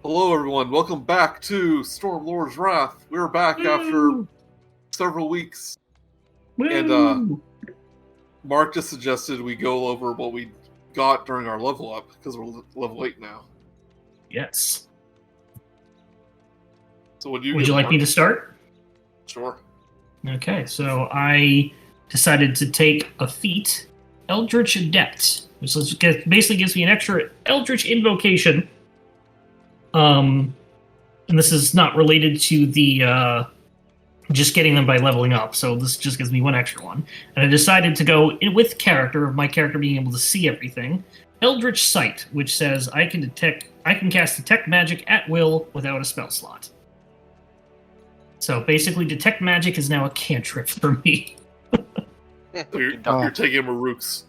Hello, everyone. Welcome back to Stormlord's Wrath. We're back after several weeks, and Mark just suggested we go over what we got during our level up because we're level 8 now. Yes. So, would you like Mark? me to start? Sure. Okay, so I decided to take a feat, Eldritch Adept, which basically gives me an extra Eldritch invocation. And this is not related to the just getting them by leveling up, so this just gives me one extra one. And I decided to go with character, my character being able to see everything. Eldritch Sight, which says I can cast Detect Magic at will without a spell slot. So basically, Detect Magic is now a cantrip for me. So you're taking Murook's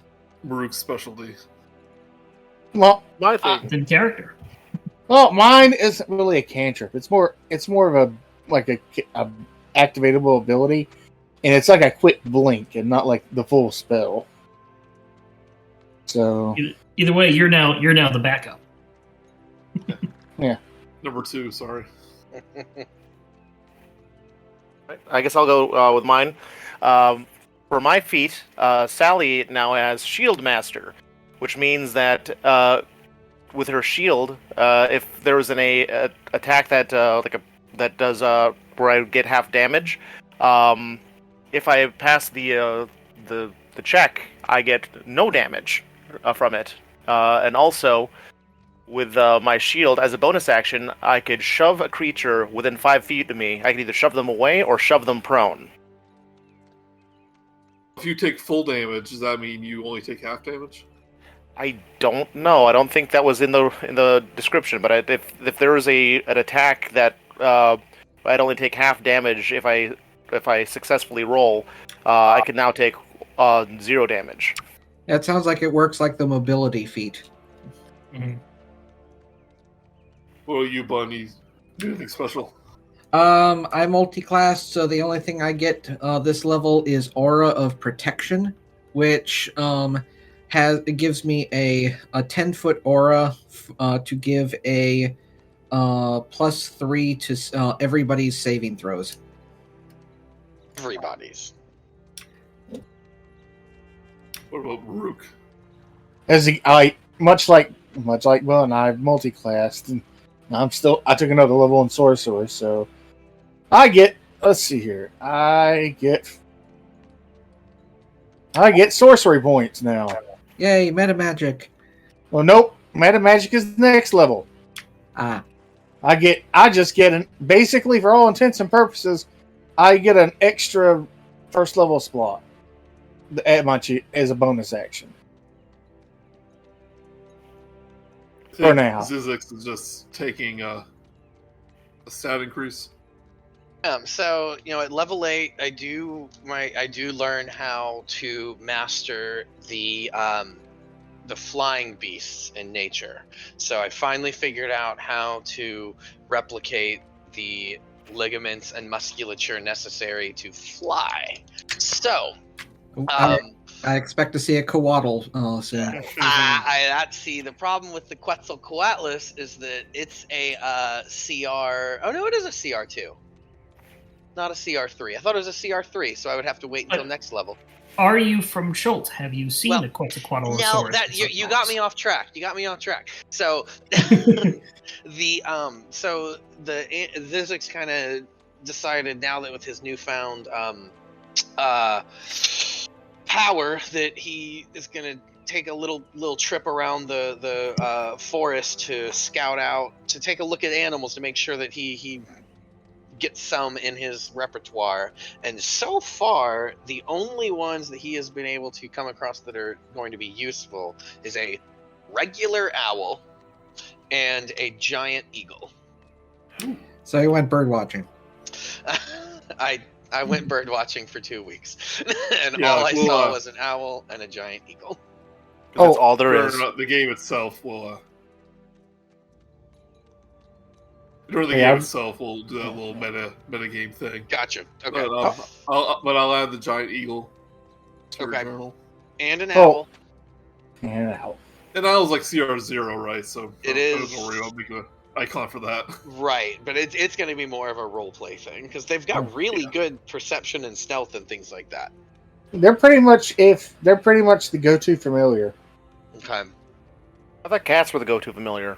specialty. Well, My thing. Then character. well, mine isn't really a cantrip. It's more of a activatable ability, and it's like a quick blink and not like the full spell. So Either way, you're now the backup. Yeah. Number 2, sorry. I guess I'll go with mine. For my feat, Sally now has Shield Master, which means that with her shield, if there was an attack that does where I get half damage, if I pass the check, I get no damage from it. And also, with my shield, as a bonus action, I could shove a creature within 5 feet of me. I could either shove them away or shove them prone. If you take full damage, does that mean you only take half damage? I don't know. I don't think that was in the description. But if there was an attack that I'd only take half damage if I successfully roll, I can now take 0 damage. That sounds like it works like the mobility feat. Mm-hmm. Well, you, Bunny, do anything special? I multi-class, so the only thing I get this level is Aura of Protection, which gives me a 10-foot aura to give a +3 to everybody's saving throws. Everybody's. What about Murook? Much like Will and I multi-classed, and I took another level in Sorcerer, so I get. Let's see here. I get sorcery points now. Yay, meta magic. Well, nope. Meta magic is the next level. Ah. I just get basically, for all intents and purposes, I get an extra first level slot at my as a bonus action. For now. Zyzzyx is just taking a stat increase. So at level 8, I do learn how to master the flying beasts in nature. So I finally figured out how to replicate the ligaments and musculature necessary to fly. So I expect to see a Coatl soon. See, the problem with the Quetzalcoatlus is that it's a CR. Oh no, it is a CR2. Not a CR3. I thought it was a CR3, so I would have to wait until next level. Are you from Schultz? Have you seen the Quetzalcoatl? No, you got me off track. So the Zyzzyx kind of decided, now that with his newfound power, that he is going to take a little trip around the forest to scout out, to take a look at animals, to make sure that he gets some in his repertoire. And so far, the only ones that he has been able to come across that are going to be useful is a regular owl and a giant eagle. So you went bird watching. I went bird watching for 2 weeks, and all I saw was an owl and a giant eagle. That's all there is. The game itself will. During the game itself, we'll do that little meta game thing. Gotcha. Okay. But I'll add the giant eagle. Okay. Journal. And an owl. And an owl. And owl's like CR0, right? So it is. Don't worry about making icon for that. Right, but it's going to be more of a role play thing because they've got really good perception and stealth and things like that. They're pretty much the go-to familiar. Okay. I thought cats were the go-to familiar.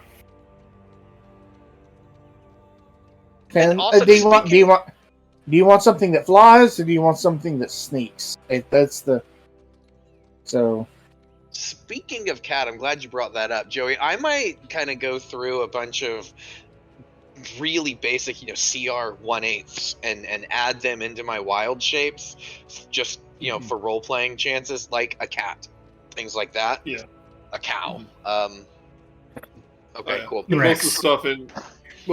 And also, do you want something that flies, or do you want something that sneaks? Speaking of cat, I'm glad you brought that up, Joey. I might kind of go through a bunch of really basic, CR 1/8s and add them into my wild shapes, just for role playing chances, like a cat, things like that. Yeah. A cow. Okay, cool. Most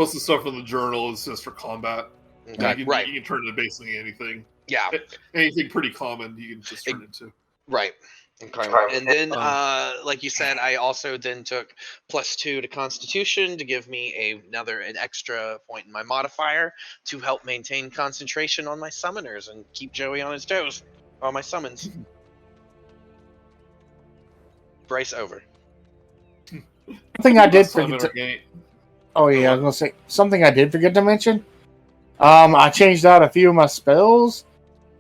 of the stuff in the journal is just for combat. Okay, you can turn into basically anything. Yeah. Anything pretty common you can just turn into. Right. Okay. And then, like you said, I also then took +2 to Constitution to give me an extra point in my modifier to help maintain concentration on my summoners and keep Joey on his toes on my summons. Brice, over. Something I did forget to... Oh yeah, I was gonna say something I did forget to mention. I changed out a few of my spells,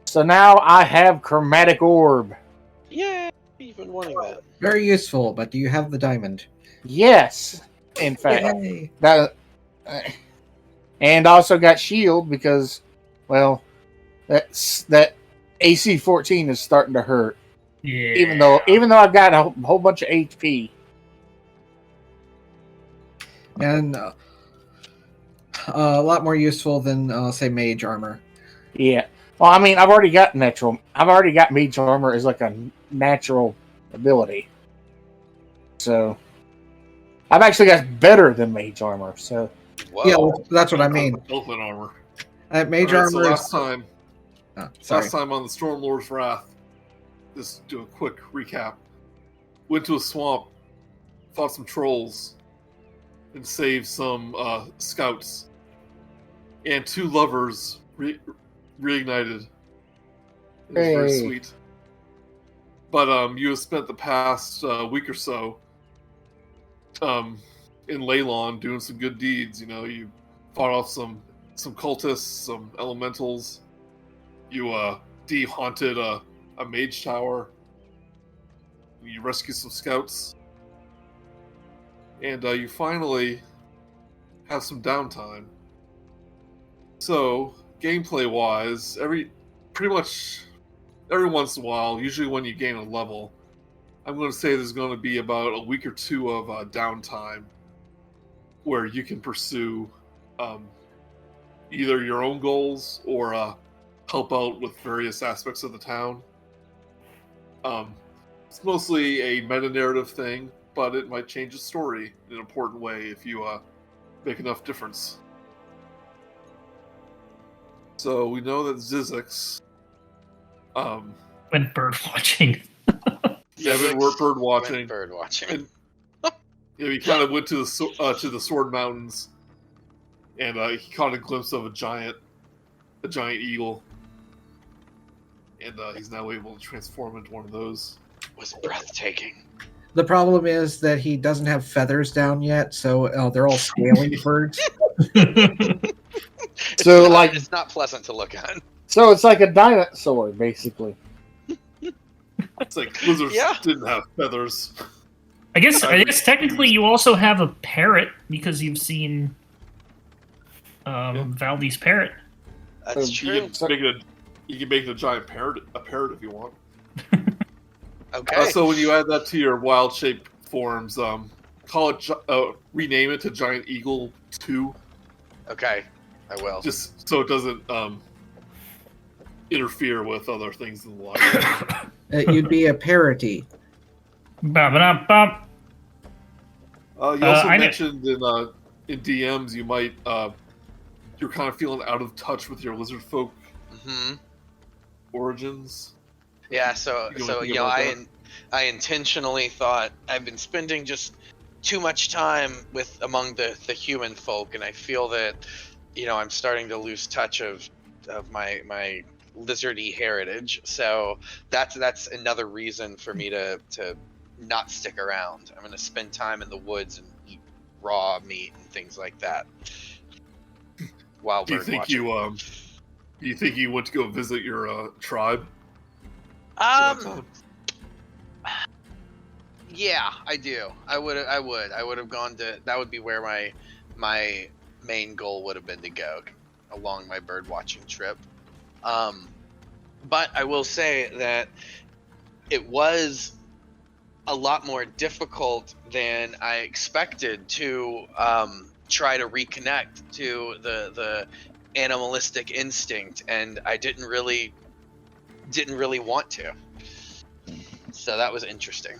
so now I have Chromatic Orb. Yeah, you've been wanting that. Very useful, but do you have the diamond? Yes, in fact. Yay. And also got Shield because, well, that AC 14 is starting to hurt. Yeah. Even though I've got a whole bunch of HP. And a lot more useful than, say, mage armor. Yeah. Well, I mean, I've already got mage armor as like a natural ability. So I've actually got better than mage armor. So Whoa. Yeah, that's what I mean. Elephant armor. Mage Alright, armor. so last time on the Stormlord's Wrath, just do a quick recap. Went to a swamp, fought some trolls, and saved some scouts. And 2 lovers reignited. It was very sweet. But you have spent the past week or so in Leyland doing some good deeds. You fought off some cultists, some elementals. You de-haunted a mage tower. You rescued some scouts. And you finally have some downtime. So, gameplay-wise, pretty much every once in a while, usually when you gain a level, I'm going to say there's going to be about a week or 2 of downtime where you can pursue either your own goals or help out with various aspects of the town. It's mostly a meta-narrative thing, but it might change the story in an important way if you make enough difference. So we know that Zyzzyx went bird watching. Yeah, bird watching. Bird watching. And, he kind of went to the Sword Mountains, and he caught a glimpse of a giant eagle, and he's now able to transform into one of those. It was breathtaking. The problem is that he doesn't have feathers down yet, so they're all scaly birds. It's not pleasant to look at. So it's like a dinosaur, basically. It's like lizards didn't have feathers. I guess technically you also have a parrot because you've seen Valdi's parrot. That's true. You can make it a giant parrot if you want. Okay. So when you add that to your wild shape forms, rename it to Giant Eagle 2. Okay, I will. Just so it doesn't interfere with other things in the library. You'd be a parody. Ba-ba-da-bum. You also mentioned in DMs you might you're kind of feeling out of touch with your Lizardfolk origins. Yeah, so I intentionally thought I've been spending just too much time among the human folk, and I feel that I'm starting to lose touch of my lizardy heritage. So that's another reason for me to not stick around. I'm going to spend time in the woods and eat raw meat and things like that. While Do you bird think watching. do you think you went to go visit your tribe? Yeah, I do. I would have gone to. That would be where my main goal would have been to go along my bird watching trip. But I will say that it was a lot more difficult than I expected to try to reconnect to the animalistic instinct, and I didn't really want to. So that was interesting.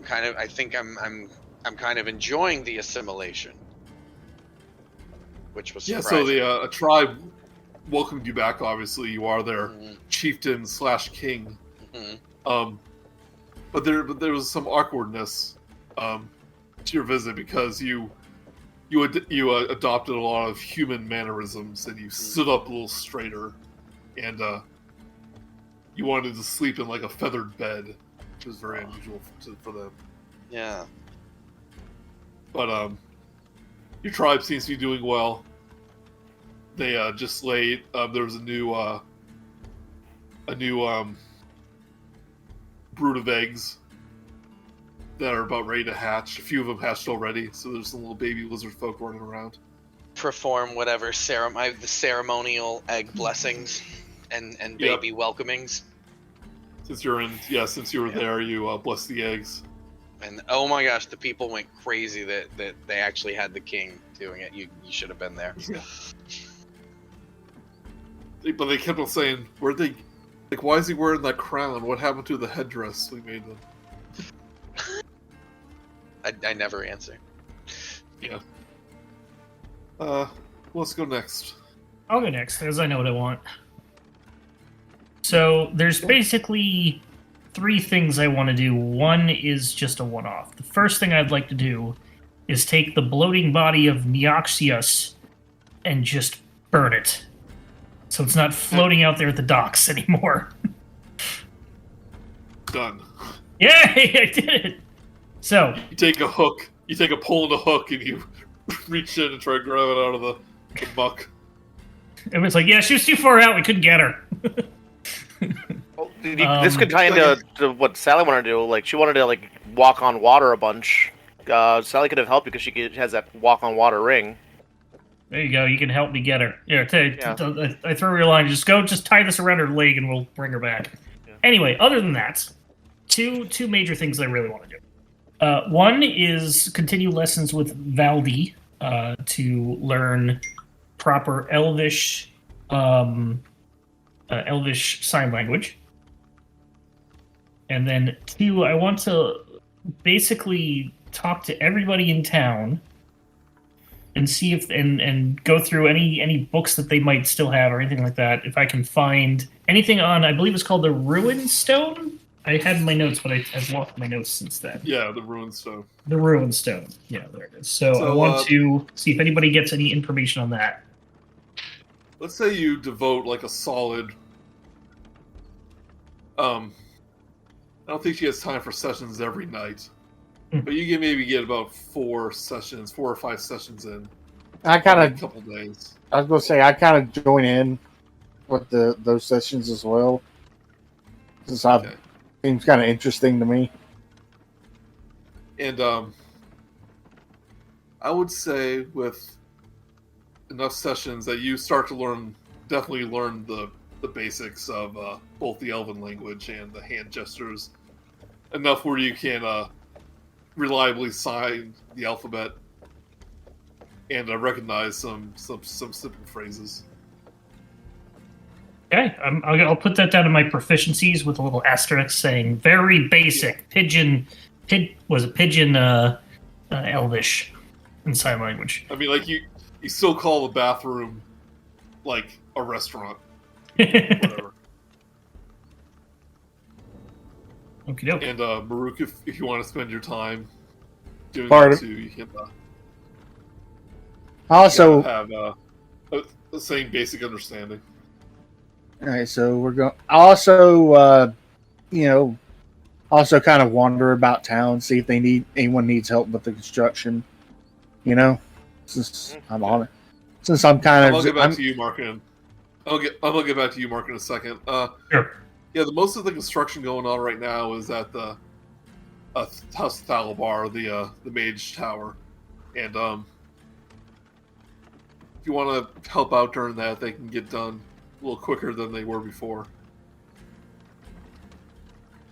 I think I'm kind of enjoying the assimilation, which was surprising. So the a tribe welcomed you back. Obviously, you are their Mhm. chieftain / king. Mhm. But there was some awkwardness to your visit because you adopted a lot of human mannerisms, and you stood up a little straighter, and you wanted to sleep in like a feathered bed, which was very unusual for them. Yeah. But your tribe seems to be doing well. They just laid. There was a new brood of eggs that are about ready to hatch. A few of them hatched already, so there's some little baby lizardfolk running around. Perform whatever the ceremonial egg blessings and baby welcomings. Since you were there, you blessed the eggs. And oh my gosh, the people went crazy that they actually had the king doing it. You should have been there. Yeah. But they kept on saying, "Where'd they? Like, why is he wearing that crown? What happened to the headdress we made them?" I never answer. Yeah. Let's go next. I'll go next, as I know what I want. So there's basically 3 things I want to do. One is just a one-off. The first thing I'd like to do is take the bloating body of Neoxius and just burn it. So it's not floating out there at the docks anymore. Done. Yay! I did it! So You take a pole and a hook, and you reach in and try to grab it out of the muck. it was like, yeah, she was too far out. We couldn't get her. This could tie into what Sally wanted to do. Like, she wanted to walk on water a bunch. Sally could have helped because she has that walk on water ring. There you go. You can help me get her. Here, I throw her a line. Just tie this around her leg, and we'll bring her back. Yeah. Anyway, other than that, two major things I really want to do. One is continue lessons with Valdi to learn proper Elvish sign language. And then 2, I want to basically talk to everybody in town and see if and go through any books that they might still have or anything like that. If I can find anything on, I believe it's called the Ruinstone. I had my notes, but I've lost my notes since then. Yeah, the Ruinstone. The Ruinstone. Yeah, there it is. So I want to see if anybody gets any information on that. Let's say you devote like a solid. I don't think she has time for sessions every night, but you can maybe get about 4 or 5 sessions in. I kind a of couple days. I was gonna say I kind of join in with those sessions as well, since seems kind of interesting to me. And I would say with enough sessions that you start to definitely learn the basics of both the Elven language and the hand gestures, enough where you can reliably sign the alphabet and recognize some simple phrases. Okay, I'll put that down to my proficiencies with a little asterisk saying very basic pigeon Elvish in sign language. I mean, like you still call the bathroom like a restaurant. Whatever. Okay. And Murook, if you want to spend your time doing Part that of- too, you can Also, have the same basic understanding. all right, so we're going. Also, also kind of wander about town, see if anyone needs help with the construction. You know, since I'm on it, since I'm kind of. I'll get back to you, Mark. I'll get back to you, Mark, in a second. Sure. Yeah, the most of the construction going on right now is at the House of Thalabar, the Mage Tower, and if you want to help out during that, they can get done a little quicker than they were before.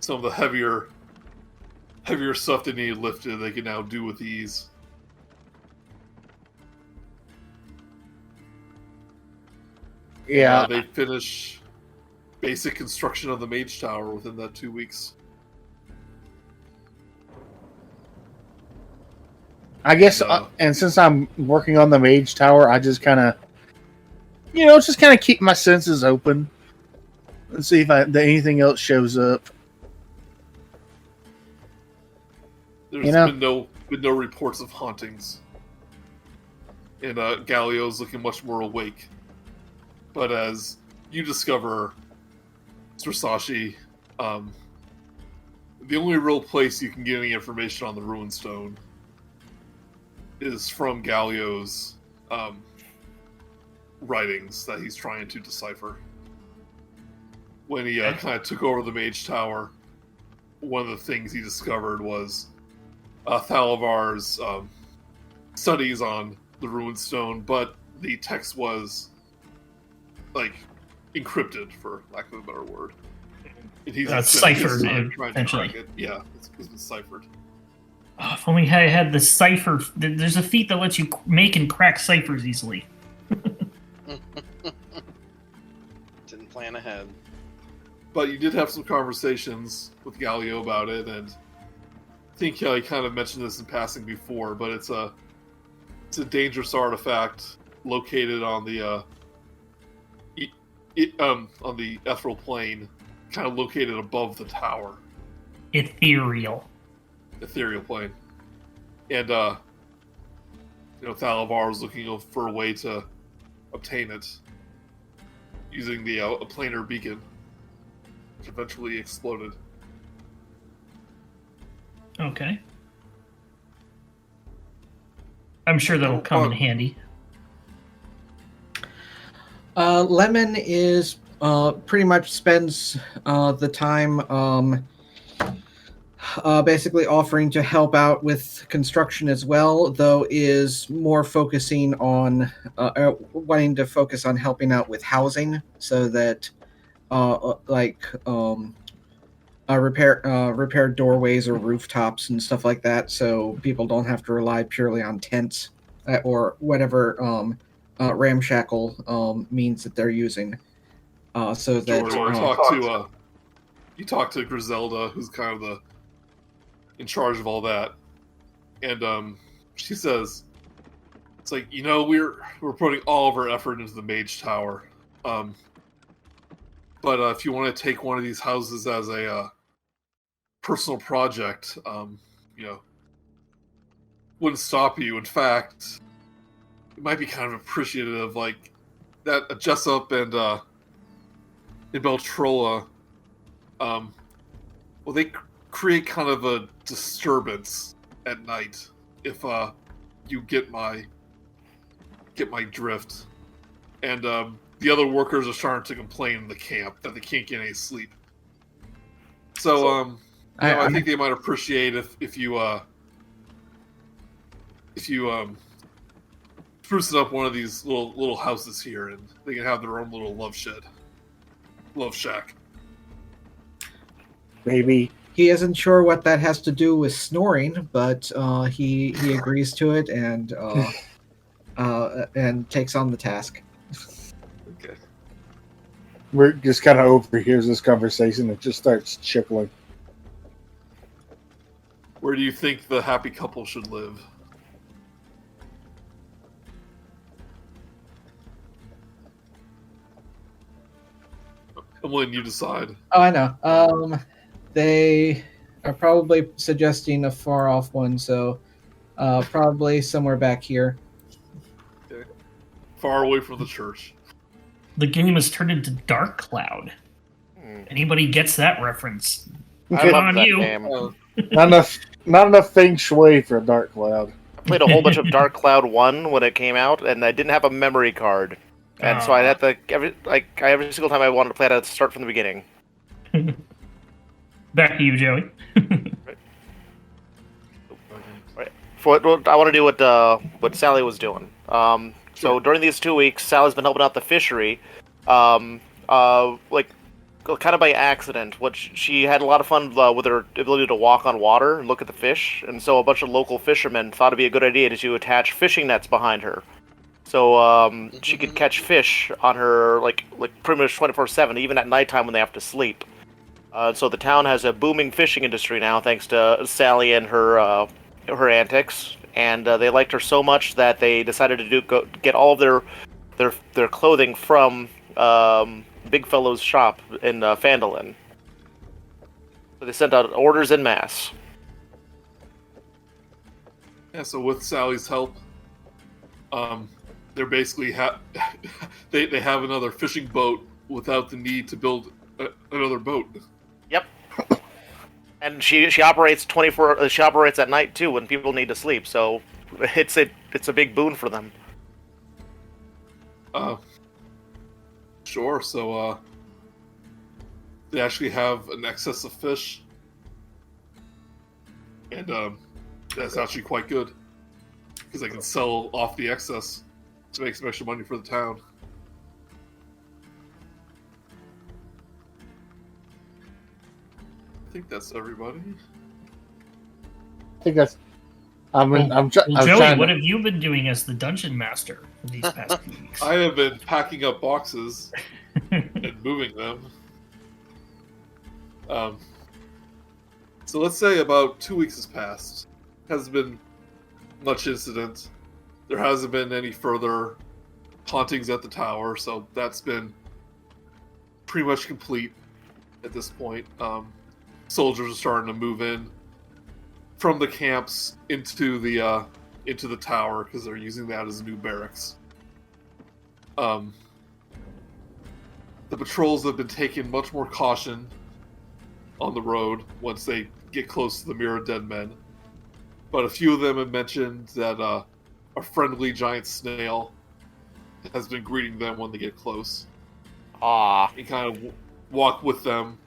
Some of the heavier stuff they needed lifted, they can now do with ease. Yeah, they finish basic construction of the Mage Tower within that 2 weeks. I guess, and since I'm working on the Mage Tower, I just kind of, keep my senses open and see if anything else shows up. There's been no reports of hauntings, and Galio's looking much more awake. But as you discover, Zorsashi, the only real place you can get any information on the Ruinstone is from Galio's writings that he's trying to decipher. When he kind of took over the Mage Tower, one of the things he discovered was Thalavar's studies on the Ruinstone, but the text was encrypted, for lack of a better word. And he's ciphered, essentially. Yeah, it's been ciphered. Oh, if only I had the cipher. There's a feat that lets you make and crack ciphers easily. Didn't plan ahead. But you did have some conversations with Galio about it, and I think I kind of mentioned this in passing before, but it's a dangerous artifact located on the on the ethereal plane, kind of located above the tower. Ethereal plane. And Thalavar was looking for a way to obtain it using the a planar beacon, which eventually exploded. Okay. I'm sure that'll come in handy. Lemon is pretty much spends the time basically offering to help out with construction as well, though is more focusing on wanting to focus on helping out with housing, so that repair doorways or rooftops and stuff like that, so people don't have to rely purely on tents or whatever ramshackle means that they're using. So that you talk to Griselda, who's kind of in charge of all that, and she says, "It's we're putting all of our effort into the Mage Tower, but if you want to take one of these houses as a personal project, wouldn't stop you. In fact, it might be kind of appreciative, that Jessup and Beltrola, they create kind of a disturbance at night if you get my drift, and the other workers are starting to complain in the camp that they can't get any sleep. So I think they might appreciate if you spruce up one of these little houses here, and they can have their own little love shack. Maybe. He isn't sure what that has to do with snoring, but he agrees to it and takes on the task. Okay. We're just kind of overhears this conversation. It just starts chuckling. Where do you think the happy couple should live? I'm letting you decide. Oh, I know. They are probably suggesting a far off one, so probably somewhere back here. Okay. Far away from the church. The game has turned into Dark Cloud. Anybody gets that reference? I love on that you. game. Not enough feng shui for a dark cloud. played a whole bunch of Dark Cloud 1 when it came out, and I didn't have a memory card. And so I had to, every single time I wanted to play it, I had to start from the beginning. Back to you, Joey. Right. I want to do what Sally was doing. So during these 2 weeks, Sally's been helping out the fishery, kind of by accident. She had a lot of fun with her ability to walk on water and look at the fish, and so a bunch of local fishermen thought it'd be a good idea to attach fishing nets behind her, so she could catch fish on her like pretty much 24/7, even at nighttime when they have to sleep. So the town has a booming fishing industry now, thanks to Sally and her antics. And they liked her so much that they decided to get all of their clothing from Big Fellow's shop in Phandalin. So they sent out orders en masse. Yeah, so with Sally's help, they're basically they have another fishing boat without the need to build another boat. Yep. And she operates 24. She operates at night too when people need to sleep. So it's a big boon for them. Sure. So they actually have an excess of fish, and that's actually quite good because they can sell off the excess to make some extra money for the town. I think that's everybody. I think that's. Joey, what have you been doing as the dungeon master for these past few weeks? I have been packing up boxes and moving them. So let's say about 2 weeks has passed. Hasn't been much incident. There hasn't been any further hauntings at the tower, so that's been pretty much complete at this point. Soldiers are starting to move in from the camps into the tower because they're using that as new barracks. The patrols have been taking much more caution on the road once they get close to the Mirror Dead Men. But a few of them have mentioned that a friendly giant snail has been greeting them when they get close. And kind of walk with them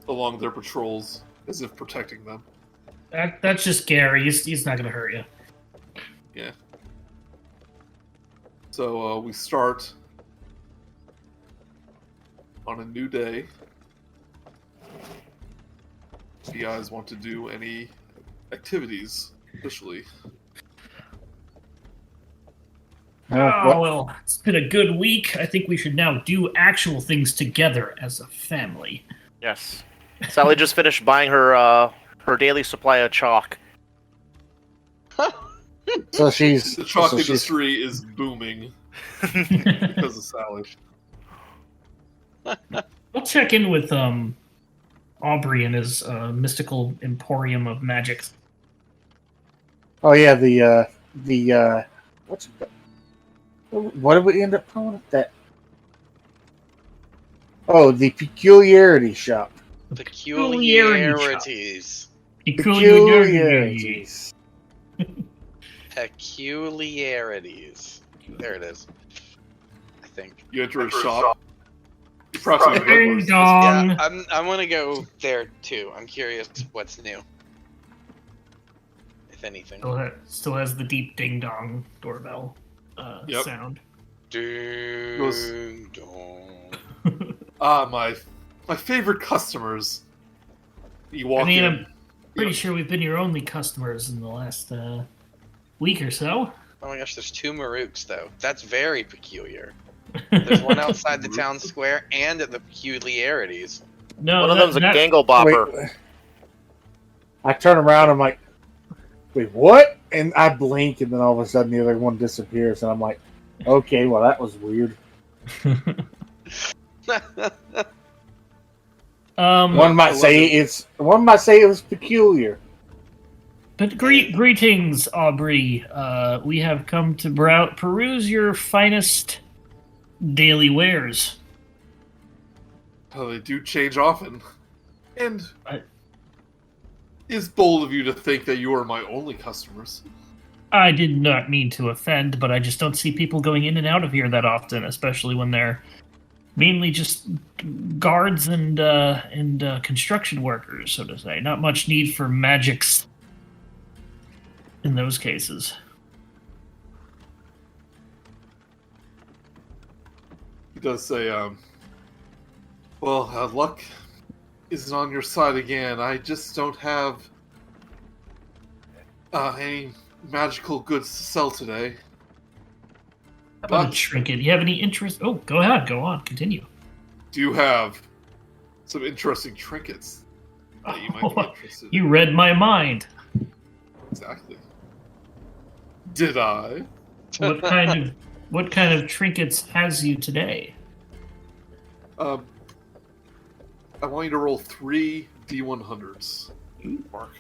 along their patrols as if protecting them. That's just Gary. He's not going to hurt you. Yeah. So we start on a new day. Do you guys want to do any activities officially? Well, it's been a good week. I think we should now do actual things together as a family. Yes. Sally just finished buying her daily supply of chalk. So she's the chalk industry is booming because of Sally. We'll check in with Aubrey and his mystical emporium of magic. Oh yeah, the what did we end up calling it? That the peculiarity shop. Peculiarities. Peculiarities. Peculiarities. There it is. I think. You enter a shop. You probably Ding dong. Yeah, I'm gonna go there too. I'm curious what's new. If anything. Still has the deep ding dong doorbell sound. Ding dong. My favorite customers. You walk in. I'm pretty sure we've been your only customers in the last week or so. Oh my gosh, there's 2 Murooks though. That's very peculiar. There's one outside the town square and at the peculiarities. No, one of them's a gangle bopper. Wait, I turn around, I'm like, wait, what? And I blink, and then all of a sudden the other one disappears, and I'm like, okay, well that was weird. One might say it was peculiar. But greetings, Aubrey. We have come to peruse your finest daily wares. They do change often. And it's bold of you to think that you are my only customers. I did not mean to offend, but I just don't see people going in and out of here that often, especially when they're mainly just guards and construction workers, so to say. Not much need for magics in those cases. He does say, well, luck isn't on your side again. I just don't have any magical goods to sell today. How about a trinket? Do you have any interest? Oh, go ahead. Go on. Continue. Do you have some interesting trinkets that you might be interested in? You read my mind. Exactly. Did I? What kind of trinkets has you today? I want you to roll 3 D100s, Mark.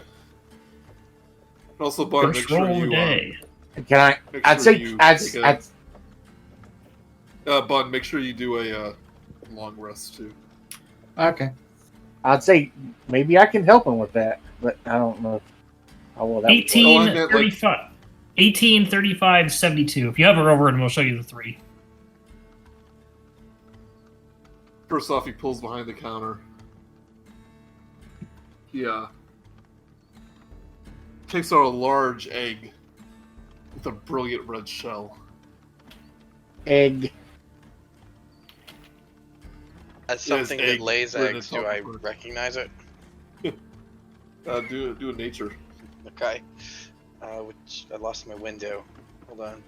And also, Bud, make First sure roll of you. the day. Can I? Make I'd sure say you I'd, take I'd Bud, make sure you do a long rest too. Okay. I'd say maybe I can help him with that, but I don't know how well that would work. 18, Oh, I meant, 35. 18, 35, 72. If you have her over, and we'll show you the 3. First off, he pulls behind the counter. He takes out a large egg with a brilliant red shell. Egg. As Yes, something egg that lays written eggs, on do I top of it. recognize it? Do a nature. Okay. Which I lost my window. Hold on.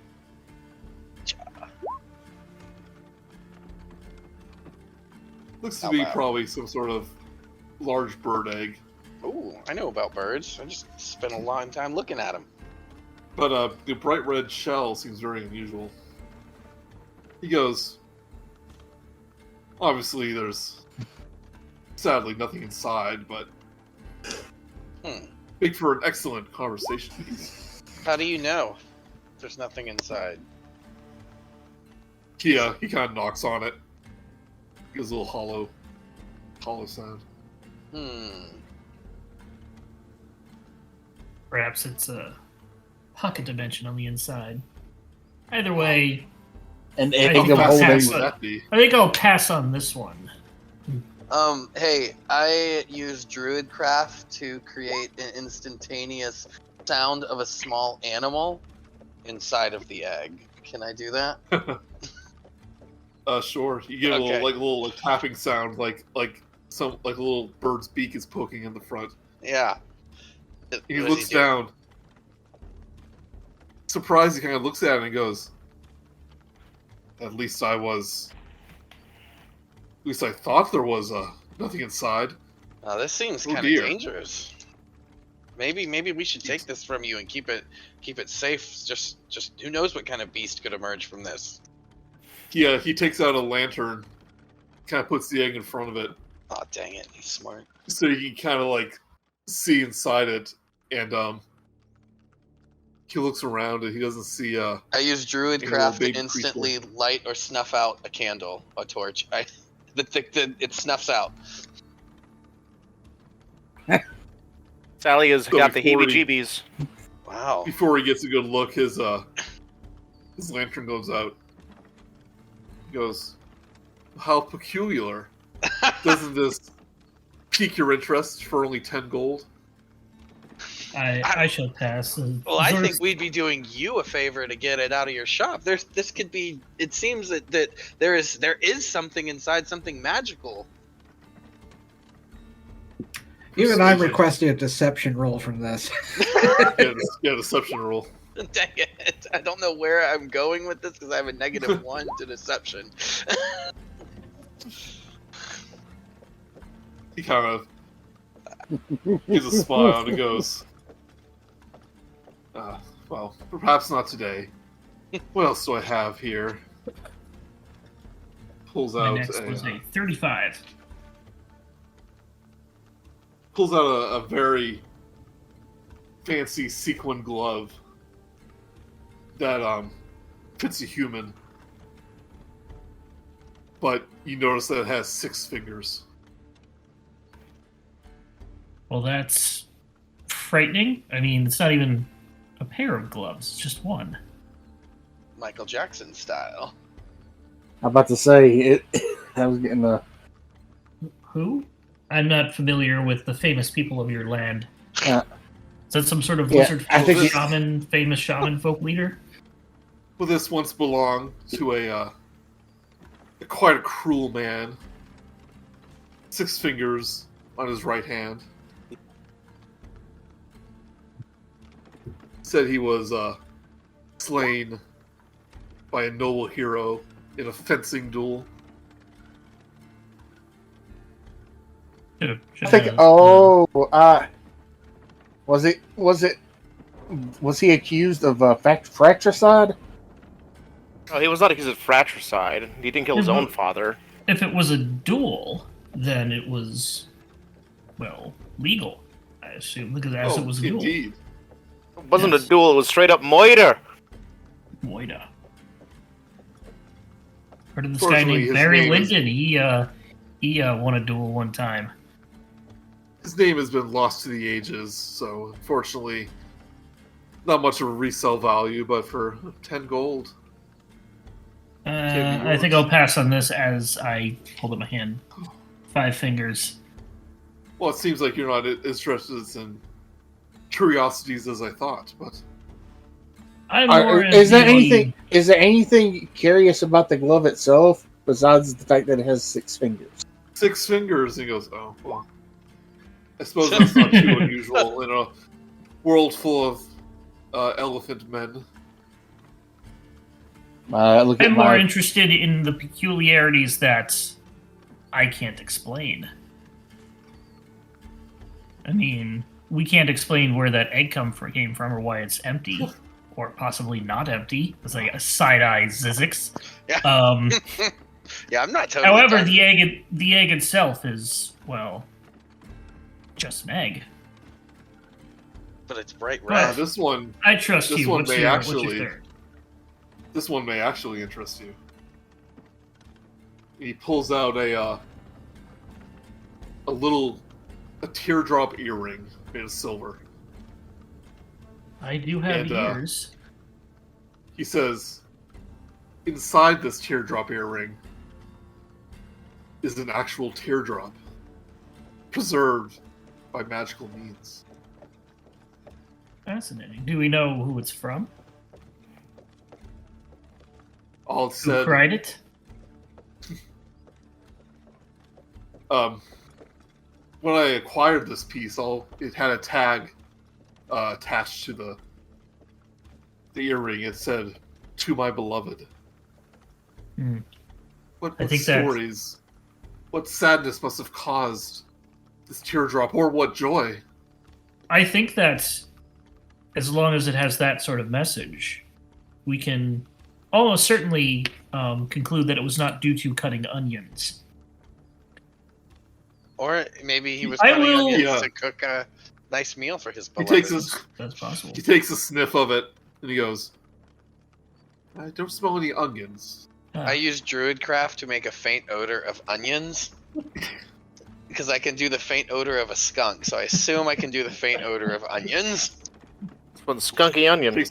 Looks to Not be bad. probably some sort of large bird egg. Ooh, I know about birds. I just spent a long time looking at them. But the bright red shell seems very unusual. He goes, obviously there's sadly nothing inside, but make for an excellent conversation piece. How do you know there's nothing inside? He kind of knocks on it. Gives a little hollow sound. Perhaps it's a pocket dimension on the inside. Either way, And I egg think of I'll holding. pass Would that be? I think I'll pass on this one. Hey, I use Druidcraft to create an instantaneous sound of a small animal inside of the egg. Can I do that? Sure. You get a Okay. little tapping sound, like a little bird's beak is poking in the front. Yeah. He What does looks do? down. Surprised, he kind of looks at it and goes, At least I thought there was nothing inside. This seems Oh, kind of dear. dangerous. Maybe we should take this from you and keep it safe. Just who knows what kind of beast could emerge from this. Yeah, he takes out a lantern, kind of puts the egg in front of it, Oh dang it, he's smart. so you can kind of see inside it, and he looks around and he doesn't see I use little Druidcraft to baby instantly light or snuff out a candle, a torch. It snuffs out. Sally has So got the before heebie-jeebies. Wow. before he gets a good look. His lantern goes out. He goes, "How peculiar! Doesn't this pique your interest for only 10 gold?" I shall pass. Well, I think we'd be doing you a favor to get it out of your shop. This could be. It seems that there is something inside, something magical. Even I'm Persuasion. requesting a deception roll from this. Yeah, deception roll. Dang it! I don't know where I'm going with this because I have a -1 to deception. He kind of gives a smile and goes, well, perhaps not today. What else do I have here? Pulls My out next was a 35. pulls out a very fancy sequin glove that fits a human, but you notice that it has 6 fingers. Well, that's frightening. I mean, it's not even A pair of gloves, just one. Michael Jackson style. I'm about to say it. I was getting the. Who? I'm not familiar with the famous people of your land. Uh, Is that some sort of Yeah, lizard I think folk famous shaman folk leader? Well, this once belonged to a quite a cruel man. 6 fingers on his right hand. Said he was slain by a noble hero in a fencing duel. I think. Was he accused of fratricide? Oh, he was not accused of fratricide. He didn't kill his own father. If it was a duel, then it was, well, legal, I assume, because it was a duel. Indeed. It wasn't a duel, it was straight up murder. Moida. Heard of this guy named Barry Lyndon. He won a duel one time. His name has been lost to the ages, so unfortunately, not much of a resale value, but for 10 gold. I think I'll pass on this as I hold up my hand. 5 fingers. Well, it seems like you're not as interested in curiosities as I thought, but Is there anything curious about the glove itself besides the fact that it has 6 fingers? 6 fingers, and he goes, oh, well. I suppose that's not too unusual in a world full of elephant men. I'm more interested in the peculiarities that I can't explain. I mean, we can't explain where that egg came from or why it's empty. Or possibly not empty. It's like a side-eye Zyzzyx. Yeah. Yeah, I'm not totally. However, done. the egg itself is, well, just an egg. But it's bright red. This one. I trust This you. one What's may your actually. third? This one may actually interest you. He pulls out a teardrop earring made of silver. I do have ears. He says, inside this teardrop earring is an actual teardrop, preserved by magical means. Fascinating. Do we know who it's from? All it said. Who cried it? When I acquired this piece, it had a tag attached to the earring. It said, "To my beloved." What stories, what sadness must have caused this teardrop, or what joy? I think that as long as it has that sort of message, we can almost certainly conclude that it was not due to cutting onions. Or maybe he was cutting onions to cook a nice meal for his beloved. That's possible. He takes a sniff of it, and he goes, I don't smell any onions. I use Druidcraft to make a faint odor of onions. Because I can do the faint odor of a skunk, so I assume I can do the faint odor of onions. It's for the skunky onion.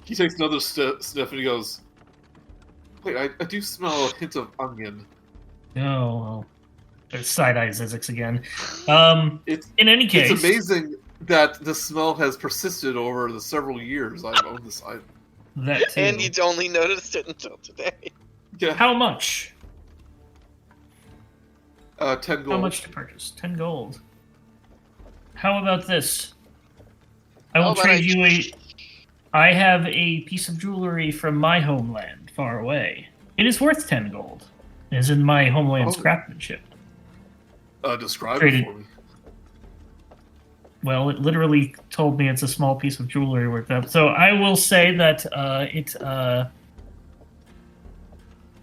He takes another sniff, and he goes, wait, I do smell a hint of onion. Oh, there's side-eye Zyzzyx again. In any case... It's amazing that the smell has persisted over the several years I've owned this item. That too. And you only noticed it until today. Yeah. How much? 10 gold. How much to purchase? 10 gold. How about this? I will trade you I have a piece of jewelry from my homeland, far away. It is worth 10 gold. It is in my homeland's craftsmanship. Describe it for me. Well, it literally told me it's a small piece of jewelry worth up. So I will say that it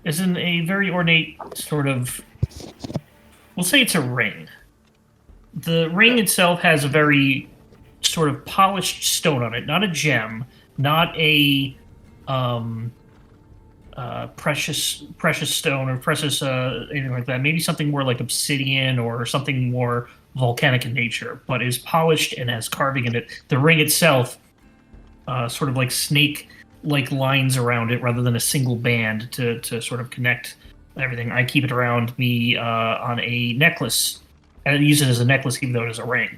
is in a very ornate sort of... We'll say it's a ring. The ring itself has a very sort of polished stone on it, not a gem, not a precious stone or precious anything like that. Maybe something more like obsidian or something more volcanic in nature, but is polished and has carving in it. The ring itself sort of like snake-like lines around it rather than a single band to sort of connect everything. I keep it around me on a necklace. I use it as a necklace even though it is a ring.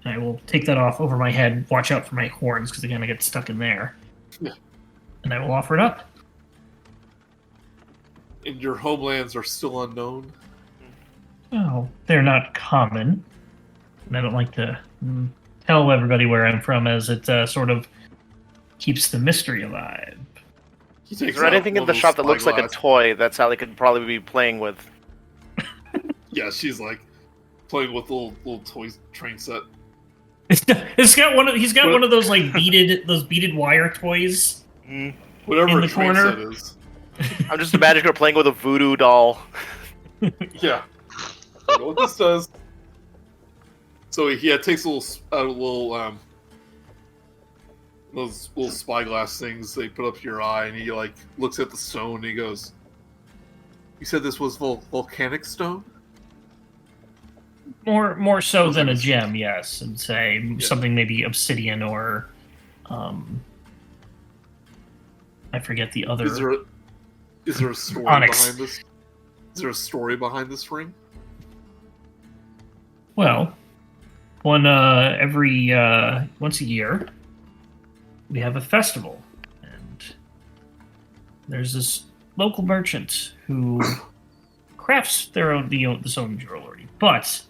And I will take that off over my head, watch out for my horns because again I get stuck in there. Yeah. And I will offer it up. And your homelands are still unknown? Oh, they're not common. And I don't like to tell everybody where I'm from as it sort of keeps the mystery alive. Is there anything in the shop that looks like a toy that Sally could probably be playing with? Yeah, she's like playing with little toy train set. He's got one of those like beaded wire toys. Whatever in a the train corner. set is. I'm just imagining her playing with a voodoo doll. Yeah. I know what this does. So he takes those little spyglass things they put up to your eye, and he like looks at the stone and he goes, "You said this was volcanic stone?" More so than a gem, yes, and say something maybe obsidian or I forget the other. Is there a story onyx behind this? Is there a story behind this ring? Well, once a year, we have a festival, and there's this local merchant who crafts this own jewelry, but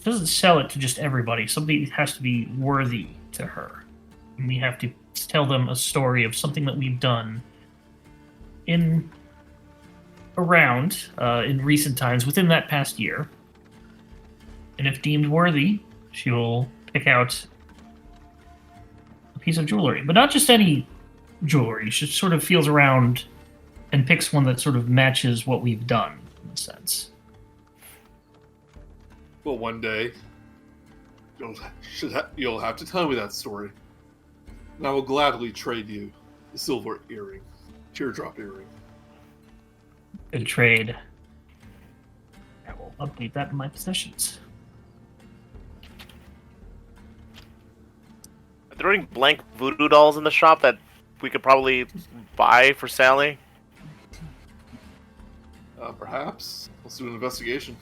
doesn't sell it to just everybody. Somebody has to be worthy to her, and we have to tell them a story of something that we've done in recent times within that past year. And if deemed worthy, she will pick out a piece of jewelry. But not just any jewelry. She sort of feels around and picks one that sort of matches what we've done, in a sense. Well, one day, you'll have to tell me that story. And I will gladly trade you the silver earring. Teardrop earring. Good trade. I will update that in my possessions. Are there any blank voodoo dolls in the shop that we could probably buy for Sally? Perhaps. Let's do an investigation.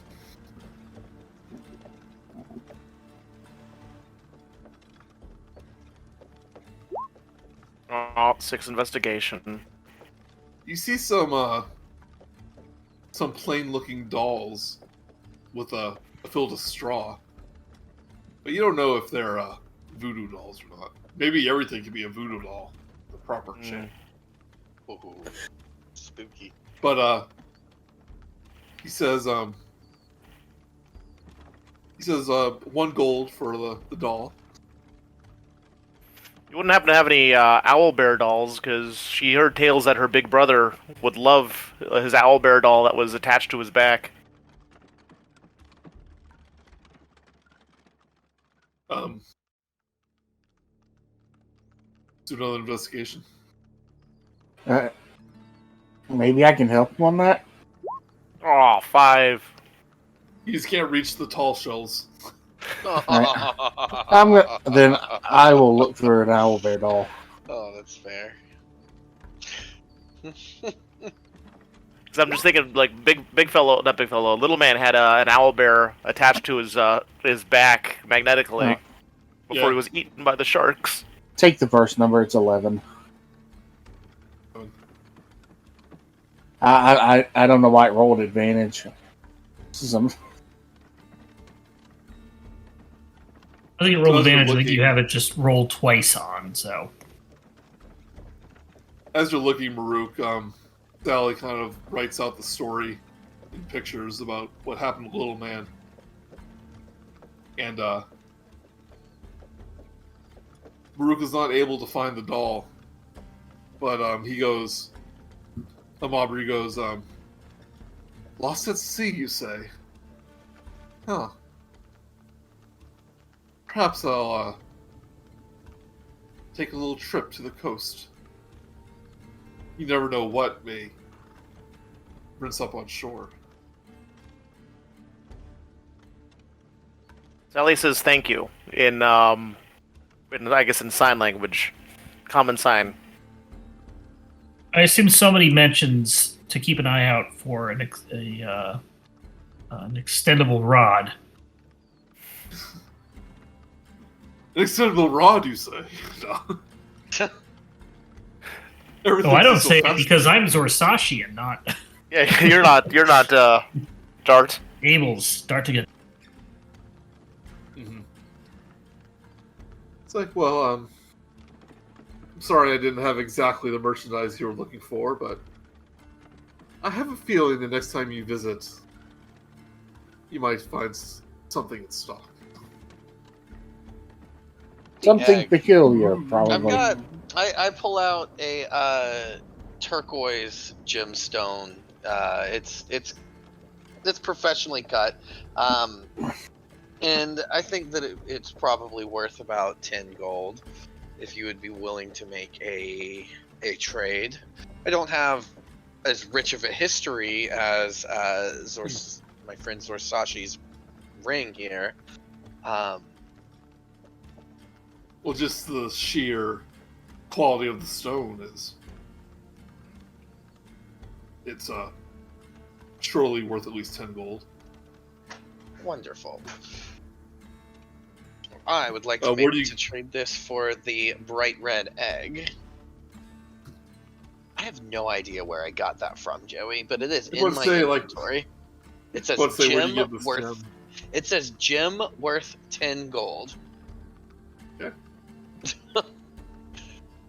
Oh, 6 investigation. You see some plain-looking dolls with filled with straw, but you don't know if they're voodoo dolls or not. Maybe everything could be a voodoo doll, the proper shape. Ooh, spooky. But he says 1 gold for the doll. You wouldn't happen to have any owlbear dolls, because she heard tales that her big brother would love his owlbear doll that was attached to his back. Do another investigation. Maybe I can help him on that. Oh, 5. You just can't reach the tall shells. Then I will look for an owlbear doll. Oh, that's fair. Because I'm just thinking, like, little man had an owlbear attached to his back magnetically before he was eaten by the sharks. Take the first number. It's 11. I don't know why it rolled advantage. I think it rolled advantage. I think you have it just rolled twice on. So as you're looking, Murook, Sally kind of writes out the story in pictures about what happened to Little Man. And Murook is not able to find the doll. But he goes... Aubrey goes, lost at sea, you say? Huh. Perhaps I'll take a little trip to the coast. You never know what may rinse up on shore. Sally says thank you in I guess in sign language, common sign? I assume somebody mentions to keep an eye out for an extendable rod. An extendable rod, you say? No. Oh, I don't say it because I'm Zorsashi and not Yeah, you're not Dart. Abel's Dart to get. Mm-hmm. It's like, well, I'm sorry I didn't have exactly the merchandise you were looking for, but I have a feeling the next time you visit, you might find something in stock. Something peculiar, probably. I pull out a turquoise gemstone. It's professionally cut, and I think that it's probably worth about 10 gold. If you would be willing to make a trade, I don't have as rich of a history as my friend Zorsashi's ring here. Well, just the sheer quality of the stone is... It's surely worth at least 10 gold. Wonderful. I would like to to trade this for the bright red egg. I have no idea where I got that from, Joey, but it is in my inventory. It says gem worth. It says gem worth 10 gold. Okay.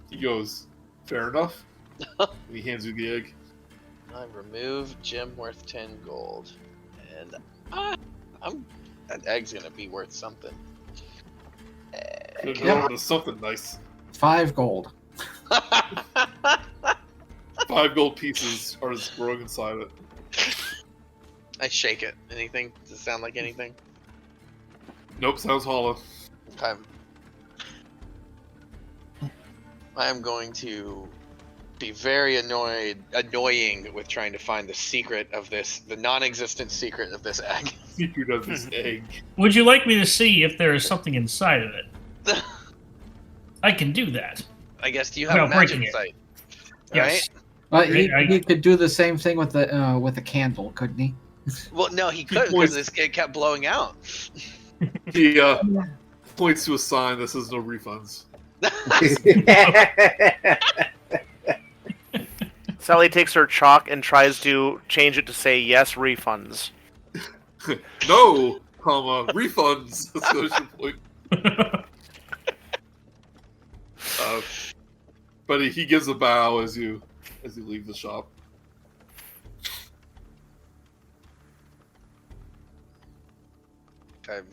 He goes, fair enough. And he hands you the egg. I remove gem worth 10 gold, and that egg's gonna be worth something. Something nice. 5 gold. 5 gold pieces are just growing inside it. I shake it. Anything? Does it sound like anything? Nope, sounds hollow. Okay. I am going to be very annoying with trying to find the secret of this, the non-existent secret of this egg. Secret of this egg. Would you like me to see if there is something inside of it? I can do that. I guess you have magic sight, right? Yes. He could do the same thing with the candle, couldn't he? Well, no, he couldn't because this kid kept blowing out. He points to a sign that says no refunds. Sally takes her chalk and tries to change it to say yes, refunds. No, refunds. Exclamation point. But he gives a bow as you leave the shop. Okay.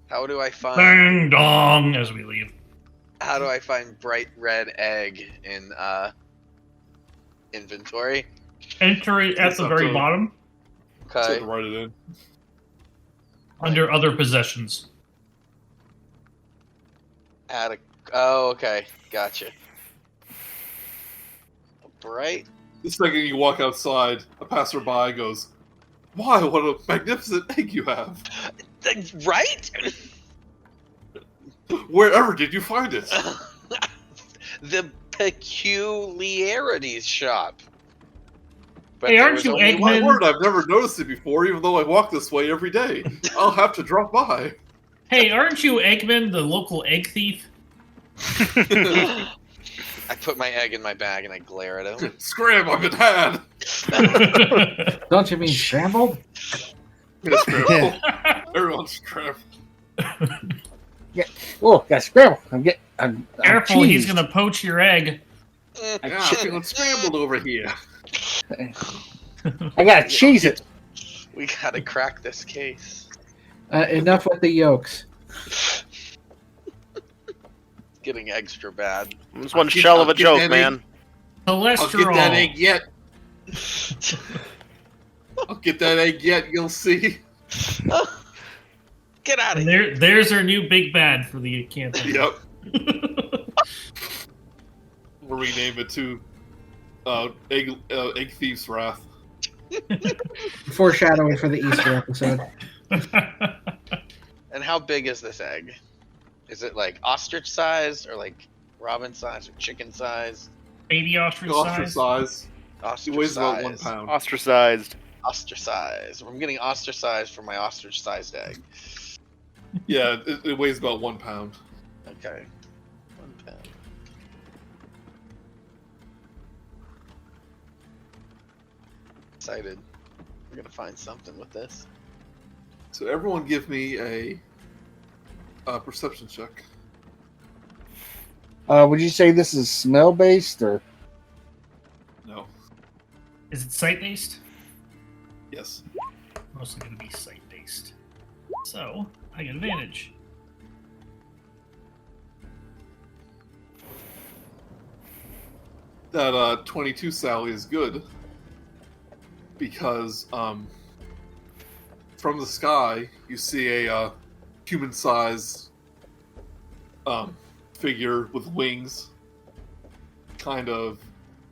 How do I find... Ding dong as we leave. How do I find bright red egg in inventory? Enter it at the very bottom. Okay. Write it in. Under other possessions. Oh, okay. Gotcha. Bright. The second you walk outside, a passerby goes, "Why, what a magnificent egg you have!" Right? Wherever did you find it? The Peculiarities shop. But hey, aren't you Eggman? My word, I've never noticed it before, even though I walk this way every day. I'll have to drop by. Hey, aren't you Eggman, the local egg thief? I put my egg in my bag and I glare at him. Scram, I've been had. Don't you mean scrambled? Yeah, scramble. Everyone's scrambled. Yeah. Oh, got scrambled. I'm Careful, cheesed. he's gonna poach your egg. Yeah, I'm feeling scrambled over here. I gotta cheese it. We gotta crack this case. Enough with the yolks. Getting extra bad. It's one shell of a joke, man. Cholesterol. I'll get that egg yet. I'll get that egg yet, you'll see. Get out of here. There's our new big bad for the campaign. Yep. We'll rename it to Egg Thief's Wrath. Foreshadowing for the Easter episode. And how big is this egg? Is it like ostrich sized or like robin size or chicken size? Baby ostrich size. Ostracized. He weighs about 1 Ostracized. pound. Ostracized. Ostracized. I'm getting ostracized for my ostrich-sized egg. Yeah, it weighs about 1 pound. Okay. 1 pound. Excited. We're gonna find something with this. So everyone give me a perception check. Would you say this is smell based or? No. Is it sight based? Yes. Mostly going to be sight based. So I get advantage. That 22 Sally is good because from the sky you see a human-sized figure with wings kind of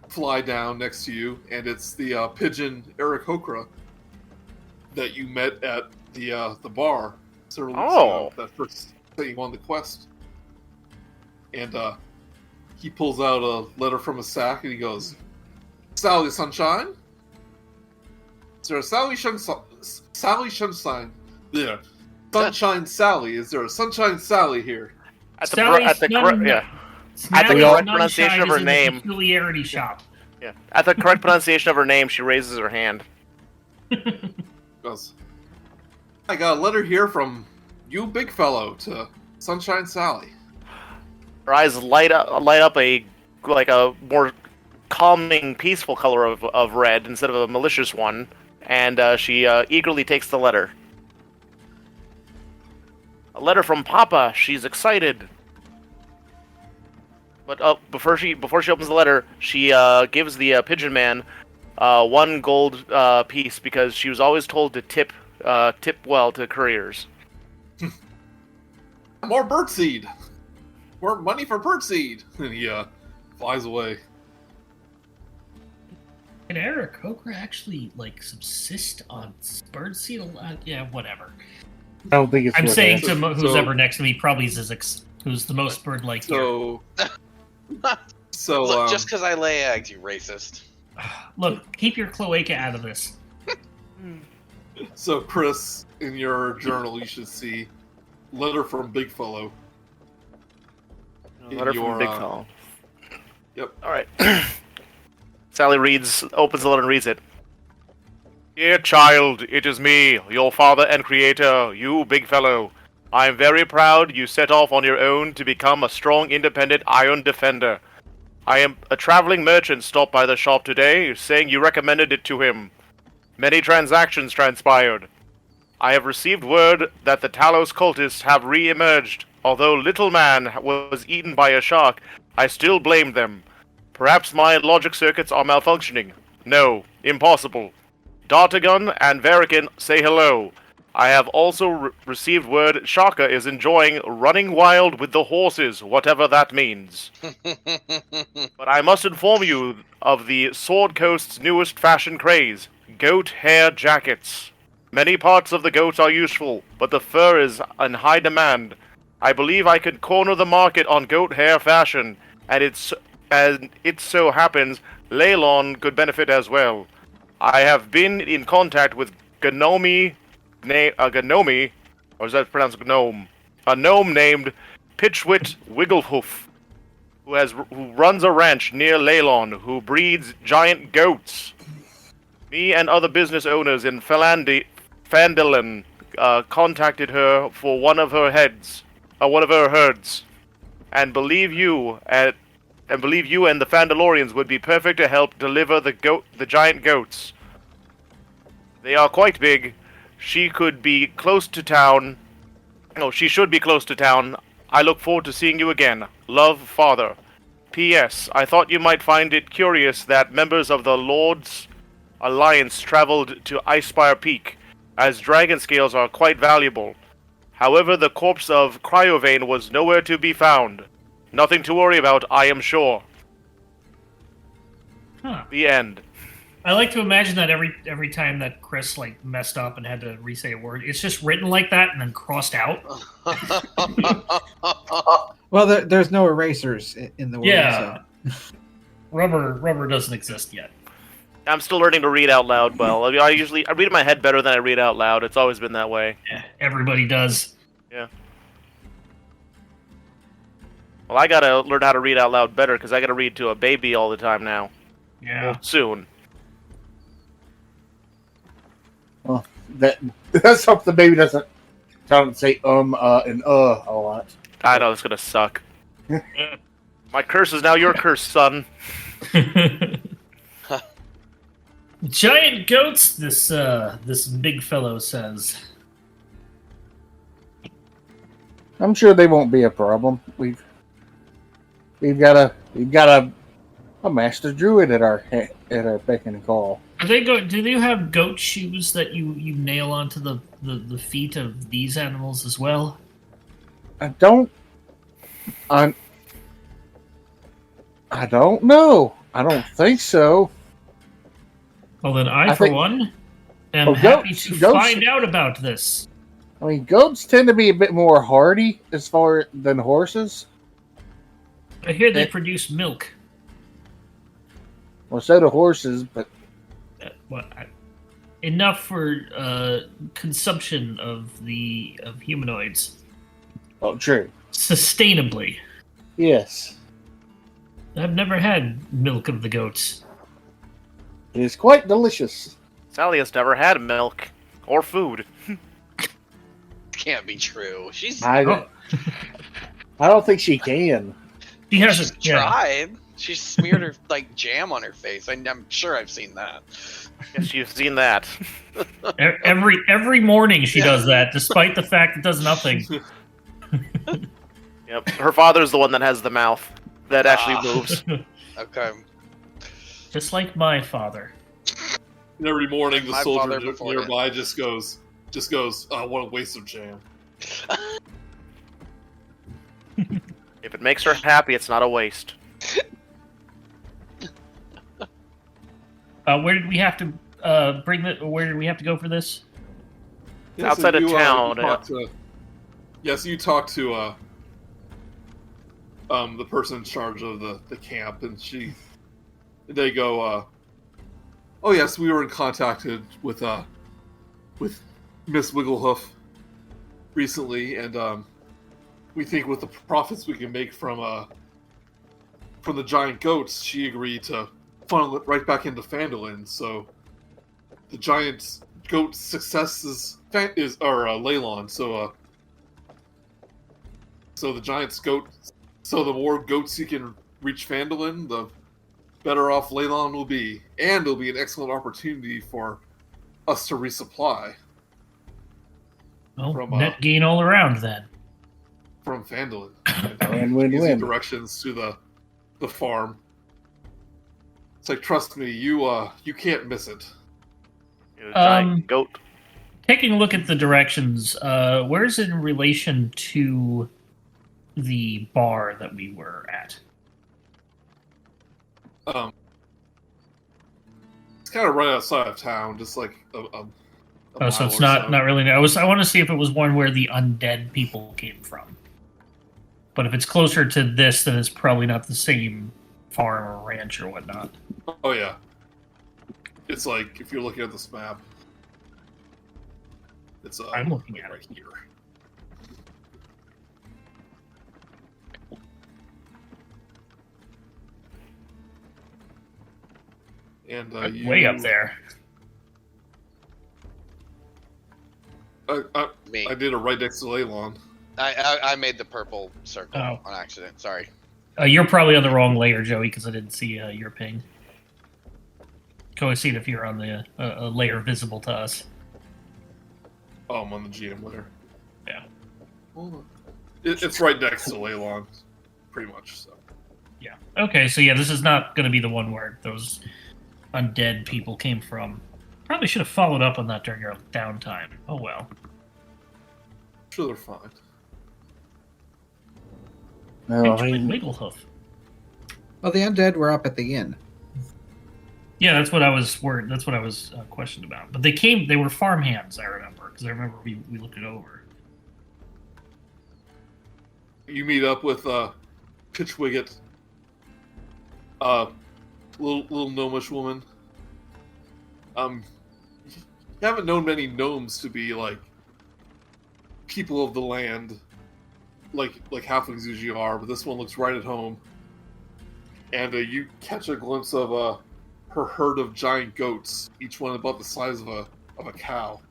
fly down next to you, and it's the pigeon Eric Hokra that you met at the bar several weeks ago, that first that you won the quest. And he pulls out a letter from his sack and he goes, "Sally Sunshine? Is there a Sally Sunshine? There. Sunshine Sally. Is there a Sunshine Sally here?" At the correct pronunciation of her name. Peculiarity shop. Yeah. At the correct pronunciation of her name, she raises her hand. Goes, "I got a letter here from you, big fellow, to Sunshine Sally." Her eyes light up a more calming, peaceful color of red instead of a malicious one, and she eagerly takes the letter. "A letter from Papa. She's excited." But before she opens the letter, she gives the pigeon man 1 gold piece because she was always told to tip well to couriers. "More birdseed! More money for birdseed!" And he flies away. Can Eric Hokra actually subsist on birdseed? Yeah, whatever. I don't think it's. I'm worth saying it. to who's ever next to me, probably Zyzzyx, who's the most bird-like here. So Look, just because I lay eggs, you racist. Look, keep your cloaca out of this. So Chris, in your journal, you should see letter from Big Fellow. Letter from Big Fellow. Yep. All right. Sally opens the letter and reads it. "Dear child, it is me, your father and creator, you big fellow. I am very proud you set off on your own to become a strong, independent iron defender. I am a traveling merchant stopped by the shop today, saying you recommended it to him. Many transactions transpired. I have received word that the Talos cultists have re-emerged. Although Little Man was eaten by a shark, I still blamed them. Perhaps my logic circuits are malfunctioning. No, impossible. Dartagon and Varican say hello. I have also received word Shaka is enjoying running wild with the horses, whatever that means. But I must inform you of the Sword Coast's newest fashion craze, goat hair jackets. Many parts of the goat are useful, but the fur is in high demand. I believe I could corner the market on goat hair fashion, and it so happens Leylon could benefit as well. I have been in contact with Gnomi, or is that pronounced gnome? A gnome named Pitchwit Wigglehoof, who runs a ranch near Leylon, who breeds giant goats. Me and other business owners in Phandalin contacted her for one of her herds, and believe you and the Phandalorians would be perfect to help deliver the giant goats. They are quite big. She could be close to town. No, she should be close to town. I look forward to seeing you again. Love, Father. P.S. I thought you might find it curious that members of the Lord's Alliance traveled to Icespire Peak, as dragon scales are quite valuable. However, the corpse of Cryovane was nowhere to be found. Nothing to worry about, I am sure. Huh. The end. I like to imagine that every time that Chris like messed up and had to re-say a word, it's just written like that and then crossed out. Well, there's no erasers in the world. Yeah. So. Rubber doesn't exist yet. I'm still learning to read out loud well. I read in my head better than I read out loud. It's always been that way. Yeah, everybody does. Yeah. Well, I gotta learn how to read out loud better because I gotta read to a baby all the time now. Yeah. Well, soon. Well, that's hope the baby doesn't tell him to say and a lot. I know it's gonna suck. My curse is now your curse, son. Giant goats, this big fellow says. I'm sure they won't be a problem. We've got a master druid at our beck and call. Do they have goat shoes that you nail onto the feet of these animals as well? I don't know. I don't think so. Well, then I for one, am Oh, happy goats- to goats- find out about this. I mean, goats tend to be a bit more hardy as far than horses. I hear they produce milk. Well, so do horses, but Enough for consumption of humanoids oh, true. sustainably. Yes, I've never had milk of the goats. it is quite delicious. Sally has never had milk or food. Can't be true. She's I don't think she can. She hasn't tried. She smeared her like jam on her face. I'm sure I've seen that. Yes, you've seen that. Every morning she does that, despite the fact it does nothing. Yep. Her father's the one that has the mouth that actually moves. Okay. Just like my father. And every morning, the My soldier father before nearby just goes, "Oh, what a waste of jam." If it makes her happy, it's not a waste. Where did we have to Where did we have to go for this? Yeah, Outside of town, you talked to the person in charge of the camp, and they go, oh yes, we were in contact with Miss Wigglehoof recently, and we think with the profits we can make from the giant goats, she agreed to funnel it right back into Phandalin. So the giant goat success is Leylon. So the giant's goat. So the more goats you can reach Phandalin, the better off Leylon will be, and it'll be an excellent opportunity for us to resupply. Well, From, net gain all around then. From Phandalin. And win-win. Easy directions to the farm. It's like, trust me, you can't miss it. Giant goat. Taking a look at the directions, where's it in relation to the bar that we were at? It's kind of right outside of town, just like a Oh, so mile it's or not really. I want to see if it was one where the undead people came from. But if it's closer to this, then it's probably not the same farm or ranch or whatnot. Oh yeah, it's like if you're looking at this map, it's I'm looking at right here. And Way up there. Me. I did it right next to Leylon. I made the purple circle Oh. on accident. Sorry. You're probably on the wrong layer, Joey, because I didn't see your ping. Can only see it if you're on the a layer visible to us. Oh, I'm on the GM layer. Yeah. Hold on. It's right next to Leylon, pretty much. So. Yeah. Okay, so yeah, this is not going to be the one where those undead people came from. Probably should have followed up on that during our downtime. Oh well. Sure, they're fine. No, I Enjoy mean, Wigglehoof. Well, the undead were up at the inn. Yeah, that's what I was worried. That's what I was questioned about. But they were farmhands, I remember, because I remember we looked it over. You meet up with Pitchwicket, little gnomish woman. You haven't known many gnomes to be like people of the land, like halflings usually are, but this one looks right at home. And you catch a glimpse of her herd of giant goats, each one about the size of a cow.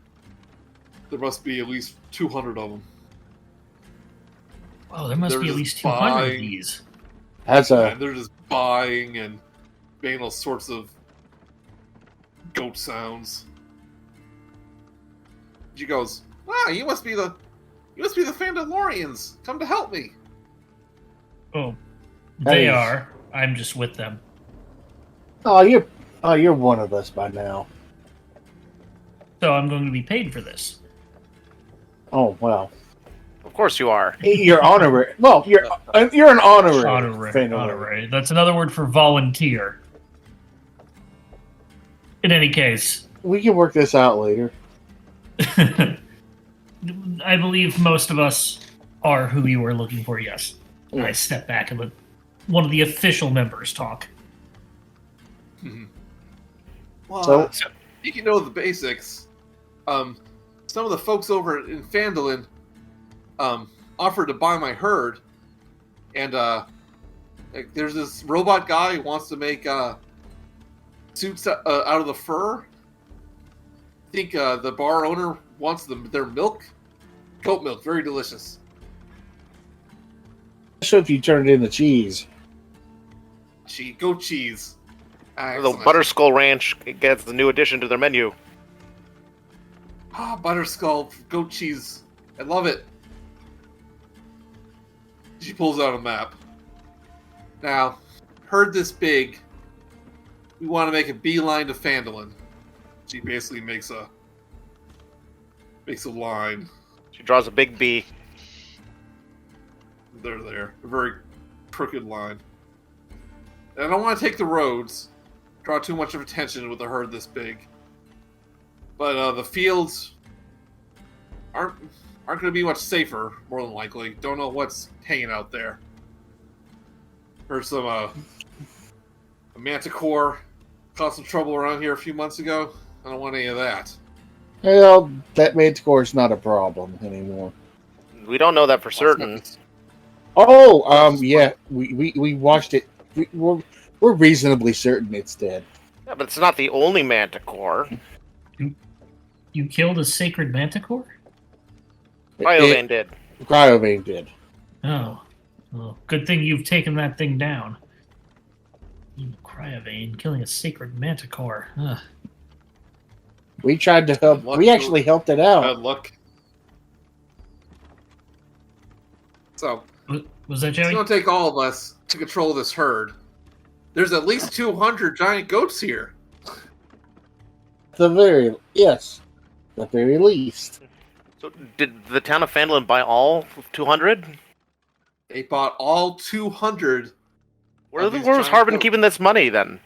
There must be at least 200 of them. Oh, there must be at least 200 of these. And they're just buying and making all sorts of goat sounds. She goes, you must be the Phandalorians. Come to help me. Oh, they are. I'm just with them. Oh, you're one of us by now. So I'm going to be paid for this. Oh, well. Of course you are. You're honorary. Well, you're an honorary. Honorary. That's another word for volunteer. In any case. We can work this out later. I believe most of us are who you were looking for, yes. Yeah. I step back and let one of the official members talk. Well, speaking of the basics, some of the folks over in Phandalin offered to buy my herd, and there's this robot guy who wants to make suits out of the fur. I think the bar owner wants their milk. Goat milk, very delicious. Especially if you turn it into cheese. Goat cheese. The Butterskull Ranch gets the new addition to their menu. Butterskull goat cheese. I love it. She pulls out a map. Now, herd this big. We want to make a beeline to Phandalin. She basically makes a line. She draws a big B. They're there. A very crooked line. And I don't want to take the roads. Draw too much of attention with a herd this big. But the fields aren't going to be much safer, more than likely. Don't know what's hanging out there. Heard some a manticore caused some trouble around here a few months ago. I don't want any of that. Well, that manticore is not a problem anymore. We don't know that for certain. Oh, yeah, we watched it. We're reasonably certain it's dead. Yeah, but it's not the only manticore. You killed a sacred manticore? Cryovane did. Cryovane did. Oh. Well, good thing you've taken that thing down. Cryovane killing a sacred manticore. Ugh. We tried to help. We actually helped it out. Bad luck. So, was that Joey? it's going to take all of us to control this herd. There's at least 200 giant goats here. The very least. So, did the town of Phandalin buy all 200? They bought all 200. Where was Harbin keeping this money then?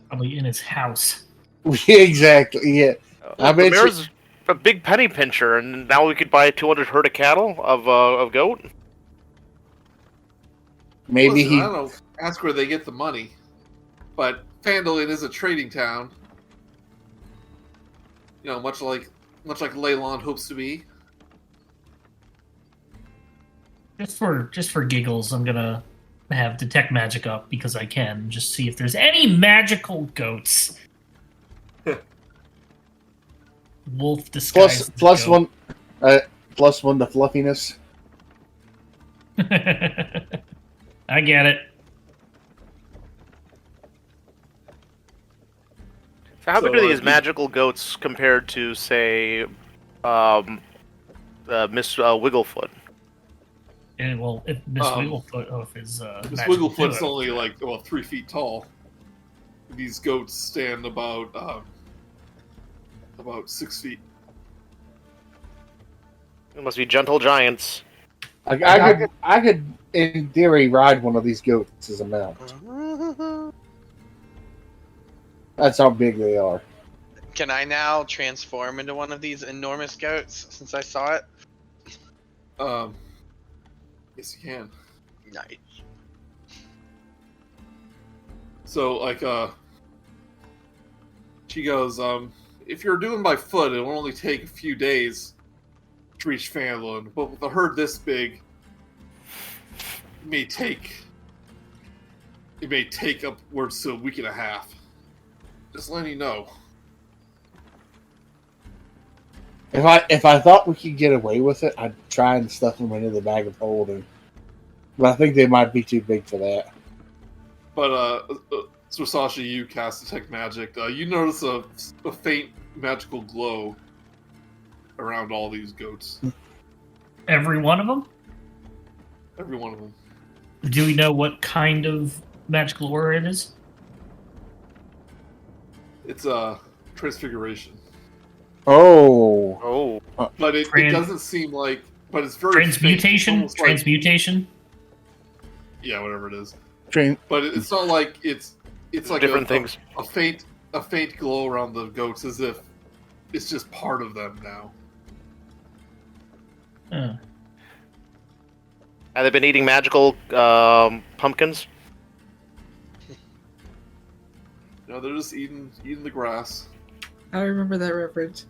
Probably in his house. Exactly. Yeah. The mayor's a big penny pincher, and now we could buy 200 herd of cattle of goat. Maybe Listen, I don't know. Ask where they get the money, but Phandalin is a trading town. You know, much like Leyland hopes to be. Just for giggles, I'm gonna have detect magic up because I can just see if there's any magical goats. Wolf disguise. Plus one to fluffiness. I get it. So how big are these magical goats compared to, say, Miss Wigglefoot? And, well, if Miss Wigglefoot is Miss Wigglefoot's only 3 feet tall. These goats stand about 6 feet. It must be gentle giants. I could, in theory, ride one of these goats as a mount. That's how big they are. Can I now transform into one of these enormous goats since I saw it? Yes, you can. Nice. So, like, she goes, if you're doing by foot, it will only take a few days to reach Phandalin, but with a herd this big, it may take upwards to a week and a half. Just letting you know. If I thought we could get away with it, I'd try and stuff them into the bag of holding. But I think they might be too big for that. But, Zorsashi, you cast Detect Magic. You notice a faint magical glow around all these goats. Every one of them? Every one of them. Do we know what kind of magical aura it is? It's Transfiguration. Oh. But it doesn't seem like... But it's very Transmutation? faint, Transmutation? Like, yeah, whatever it is. Train. But it's not like it's like different things. A faint glow around the goats, as if it's just part of them now. Have they been eating magical pumpkins? No, they're just eating the grass. I remember that reference.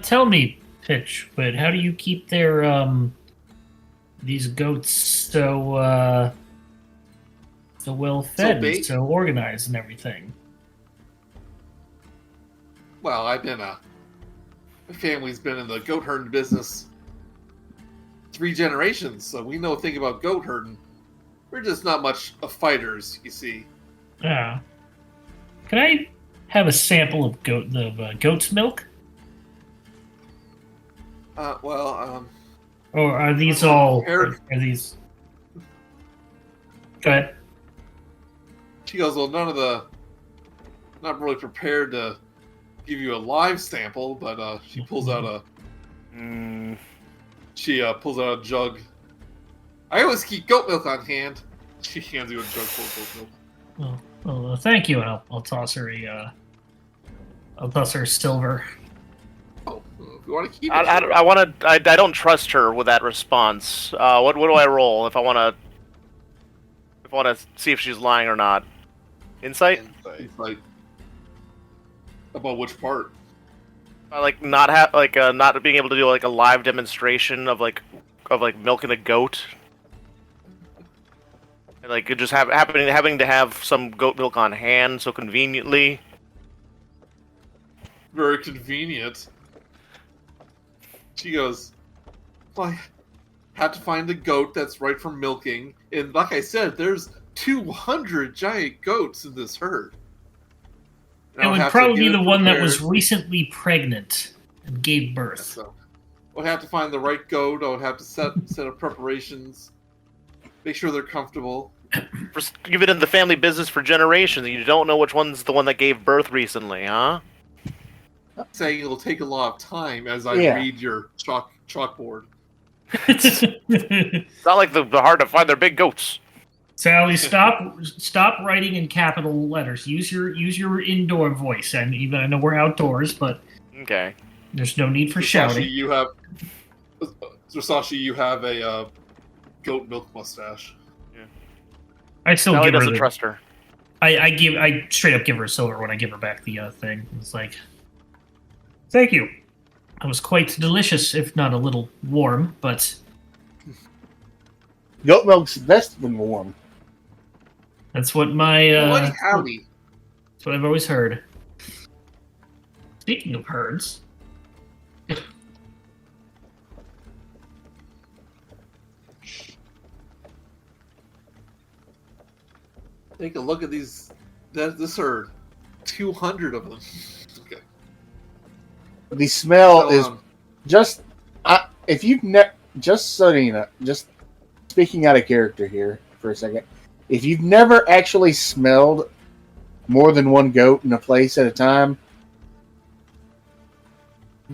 Tell me, Pitchwood, how do you keep their these goats so well fed, so organized and everything? Well, my family's been in the goat herding business 3 generations, so we know a thing about goat herding. We're just not much of fighters, you see. Yeah. Can I have a sample of goat's milk? Or are these all? Are these? Go ahead. She goes, well, not really prepared to give you a live sample, but she pulls out a a jug. I always keep goat milk on hand. She hands you a jug full of goat milk. Well, thank you, and I'll toss her silver. Oh, if you want to keep it. I don't trust her with that response. What do I roll if I want to see if she's lying or not? Insight? Insight. About which part? Not being able to do like a live demonstration of milking a goat. And, like, it just having to have some goat milk on hand so conveniently. Very convenient. She goes, well, I had to find the goat that's right for milking. And like I said, there's 200 giant goats in this herd. It would probably be the one that was recently pregnant and gave birth. So I would have to find the right goat. I would have to set up preparations, make sure they're comfortable. You've been in the family business for generations. You don't know which one's the one that gave birth recently, huh? I'm saying it'll take a lot of time as I read your chalkboard. It's not like they're hard to find. They're big goats. Sally, stop writing in capital letters. Use your indoor voice. And even I know we're outdoors, but okay. There's no need for shouting. Zorsashi, you have a goat milk mustache. Yeah. I still Sally give her doesn't trust her. I straight up give her silver when I give her back the thing. It's like, thank you. It was quite delicious, if not a little warm, but goat milk's best when warm. That's what my howdy. That's what I've always heard. Speaking of herds, take a look at this herd. 200 of them. Okay. The smell is just if you've just so you know, just speaking out of character here for a second. If you've never actually smelled more than one goat in a place at a time,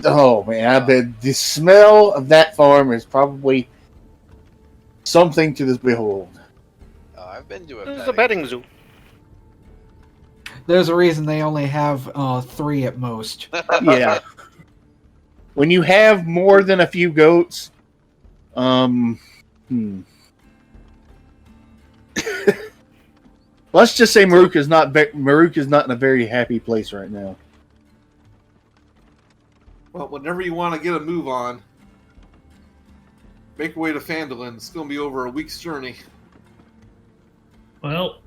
oh man, I bet the smell of that farm is probably something to behold. I've been to This is a petting zoo. There's a reason they only have 3 at most. Yeah. When you have more than a few goats, let's just say Murook is not in a very happy place right now. Well, whenever you want to get a move on, make your way to Phandalin. It's going to be over a week's journey. Well,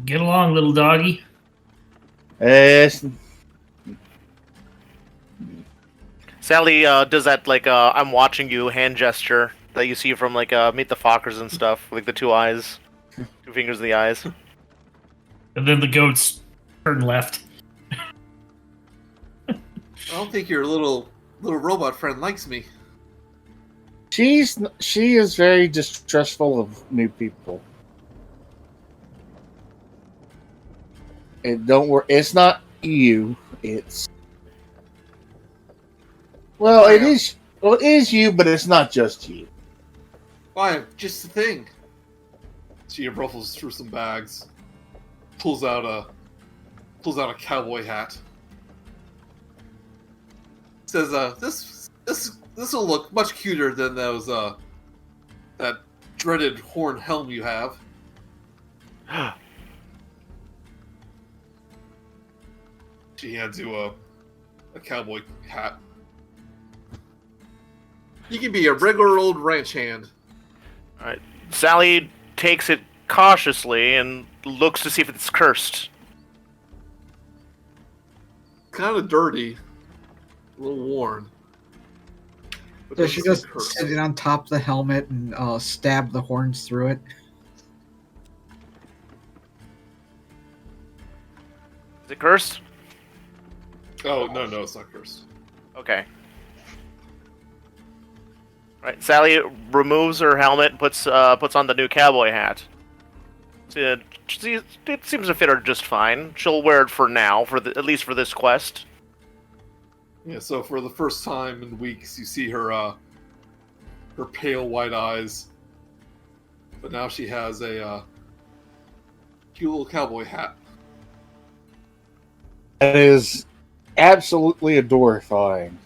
get along, little doggy. Sally does that I'm watching you hand gesture that you see from Meet the Fockers and stuff, like the 2 eyes, 2 fingers in the eyes. And then the goats turn left. I don't think your little robot friend likes me. She is very distrustful of new people. And don't worry, it's not you. It's it is. Well, it is you, but it's not just you. Why? Just the thing. She ruffles through some bags, pulls out a cowboy hat. Says, this will look much cuter than those that dreaded horn helm you have. She hands you a cowboy hat. You can be a regular old ranch hand. All right. Sally takes it cautiously and looks to see if it's cursed. Kind of dirty, a little worn. Does she just sit it on top of the helmet and stab the horns through it? Is it cursed? Oh, no, it's not cursed. Okay. Right. Sally removes her helmet and puts on the new cowboy hat. It seems to fit her just fine. She'll wear it for now, at least for this quest. Yeah, so for the first time in weeks, you see her pale white eyes. But now she has a cute little cowboy hat. That is absolutely adorifying.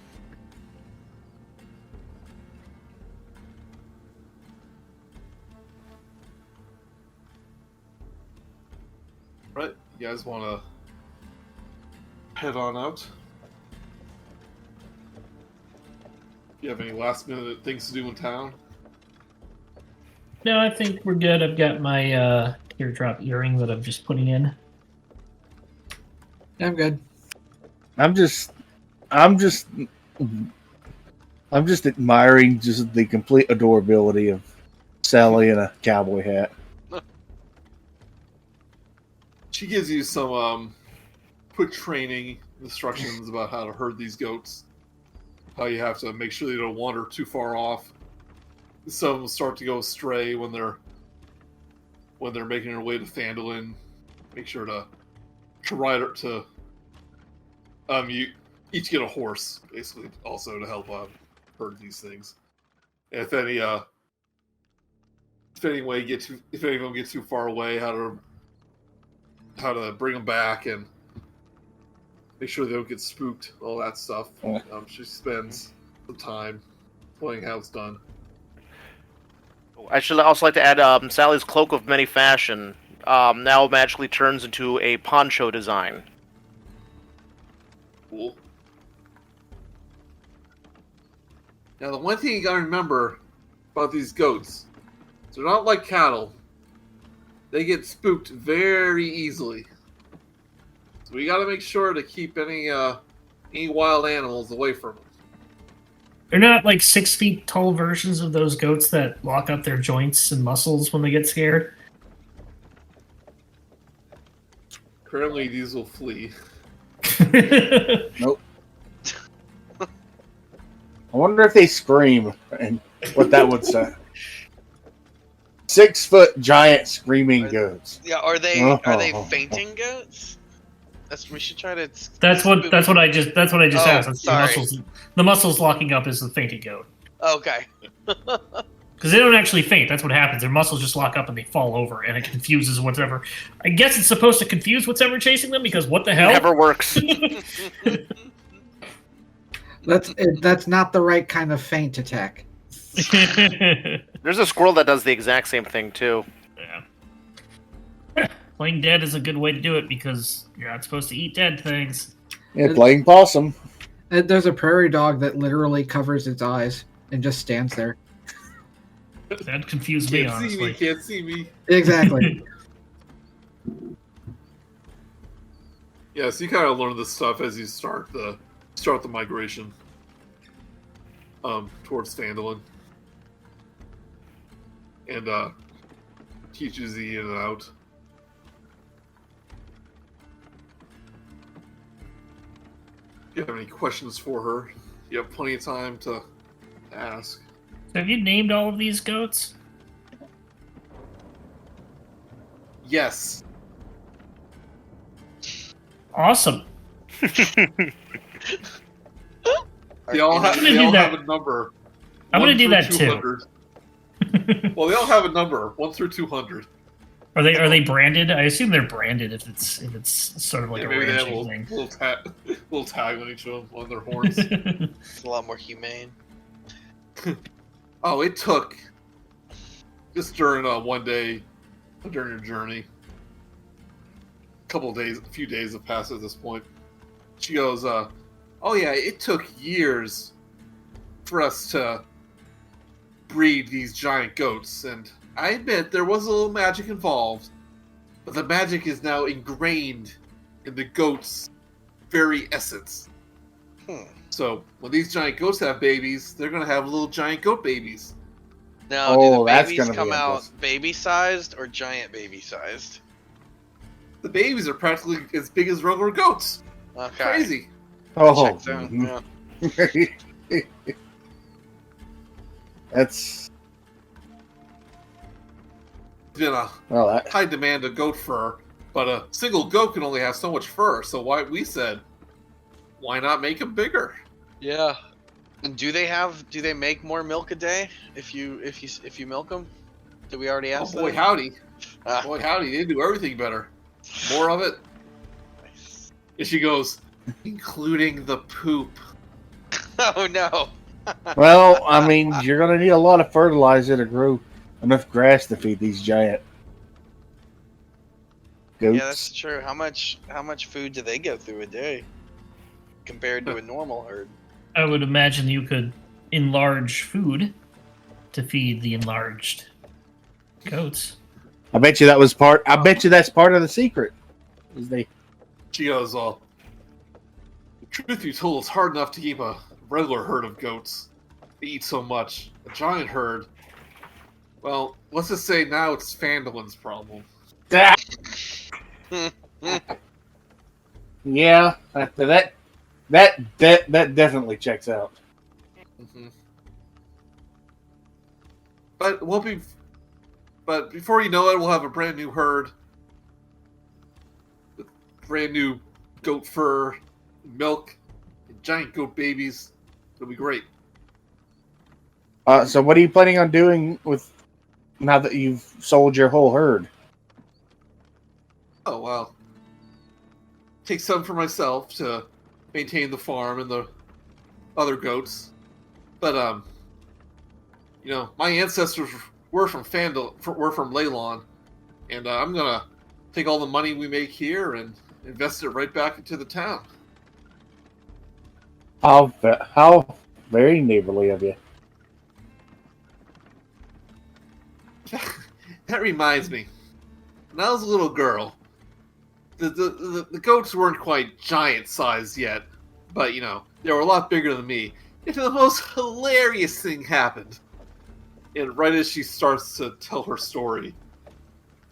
Right, you guys want to head on out? Do you have any last minute things to do in town? No, I think we're good. I've got my teardrop earring that I'm just putting in. I'm good. I'm just admiring just the complete adorability of Sally in a cowboy hat. She gives you some quick training instructions about how to herd these goats. How you have to make sure they don't wander too far off. Some of them start to go astray when they're making their way to Phandalin. Make sure to ride her to. You each get a horse, basically, also to help herd these things. And if any anyone gets too far away, how to bring them back and make sure they don't get spooked, all that stuff. She spends some time explaining how it's done. I should also like to add Sally's cloak of many fashion now magically turns into a poncho design. Cool. Now, the one thing you gotta remember about these goats, they're not like cattle. They get spooked very easily. So we gotta make sure to keep any wild animals away from them. They're not like 6 feet tall versions of those goats that lock up their joints and muscles when they get scared. Currently, these will flee. Nope. I wonder if they scream and what that would say. 6-foot giant screaming goats. Yeah, are they fainting goats? We should try to. That's what I just asked. Sorry. The muscles locking up is the fainting goat. Okay. Because they don't actually faint. That's what happens. Their muscles just lock up and they fall over, and it confuses whatever. I guess it's supposed to confuse what's ever chasing them, because what the hell? Never works. That's not the right kind of feint attack. There's a squirrel that does the exact same thing, too. Yeah. Playing dead is a good way to do it, because you're not supposed to eat dead things. Yeah, playing possum. There's a prairie dog that literally covers its eyes and just stands there. That confused me, honestly. Can't see me. Exactly. Yeah, so you kind of learn this stuff as you start the migration towards Phandalin, and teaches the in and out. If you have any questions for her, you have plenty of time to ask. So have you named all of these goats? Yes. Awesome. They all have a number. I'm going to do that too. Well, they all have a number, 1 through 200. Are they branded? I assume they're branded if it's sort of like a maybe they have ranching thing. little tag on each of them on their horns. It's a lot more humane. Oh, it took just during one day during your journey. A few days have passed at this point. She goes, "Oh yeah, it took years for us to breed these giant goats, and I admit there was a little magic involved, but the magic is now ingrained in the goat's very essence. So when these giant goats have babies, they're going to have little giant goat babies." Now, do the babies come out baby-sized or giant baby-sized? The babies are practically as big as regular goats. Okay. Crazy. Oh, Yeah. That's Been a high demand of goat fur, but a single goat can only have so much fur. So we said, why not make them bigger? Yeah. And do they make more milk a day if you milk them? Did we already ask Oh boy, that? howdy! Boy, howdy! They do everything better. More of it. Nice. And she goes, including the poop. Oh no. well, I mean, you're gonna need a lot of fertilizer to grow enough grass to feed these giant goats. Yeah, that's true. How much food do they go through a day compared to a normal herd? I would imagine you could enlarge food to feed the enlarged goats. I bet you that was part. I bet you that's part of the secret. She goes, well, the truth be told, it's hard enough to keep a regular herd of goats. They eat so much. A giant herd, well, let's just say now it's Phandalin's problem. Yeah, that definitely checks out. Mm-hmm. But it won't be. But before you know it, we'll have a brand new herd, with brand new goat fur, milk, and giant goat babies. It'll be great. So what are you planning on doing with now that you've sold your whole herd? Oh well. Take some for myself to maintain the farm and the other goats. But my ancestors were from Leyland, and I'm gonna take all the money we make here and invest it right back into the town. How very neighborly of you. That reminds me. When I was a little girl, the goats weren't quite giant sized yet, but they were a lot bigger than me. And the most hilarious thing happened. And right as she starts to tell her story,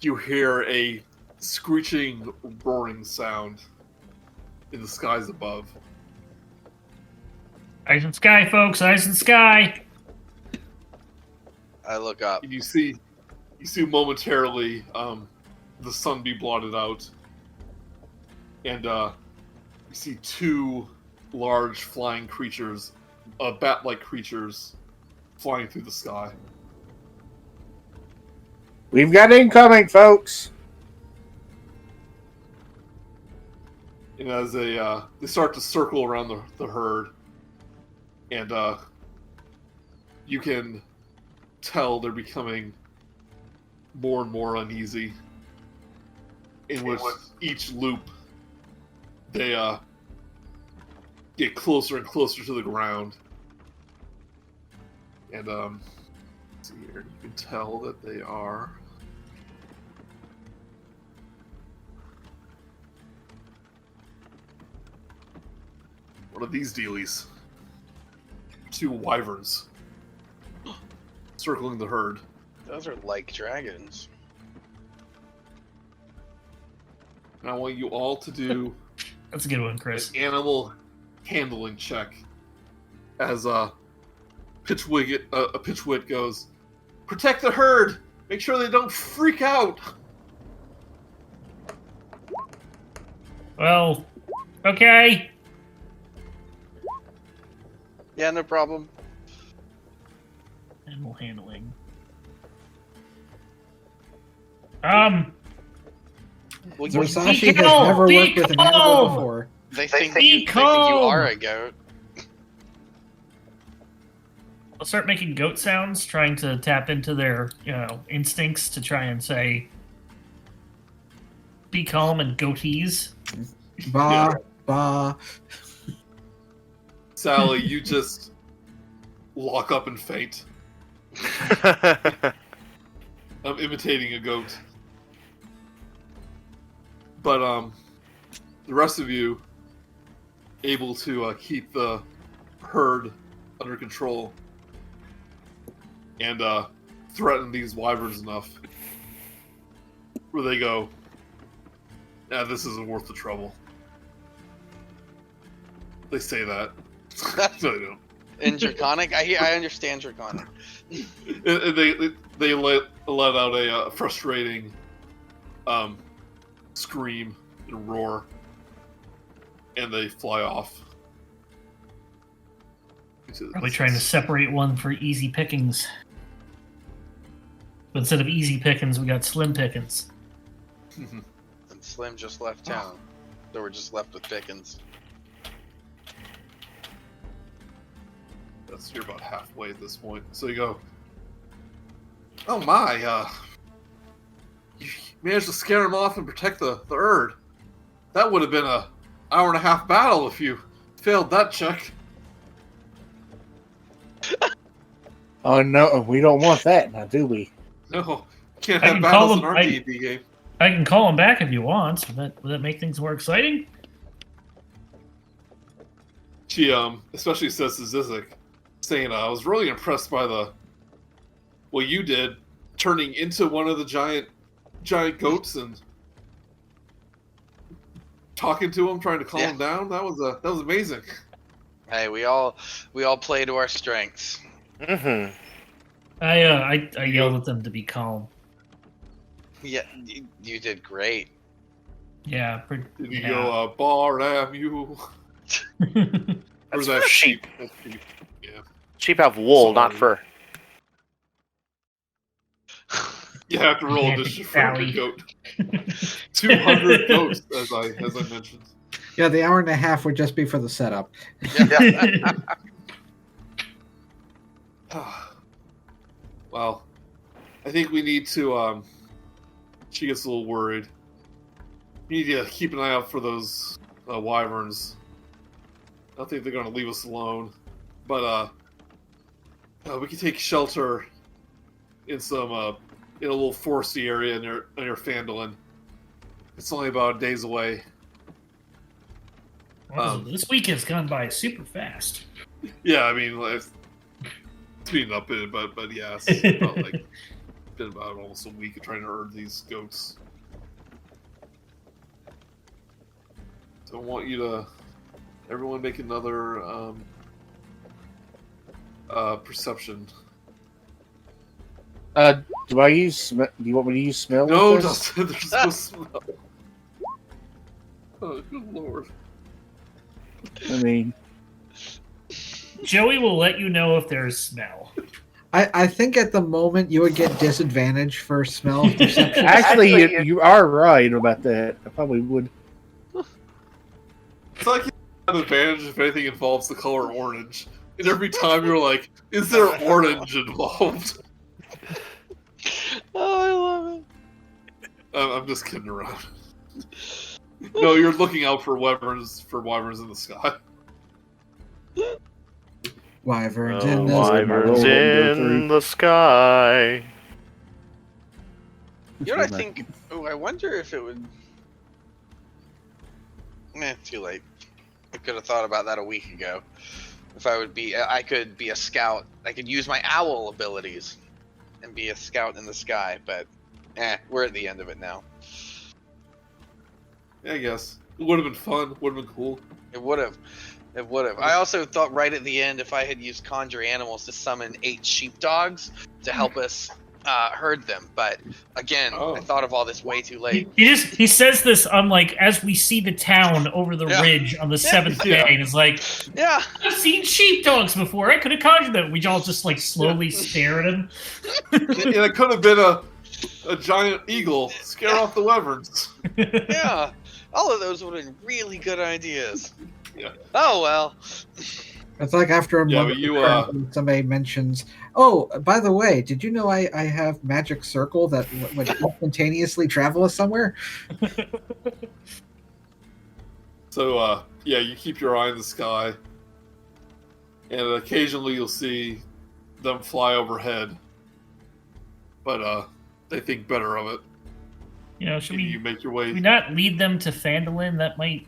you hear a screeching, roaring sound in the skies above. Eyes in the sky, folks! Eyes in the sky! I look up. And you see momentarily the sun be blotted out, and you see two large flying creatures, bat-like creatures, flying through the sky. We've got incoming, folks. And as they start to circle around the herd, and you can tell they're becoming more and more uneasy. In which each loop, they get closer and closer to the ground. And let's see here, you can tell that they are. What are these dealies? 2 wyverns circling the herd. Those are like dragons. And I want you all to do That's a good one, Chris. an animal handling check. As a Pitchwit goes, protect the herd. Make sure they don't freak out. Well, okay. Yeah, no problem. Animal handling. Well, Zorsashi has calm, never be worked with an calm. animal before. they think Be you calm. are a goat. I'll start making goat sounds, trying to tap into their, instincts to try and say, be calm and goatees. Ba, ba. Sally, you just lock up and faint. I'm imitating a goat. But the rest of you able to keep the herd under control and threaten these wyverns enough where they go, "Yeah, this isn't worth the trouble." They say that. No, they don't. In Draconic, I understand Draconic. And they let out a frustrating scream and roar, and they fly off. Probably trying to separate one for easy pickings. But instead of easy pickings, we got slim pickings. And Slim just left town, so we're just left with Pickens. You're about halfway at this point. So you go, "Oh my, you managed to scare him off and protect the herd. That would have been an hour and a half battle if you failed that check." Oh no, we don't want that now, do we? No, can't I have can battles call in our them- D&D game. I can call him back if you want. Would that make things more exciting? She especially says to Zyzzyx, saying, "I was really impressed by what you did, turning into one of the giant goats and talking to him, trying to calm him down. That was amazing." Hey, we all play to our strengths. Mm-hmm. I yelled at them to be calm. Yeah, you did great. Yeah. Did you go, "Bar am you"? Or is that for sheep. That's sheep. Yeah. Sheep have wool, not fur. You have to roll Yeah, initiative for every Sally. goat. 200 goats, as I mentioned. Yeah, the hour and a half would just be for the setup. Well, I think we need to. She gets a little worried. We need to keep an eye out for those wyverns. I don't think they're going to leave us alone, but we can take shelter in some in a little foresty area near Phandalin. It's only about a day's away. This week has gone by super fast. Yeah, I mean, it's speeding up in it, but yeah, it's about been about almost a week of trying to herd these goats. So I want you to everyone make another perception. Do I use? Do you want me to use smell? No, with this? Dustin, there's no smell. Oh, good lord. I mean, Joey will let you know if there's smell. I think at the moment you would get disadvantage for smell perception. Actually, you are right about that. I probably would. It's like you have an advantage if anything involves the color orange. And every time you're like, is there orange involved? Oh, I love it. I'm just kidding around. No, you're looking out for wyverns in the sky. Wyverns Oh, in the wyverns in the sky. You know what I think? Oh, I wonder if it would. Too late. I could have thought about that a week ago. If I could be a scout. I could use my owl abilities and be a scout in the sky. But, we're at the end of it now. Yeah, I guess it would have been fun. Would have been cool. It would have. It would have. I also thought right at the end, if I had used Conjure Animals to summon 8 sheepdogs to help us herd them, but again, I thought of all this way too late. He says this on like as we see the town over the ridge on the 7th day, and it's like, yeah, I've seen sheepdogs before. I could have conjured them. We all just like slowly stare at him. And it could have been a giant eagle scare off the wyverns. Yeah, all of those would have been really good ideas. Yeah. Oh well. It's like after a month, somebody mentions, "Oh, by the way, did you know I have magic circle that would instantaneously travel us somewhere?" So, you keep your eye in the sky, and occasionally you'll see them fly overhead, but they think better of it. You know, should you make your way? Should we not lead them to Phandalin? That might,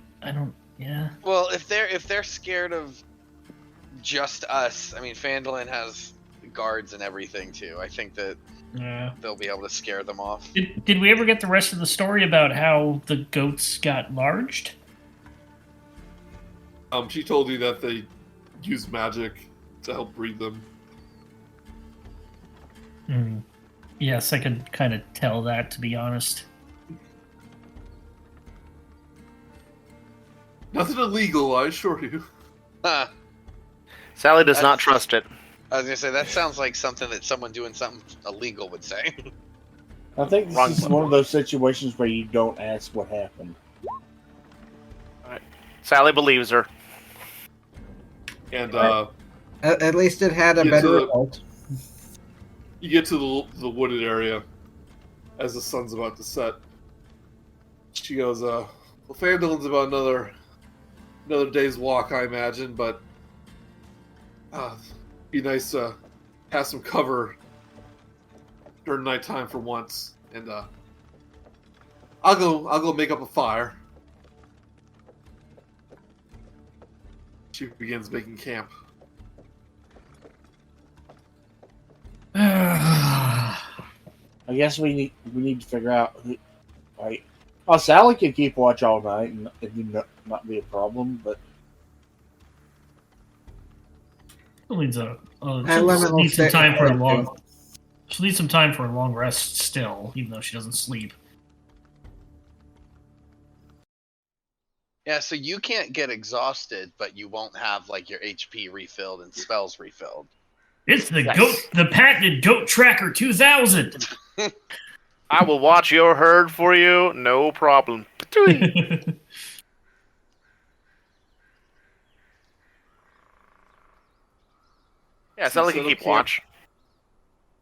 yeah. Well, if they're scared of just us, I mean, Phandalin has guards and everything too. I think that they'll be able to scare them off. Did we ever get the rest of the story about how the goats got larged? She told you that they use magic to help breed them. Yes, I could kind of tell that, to be honest. Nothing illegal, I assure you. Sally does not trust it. I was gonna say that sounds like something that someone doing something illegal would say. I think this is one of those situations where you don't ask what happened. Right. Sally believes her. And at least it had a better result. You get to the wooded area as the sun's about to set. She goes, well, Phandalin's about another day's walk, I imagine, but be nice to have some cover during nighttime for once, and I'll go make up a fire. She begins making camp. I guess we need to figure out who, right. Oh, Sally can keep watch all night and it would not be a problem, but She'll need some time for a long. She'll need some time for a long rest still, even though she doesn't sleep. Yeah, so you can't get exhausted, but you won't have like your HP refilled and spells refilled. It's the patented Goat Tracker 2000. I will watch your herd for you, no problem. Yeah, Sally can keep watch.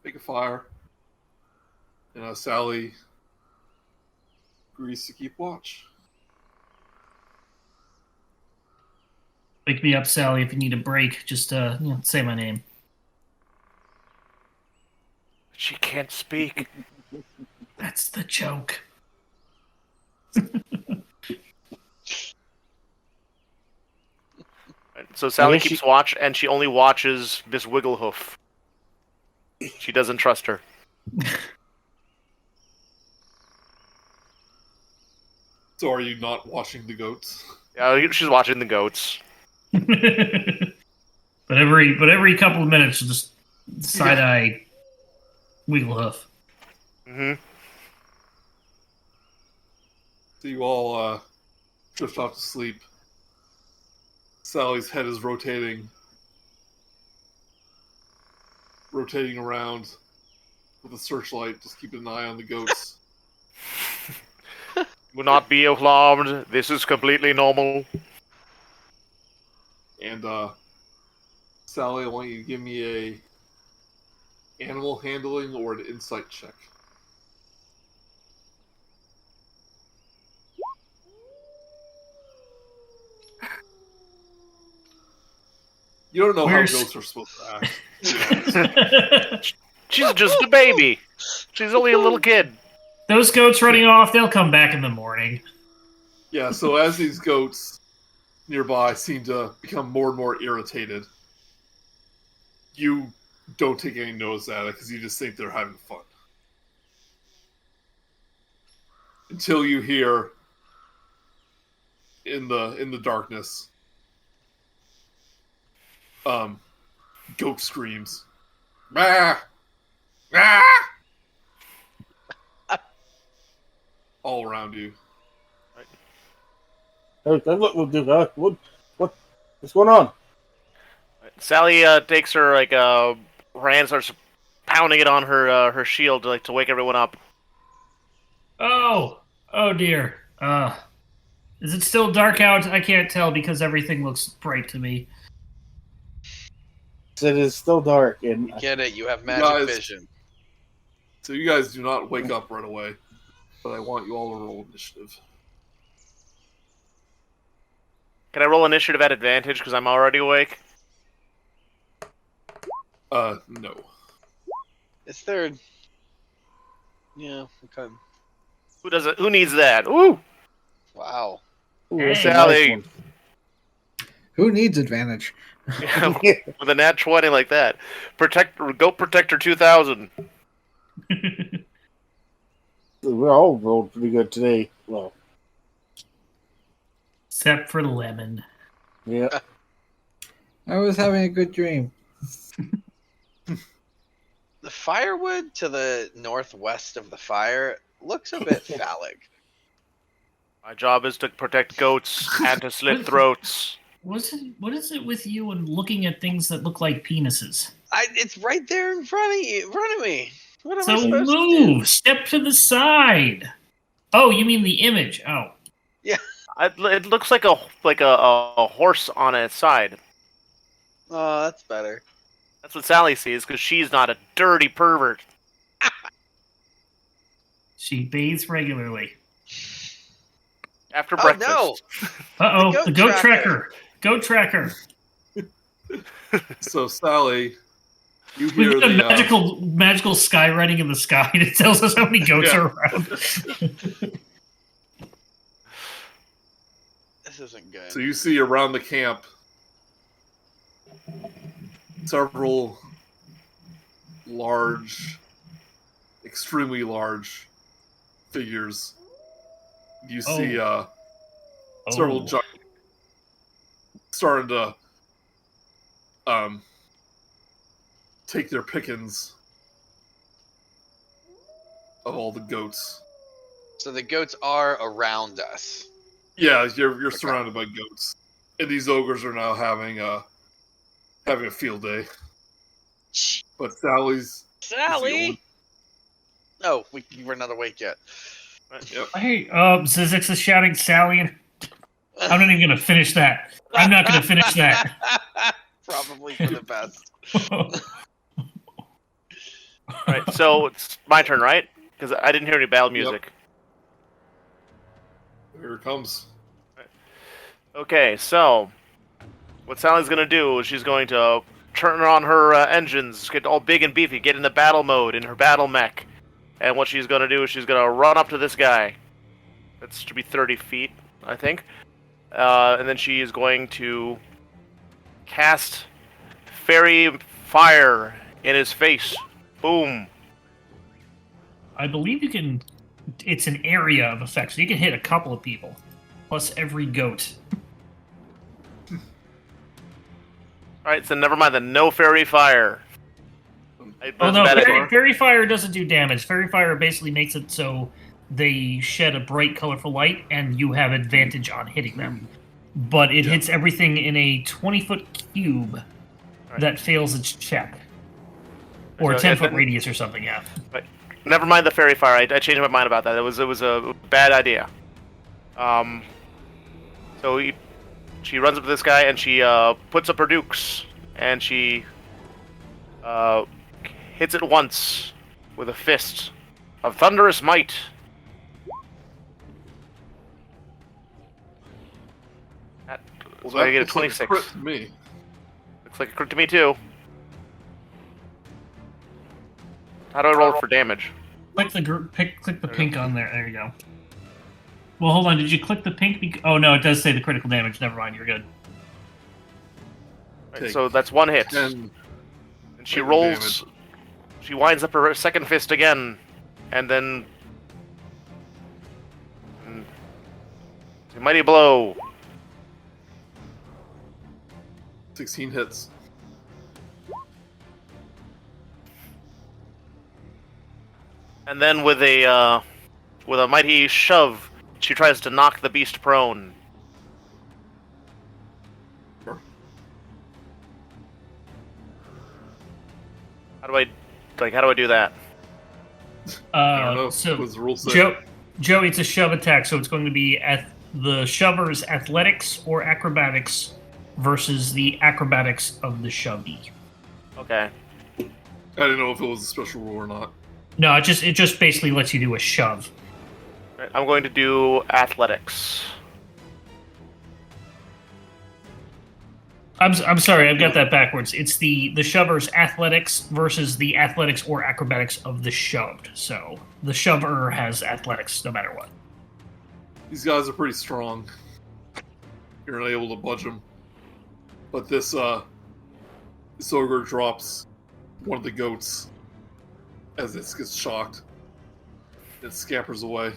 Make a fire. And Sally agrees to keep watch. Wake me up, Sally, if you need a break. Just say my name. She can't speak. That's the joke. So Sally keeps watch, and she only watches Miss Wigglehoof. She doesn't trust her. So are you not watching the goats? Yeah, she's watching the goats. but every couple of minutes, she'll just side-eye Wigglehoof. Mm-hmm. So you all drift off to sleep. Sally's head is rotating. rotating around with a searchlight, just keeping an eye on the goats. Do not be alarmed. This is completely normal. And Sally, I want you to give me a animal handling or an insight check. You don't know how goats are supposed to act. She's just a baby. She's only a little kid. Those goats running off, they'll come back in the morning. Yeah, so as these goats nearby seem to become more and more irritated, you don't take any notice at it because you just think they're having fun. Until you hear in the darkness goat screams. Ah! Ah! All around you. What's going on? Sally takes her her hand, starts pounding it on her shield to wake everyone up. Oh dear. Is it still dark out? I can't tell because everything looks bright to me. It is still dark, and Get it? You have magic vision. So you guys do not wake up right away, but I want you all to roll initiative. Can I roll initiative at advantage because I'm already awake? No. Is there? Yeah. Okay. Who does it? Who needs that? Ooh, Wow. ooh, that's a Sally. nice Who needs advantage? with a nat 20 like that. Goat Protector 2000. one. We're all rolled pretty good today. Well, Except for Lemon. yeah. I was having a good dream. The firewood to the northwest of the fire looks a bit phallic. My job is to protect goats and to slit throats. What is it with you and looking at things that look like penises? It's right there in front of me. What am I So supposed to move, do? step to the side. Oh, you mean the image? Oh, It looks like a horse on its side. Oh, that's better. That's what Sally sees because she's not a dirty pervert. she bathes regularly. After Oh breakfast. no! Uh-oh, the goat tracker. tracker. Goat tracker. So Sally, you We've hear got a the magical skywriting in the sky, and it tells us how many goats Yeah. are around. This isn't good. so you see around the camp several large, extremely large figures. You see several giants starting to take their pickings of all the goats. So the goats are around us. Yeah, you're surrounded by goats, and these ogres are now having a field day. But Sally's Sally! Oh, we're not awake yet. Yep. Hey, Zyzzyx is shouting Sally, and I'm not even going to finish that. I'm not going to finish that. Probably for the best. Right, so it's my turn, right? Because I didn't hear any battle music. Here it comes. Okay, so what Sally's going to do is she's going to turn on her engines, get all big and beefy, get into battle mode in her battle mech. And what she's going to do is she's going to run up to this guy. That's to be 30 feet, I think. And then she is going to cast Fairy Fire in his face. Boom. I believe you can... It's an area of effect, so you can hit a couple of people. Plus every goat. Alright, so never mind the no Fairy Fire. Oh no, Fairy Fire doesn't do damage. Fairy Fire basically makes it so they shed a bright, colorful light, and you have advantage on hitting them. But it hits everything in a 20-foot cube that fails its check. Or a So, 10-foot radius or something, yeah. Right. Never mind the fairy fire. I changed my mind about that. It was a bad idea. So she runs up to this guy and she puts up her dukes and she hits it once with a fist of thunderous might. So I get a 26. Like a crit to me. Looks like a crit to me too. How do I roll for damage? Click the pink on there. There you go. Well, hold on. Did you click the pink? Oh no, it does say the critical damage. Never mind. You're good. Right, so that's one hit. 10 and she rolls. Damage. She winds up her second fist again, and then a mighty blow. 16 hits. And then with a mighty shove, she tries to knock the beast prone. Sure. How do I do that? I don't know. So What's the rule say? Joey, it's a shove attack, so it's going to be at the shover's athletics or acrobatics versus the acrobatics of the shovey. Okay. I didn't know if it was a special rule or not. No, it just basically lets you do a shove. Right, I'm going to do athletics. I'm sorry, I've got that backwards. It's the shover's athletics versus the athletics or acrobatics of the shoved. So the shover has athletics no matter what. These guys are pretty strong. You're not able to budge them. But this ogre drops one of the goats as it gets shocked. It scampers away.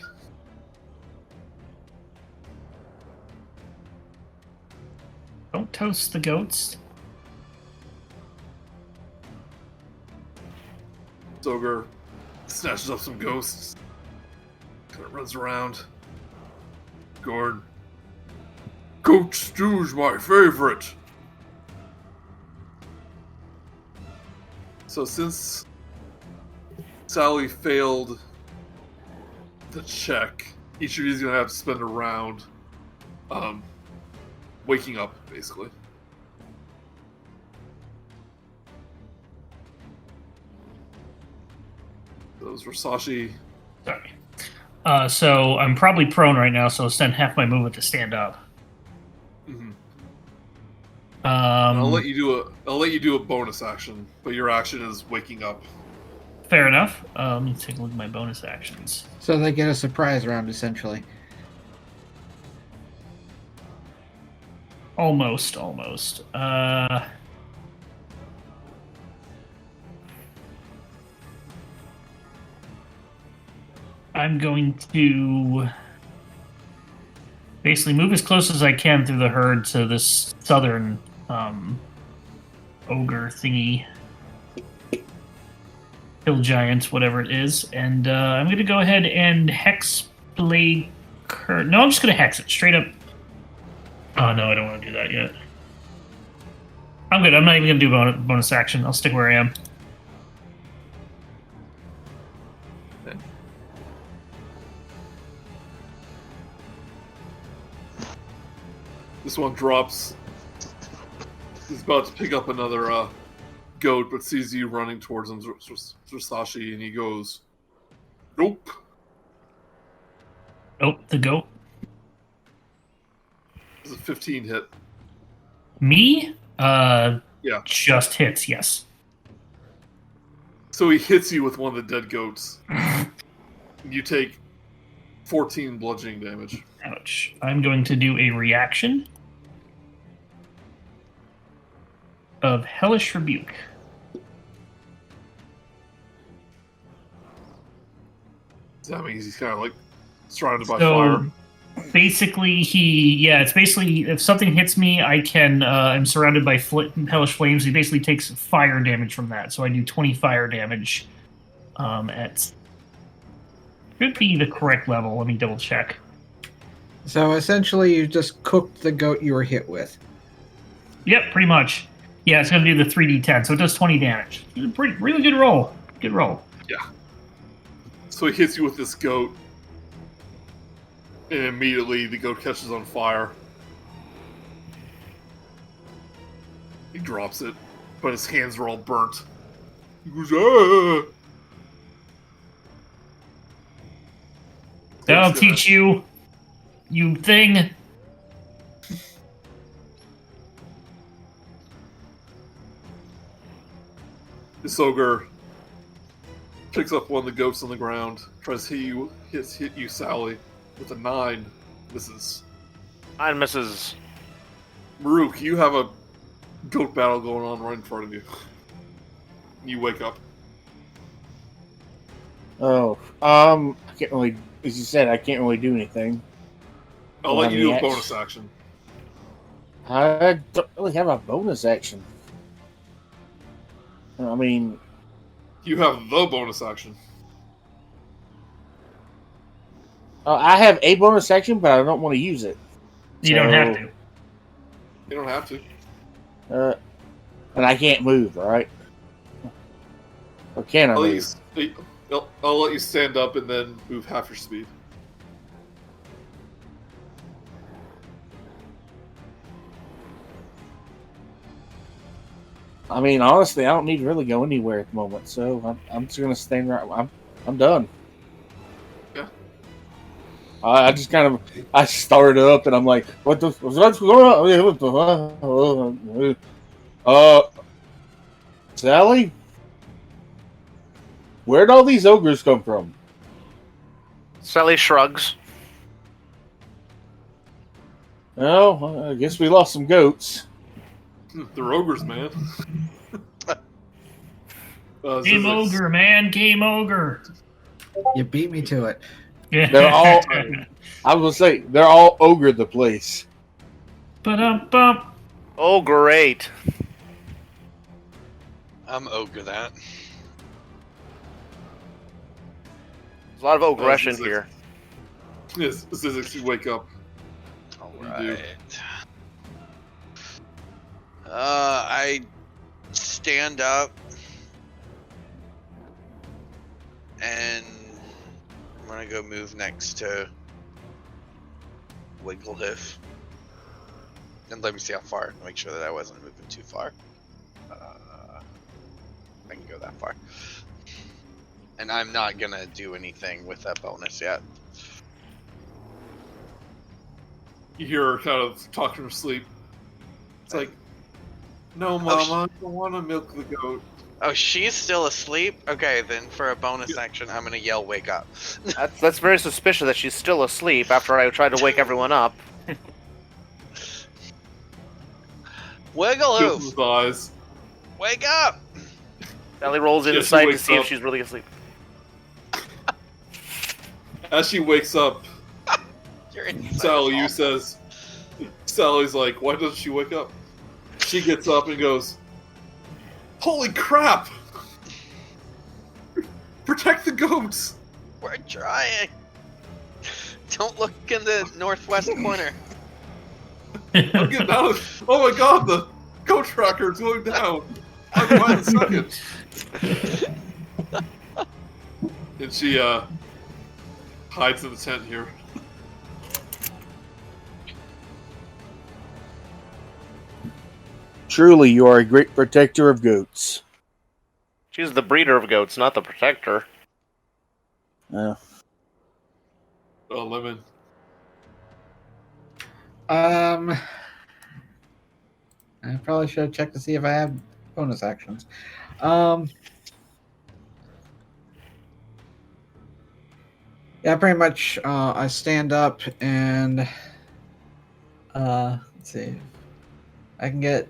Don't toast the goats. This ogre snatches up some ghosts. Kind of runs around. Gord. Goat stew's my favorite. So since Sally failed the check, each of you is going to have to spend a round waking up, basically. Those were Zorsashi. Sorry. So I'm probably prone right now, so I'll spend half my movement to stand up. Mm-hmm. I'll I'll let you do a bonus action, but your action is waking up. Fair enough. Let me take a look at my bonus actions. So they get a surprise round, essentially. Almost. I'm going to basically move as close as I can through the herd to this southern ogre thingy. Hill giant, whatever it is. And I'm going to go ahead and hex blade curse. No, I'm just going to hex it straight up. Oh, no, I don't want to do that yet. I'm good. I'm not even going to do bonus action. I'll stick where I am. Okay. This one drops. He's about to pick up another goat, but sees you running towards him, Zorsashi, and he goes, "Nope." Nope, the goat. It's a 15 hit. Me? Yeah. Just hits, yes. So he hits you with one of the dead goats. You take 14 bludgeoning damage. Ouch. I'm going to do a reaction of Hellish Rebuke. That means he's kind of like surrounded by fire. Basically, it's basically if something hits me, I'm surrounded by hellish flames. He basically takes fire damage from that, so I do 20 fire damage. Should be the correct level. Let me double check. So essentially, you just cooked the goat you were hit with. Yep, pretty much. Yeah, it's going to do the 3d10, so it does 20 damage. Really good roll. Good roll. Yeah. So he hits you with this goat, and immediately the goat catches on fire. He drops it, but his hands are all burnt. He goes, ah! That'll teach you, you thing. This ogre picks up one of the goats on the ground, tries to hit you, Sally, with a 9. Misses. 9 misses. Murook, you have a goat battle going on right in front of you. You wake up. Oh, I can't really, as you said, I can't really do anything. I'll let you do a bonus action. I don't really have a bonus action. I mean, You have the bonus action. I have a bonus action, but I don't want to use it. You don't have to. You don't have to. And I can't move, right? Or can I I'll let move? I'll let you stand up and then move half your speed. I mean, honestly, I don't need to really go anywhere at the moment, so I'm just gonna stand right. I'm done. Yeah. I just kind of I start up and I'm like, what's going on? Sally, where'd all these ogres come from? Sally shrugs. Oh, I guess we lost some goats. They're ogres, man. Game Zyzzyx. ogre, man. Game ogre. You beat me to it. They're all. I was gonna say they're all ogre the place. Ba-dum-bum. Oh, great. I'm ogre that. There's a lot of aggression Zyzzyx. here. Yes, Zyzzyx, you wake up. All You do. right. I stand up and I'm gonna go move next to Wigglehoof. And let me see how far. Make sure that I wasn't moving too far. I can go that far. And I'm not gonna do anything with that bonus yet. You hear her kind of talking in her sleep. It's like, no, Mama, I don't want to milk the goat. Oh, she's still asleep? Okay, then for a bonus action, I'm gonna yell, wake up. That's very suspicious that she's still asleep after I tried to wake everyone up. Wigglehoof! His eyes. Wake up! Sally rolls Yeah, she inside to wakes see if up. she's really asleep. As she wakes up, You're inside Sally, you awful. says, Sally's like, why doesn't she wake up? She gets up and goes, holy crap! Protect the goats! We're trying. Don't look in the northwest corner. I'm getting out of. Oh my god, the goat tracker's going down! I'm by the second. And she hides in the tent here. Truly, you are a great protector of goats. She's the breeder of goats, not the protector. Yeah. Oh, Lemon. I probably should have checked to see if I have bonus actions. Yeah, pretty much. I stand up and let's see. I can get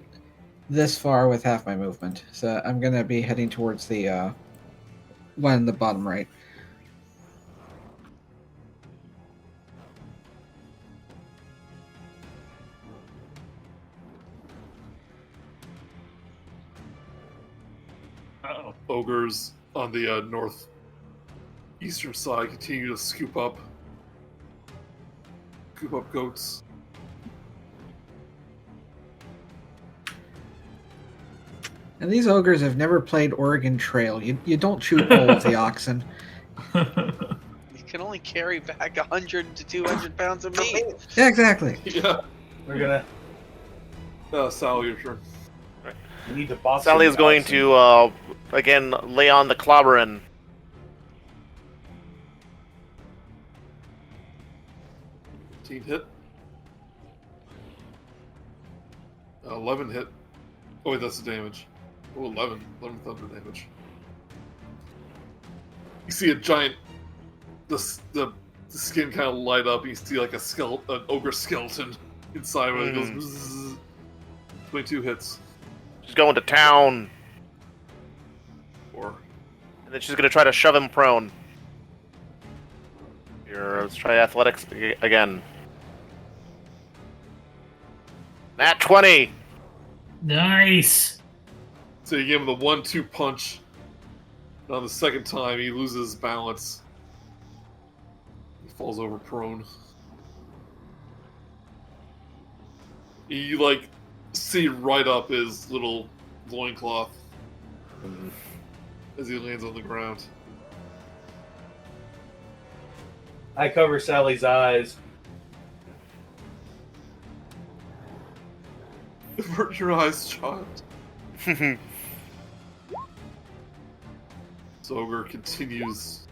this far with half my movement, so I'm gonna be heading towards the one in the bottom right. Uh-oh. Ogres on the northeastern side continue to scoop up goats. And these ogres have never played Oregon Trail. You don't chew all of the oxen. You can only carry back 100 to 200 pounds of meat. Yeah, exactly. Yeah. We're gonna. Sally, your turn. We need to box. Sally is going to again lay on the clobberin. 15 hit. 11 hit. Oh wait, that's the damage. Oh, 11 thunder damage. You see a giant, the skin kind of light up. And you see like an ogre skeleton inside where it goes. Bzzz. 22 hits. She's going to town. 4. And then she's going to try to shove him prone. Here, let's try athletics again. Nat 20! Nice. So you give him the 1-2 punch. And on the second time, he loses balance. He falls over prone. You like see right up his little loincloth as he lands on the ground. I cover Sally's eyes. Avert your eyes, child. Ogre continues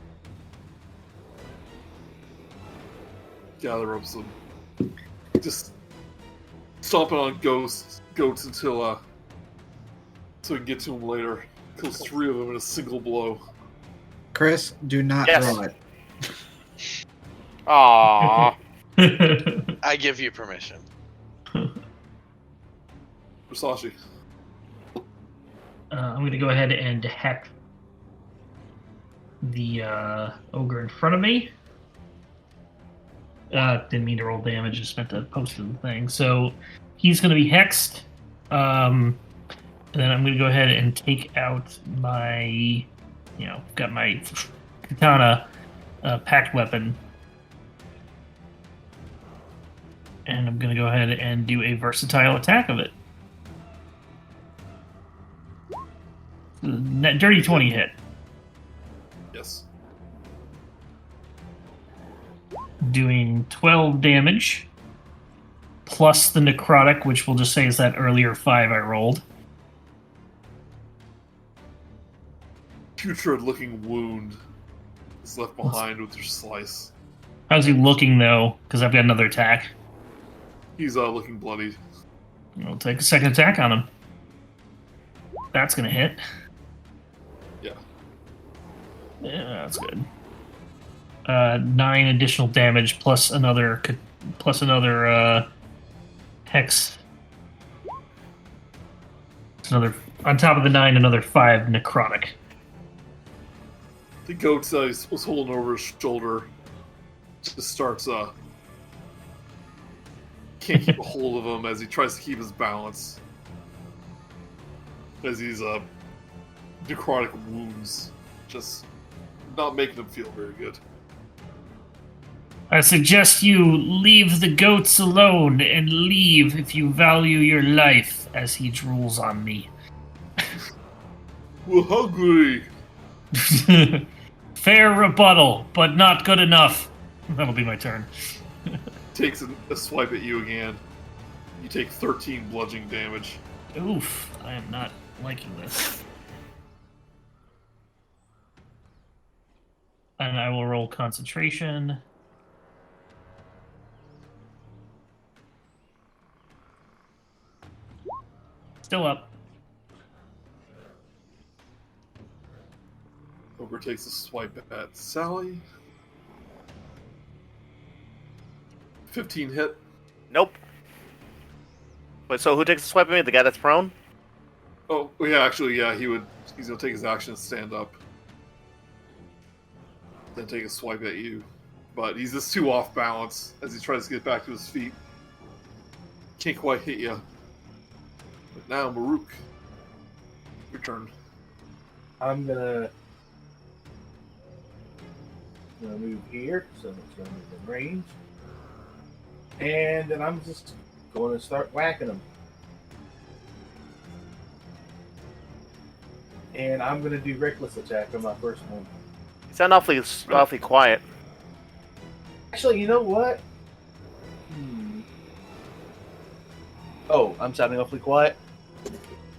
gather up some, just stomping on goats until so we can get to him later. Kills 3 of them in a single blow. Chris, do not Yes. draw it. Aww. I give you permission. Zorsashi. I'm going to go ahead and heck the ogre in front of me. Didn't mean to roll damage, just meant to post the thing. So he's going to be hexed. And then I'm going to go ahead and take out my, got my katana packed weapon. And I'm going to go ahead and do a versatile attack of it. Dirty 20 hit. Yes. Doing 12 damage. Plus the necrotic, which we'll just say is that earlier 5 I rolled. Putrid-looking wound is left behind with your slice. How's he looking, though? Because I've got another attack. He's looking bloodied. I'll take a second attack on him. That's going to hit. Yeah. Yeah, that's good. 9 additional damage plus another hex. It's another on top of the 9, another 5 necrotic. The goat was holding over his shoulder. Just starts can't keep a hold of him as he tries to keep his balance. As he's necrotic wounds just not making him feel very good. I suggest you leave the goats alone and leave if you value your life, as he drools on me. We're hungry. Fair rebuttal, but not good enough. That'll be my turn. Takes a swipe at you again. You take 13 bludgeoning damage. Oof, I am not liking this. And I will roll concentration. Still up. Ogre takes a swipe at Sally. 15 hit. Nope. Wait, so who takes a swipe at me? The guy that's prone? Oh, yeah, actually, yeah, he's gonna take his action and stand up. Then take a swipe at you. But he's just too off balance as he tries to get back to his feet. Can't quite hit you. But now, Murook. Your turn. I'm gonna move here, so it's gonna move in range. And then I'm just going to start whacking them. and I'm gonna do reckless attack on my first one. You sound awfully quiet. Actually, you know what? Oh, I'm sounding awfully quiet.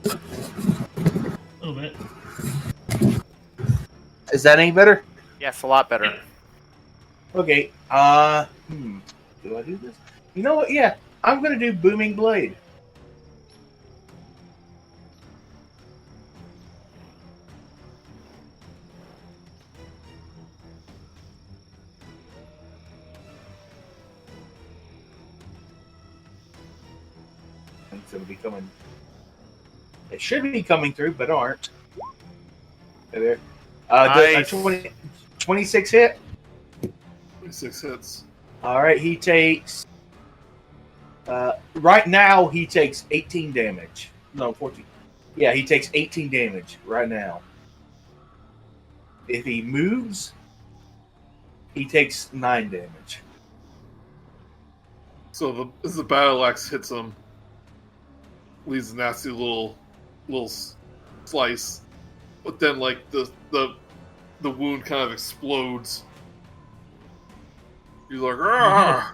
A little bit. Is that any better? Yes, a lot better. Okay. Do I do this? You know what? Yeah, I'm gonna do Booming Blade. It's gonna be coming. It should be coming through, but aren't. There. Nice. 26 hit. 26 hits. All right, he takes. Right now, he takes 18 damage. No, 14. Yeah, he takes 18 damage right now. If he moves, he takes 9 damage. So as the battle axe hits him, leaves a nasty little slice, but then like the wound kind of explodes. You're like, ah!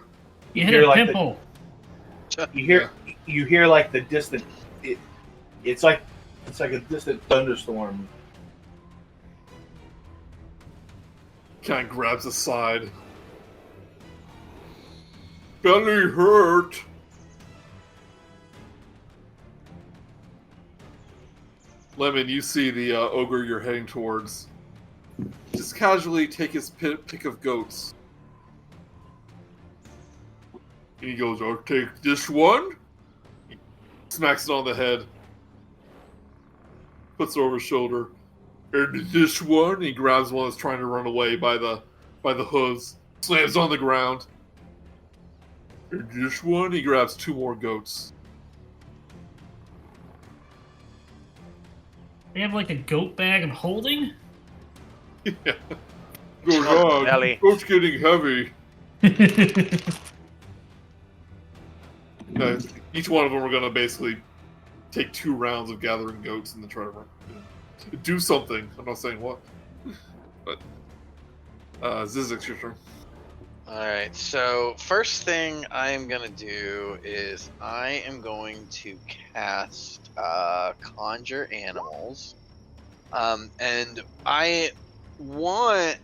You hit You're a like pimple. You hear like the distant. It's like a distant thunderstorm. Kind of grabs the side. Belly hurt. Lemon, you see the ogre you're heading towards. Just casually take his pick of goats. And he goes, "I'll take this one." He smacks it on the head. Puts it over his shoulder. And this one, he grabs one that's trying to run away by the hooves. Slams on the ground. And this one, he grabs 2 more goats. They have like a goat bag of holding? Yeah. Goes Oh, on. belly. Goat's getting heavy. Each one of them are going to basically take 2 rounds of gathering goats and then try to do something. I'm not saying what. But, Zyzzyx, your turn. Alright, so first thing I'm going to do is I am going to cast Conjure Animals. And I want,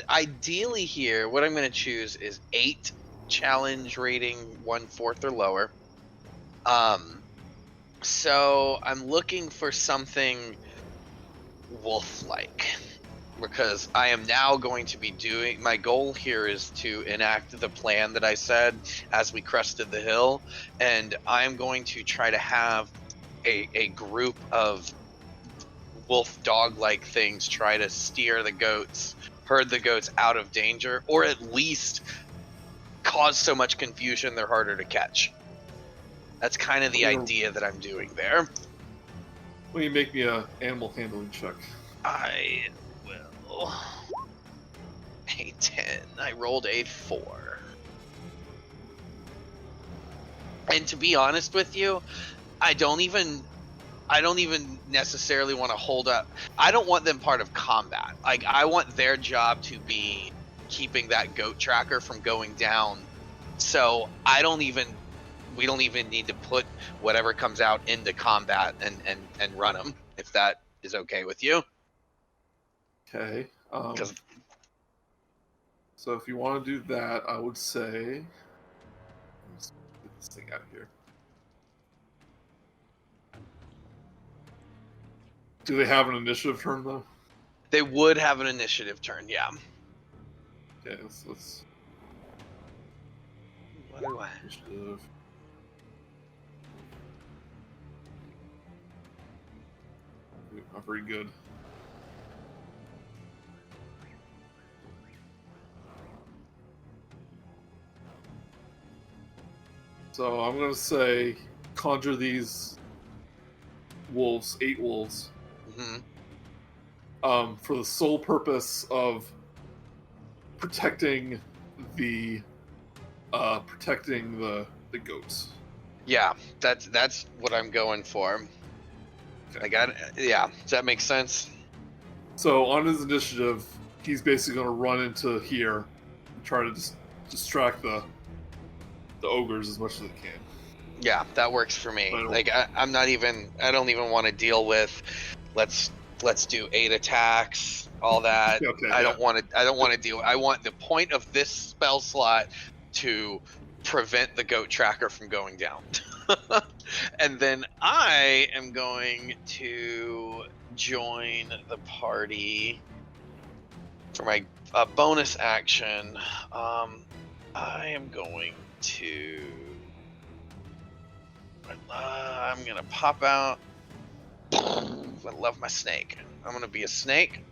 ideally here, what I'm going to choose is 8 challenge rating 1/4 or lower. So I'm looking for something wolf-like, because I am now going to be doing, my goal here is to enact the plan that I said as we crested the hill, and I'm going to try to have a group of wolf dog-like things try to steer the goats, herd the goats out of danger, or at least cause so much confusion they're harder to catch. That's kind of the idea that I'm doing there. Will you make me a animal handling check? I will. A 10. I rolled a 4. And to be honest with you, I don't even necessarily want to hold up. I don't want them part of combat. Like, I want their job to be keeping that goat tracker from going down. So we don't even need to put whatever comes out into combat and run them, if that is okay with you. Okay. So if you want to do that, I would say... Let's get this thing out of here. Do they have an initiative turn, though? They would have an initiative turn, yeah. Okay, let's What do I... Initiative. Not very good. So I'm going to say conjure these wolves, 8 wolves, for the sole purpose of protecting the goats. Yeah, that's what I'm going for. Yeah, does that make sense? So on his initiative, he's basically going to run into here and try to distract the ogres as much as he can. Yeah, that works for me. Like I don't even want to deal with let's do 8 attacks, all that. Okay, I don't want to deal. I want the point of this spell slot to prevent the goat tracker from going down. And then I am going to join the party for my bonus action. I am going to. I'm gonna pop out. I love my snake. I'm gonna be a snake,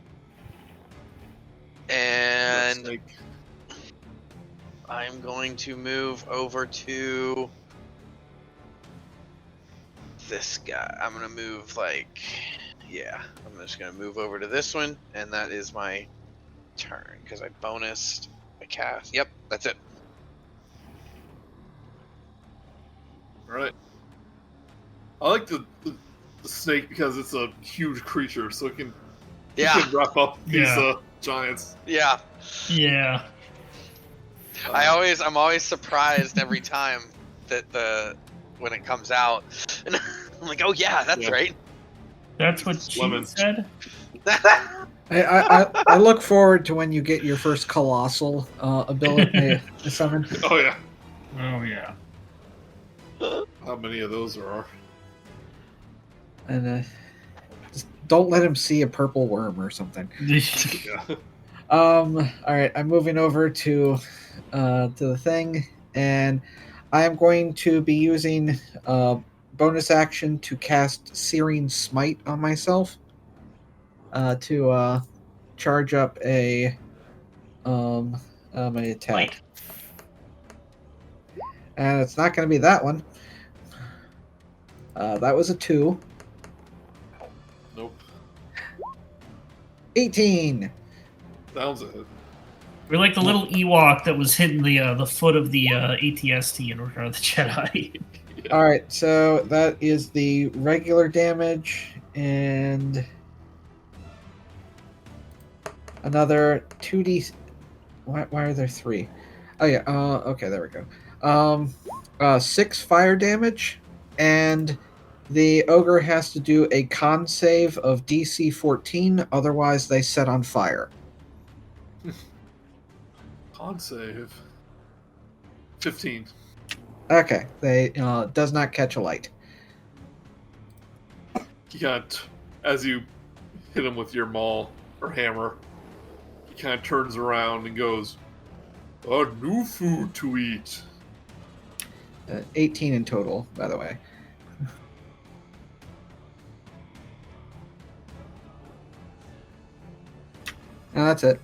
and I'm going to move over to this guy. I'm gonna move I'm just gonna move over to this one, and that is my turn because I bonused my cast. Yep, that's it. All right. I like the snake because it's a huge creature, so it can wrap up these giants. Yeah. Yeah. I'm always surprised every time that when it comes out, and I'm like, oh yeah, that's right. That's what she said. I look forward to when you get your first colossal ability to summon. Oh yeah. Oh yeah. How many of those there are? And just don't let him see a purple worm or something. Yeah. All right, I'm moving over to the thing, and I am going to be using bonus action to cast Searing Smite on myself to charge up my attack. And it's not going to be that one. That was a 2. Nope. 18. Sounds it. We're like the little Ewok that was hitting the foot of the ATST in Return of the Jedi. Yeah. All right, so that is the regular damage and another 2d. Why are there 3? Oh yeah. Okay, there we go. 6 fire damage, and the ogre has to do a con save of DC 14. Otherwise, they set on fire. Con save 15. Okay, they does not catch a light. You can't, as you hit him with your maul or hammer, he kind of turns around and goes, "A new food to eat." 18 in total, by the way. And that's it.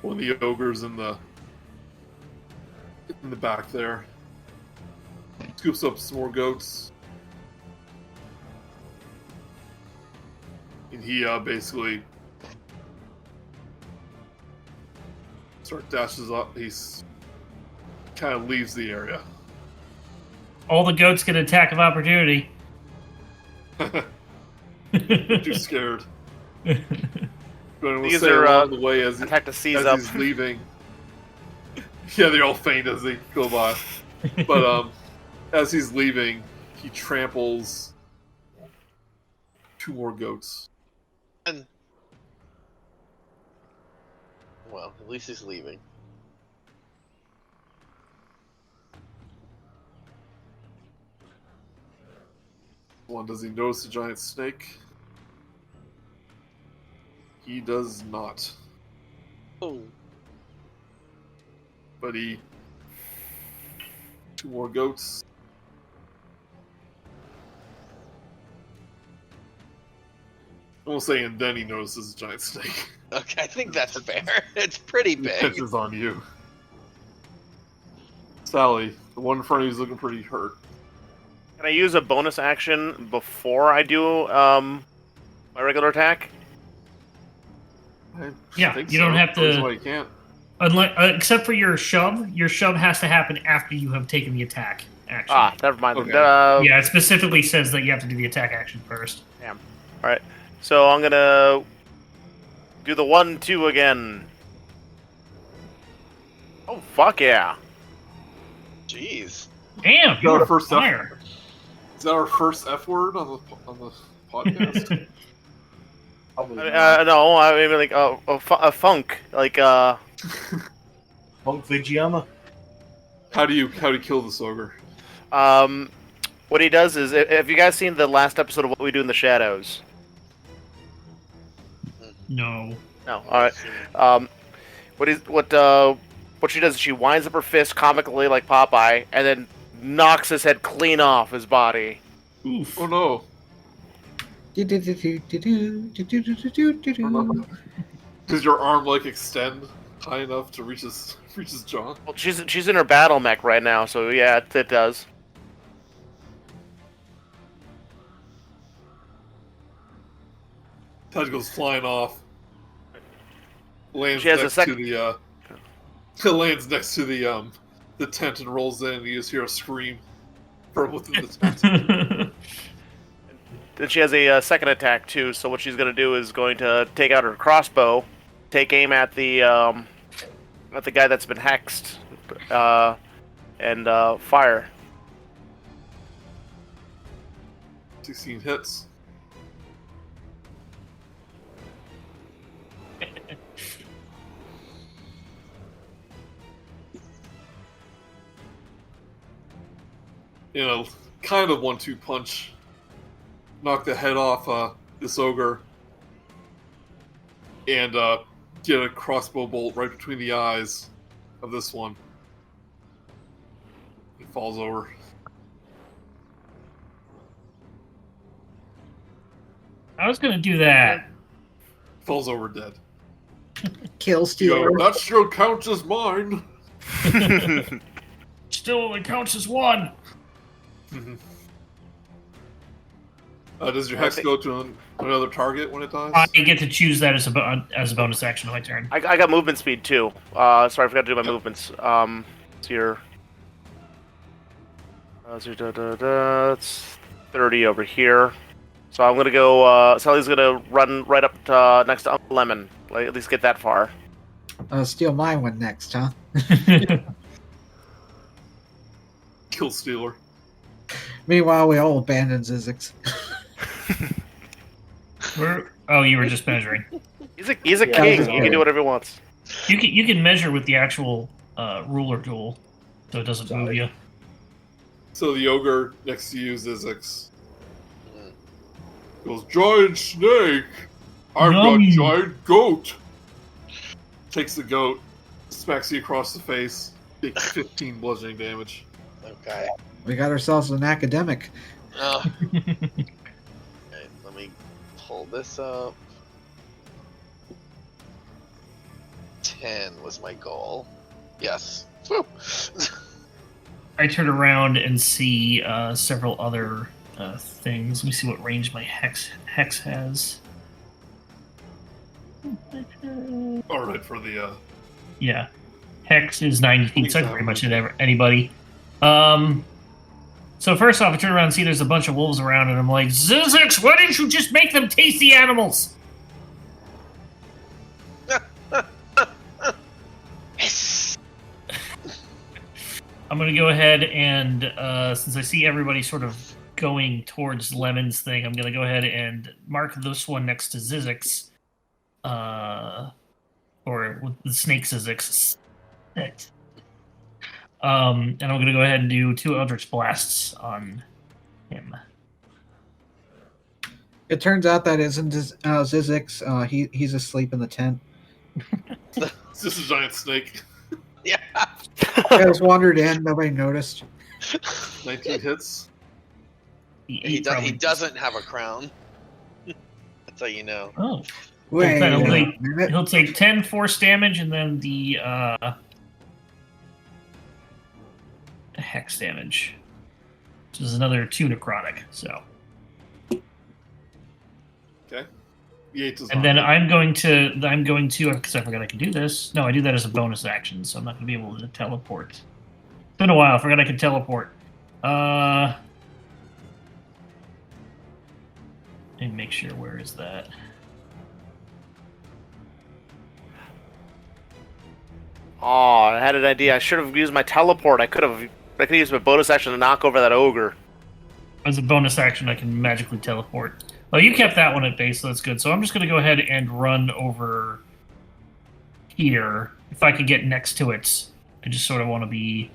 One of the ogres in the back there scoops up some more goats, and he basically dashes up. He's kind of leaves the area. All the goats get an attack of opportunity. Too scared. These are the way as attack to seize up. He's leaving. Yeah, they all faint as they go by. But as he's leaving, he tramples 2 more goats. And well, at least he's leaving. Does he notice the giant snake? He does not. Oh. But 2 more goats. I won't say, and then he notices a giant snake. Okay, I think that's fair. It's pretty big. Catches on you. Sally, the one in front of you is looking pretty hurt. Can I use a bonus action before I do my regular attack? Yeah, you don't have to. Why you can't. Unless, except for your shove has to happen after you have taken the attack action. Never mind. Okay. Yeah, it specifically says that you have to do the attack action first. Damn. All right. So I'm gonna do the 1-2 again. Oh fuck yeah! Jeez. Damn, you our were first fire. Is that our first F word on the podcast? No, I mean like a funk, like Punk Vijayama. How do you kill this ogre? What he does is, have you guys seen the last episode of What We Do in the Shadows? No. No. All right. What she does is she winds up her fist comically like Popeye, and then knocks his head clean off his body. Oof. Oh no! Does your arm like extend high enough to reach his jaw? Well, she's in her battle mech right now, so yeah, it does. Head goes flying off. Lands She has a next to the lands next to the tent and rolls in, and you just hear a scream from within the tent. Then she has a second attack too. So what she's gonna do is going to take out her crossbow, take aim at the guy that's been hexed, and fire. 16 hits. You know, kind of 1-2 punch. Knock the head off this ogre. And get a crossbow bolt right between the eyes of this one. It falls over. I was gonna do that. Falls over dead. Kill You stealer. go, that still counts as mine. Still only counts as one. Does your hex go to another target when it dies? I get to choose that as a bonus action on my turn. I got movement speed too. Sorry, I forgot to do my movements. It's your. It's 30 over here. So I'm gonna go. Sally's gonna run right up to, next to Uncle Lemon. Like, at least get that far. Steal my one next, huh? Kill Stealer. Meanwhile, we all abandon Zyzzyx. Oh, you were just measuring. He's a king. He can do whatever he wants. You can measure with the actual ruler tool, so it doesn't move you. So the ogre next to you, Zyzzyx, goes, giant snake! I've Yummy. got giant goat! Takes the goat, smacks you across the face, takes 15 bludgeoning damage. Okay. We got ourselves an academic. Oh. Okay, let me pull this up. 10 was my goal. Yes. Woo. I turn around and see several other things. Let me see what range my hex has. Alright, for the, Yeah, hex is 90 feet, so I can pretty much hit anybody. So first off, I turn around and see there's a bunch of wolves around, and I'm like, Zyzzyx, why didn't you just make them taste the animals? I'm going to go ahead and, since I see everybody sort of going towards Lemon's thing, I'm going to go ahead and mark this one next to Zyzzyx. Or with the snake Zyzzyx. And I'm going to go ahead and do 2 Eldritch Blasts on him. It turns out that isn't Zyzzyx. He's asleep in the tent. it's just a giant snake. Yeah. Guys wandered in. Nobody noticed. 19 hits. He doesn't have a crown. That's how you know. Oh. Wait a minute. He'll take 10 force damage, and then the hex damage, which is another 2 necrotic. So. Okay. The And then I'm going to, because I forgot I can do this. No, I do that as a bonus action, so I'm not going to be able to teleport. It's been a while. I forgot I could teleport. Let me make sure. Where is that? Oh, I had an idea. I should have used my teleport. I could have used my bonus action to knock over that ogre. As a bonus action, I can magically teleport. Oh, you kept that one at base, so that's good. So I'm just going to go ahead and run over here. If I could get next to it, I just sort of want to be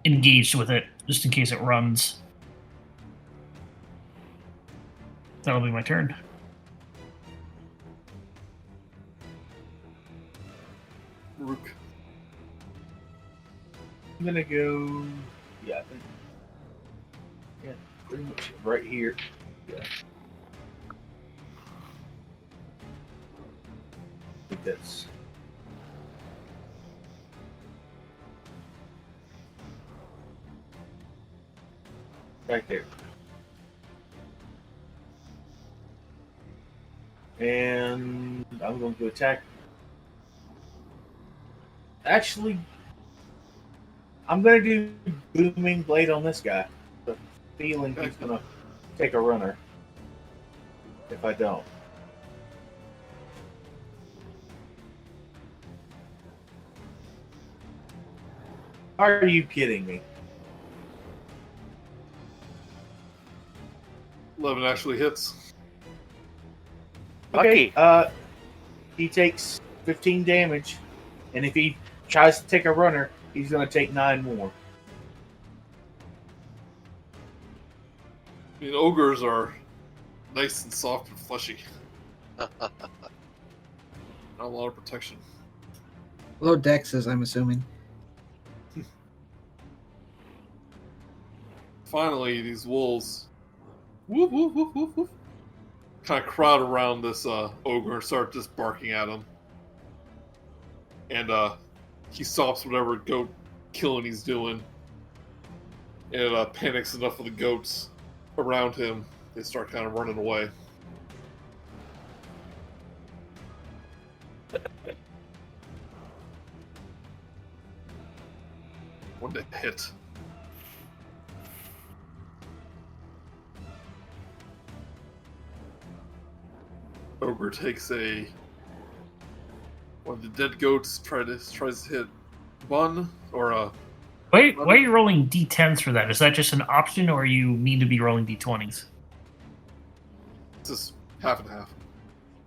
engaged with it, just in case it runs. That'll be my turn. Murook. I'm gonna go. Yeah, I think. Yeah, pretty much right here. Yeah. I think that's. Right there. And I'm going to attack. Actually, I'm going to do Booming Blade on this guy. The feeling he's going to take a runner if I don't. Are you kidding me? 11 actually hits. Okay, he takes 15 damage, and if he tries to take a runner, he's going to take 9 more. I mean, ogres are nice and soft and fleshy. Not a lot of protection. Low dexes, I'm assuming. Finally, these wolves woof, woof, woof, woof, woof, kind of crowd around this ogre and start just barking at him. And he stops whatever goat killing he's doing. And panics enough of the goats around him, they start kind of running away. One to hit. Ogre takes a. One of the dead goats tries to hit Bun or a. Why are you rolling d10s for that? Is that just an option, or you mean to be rolling d20s? It's just half and half.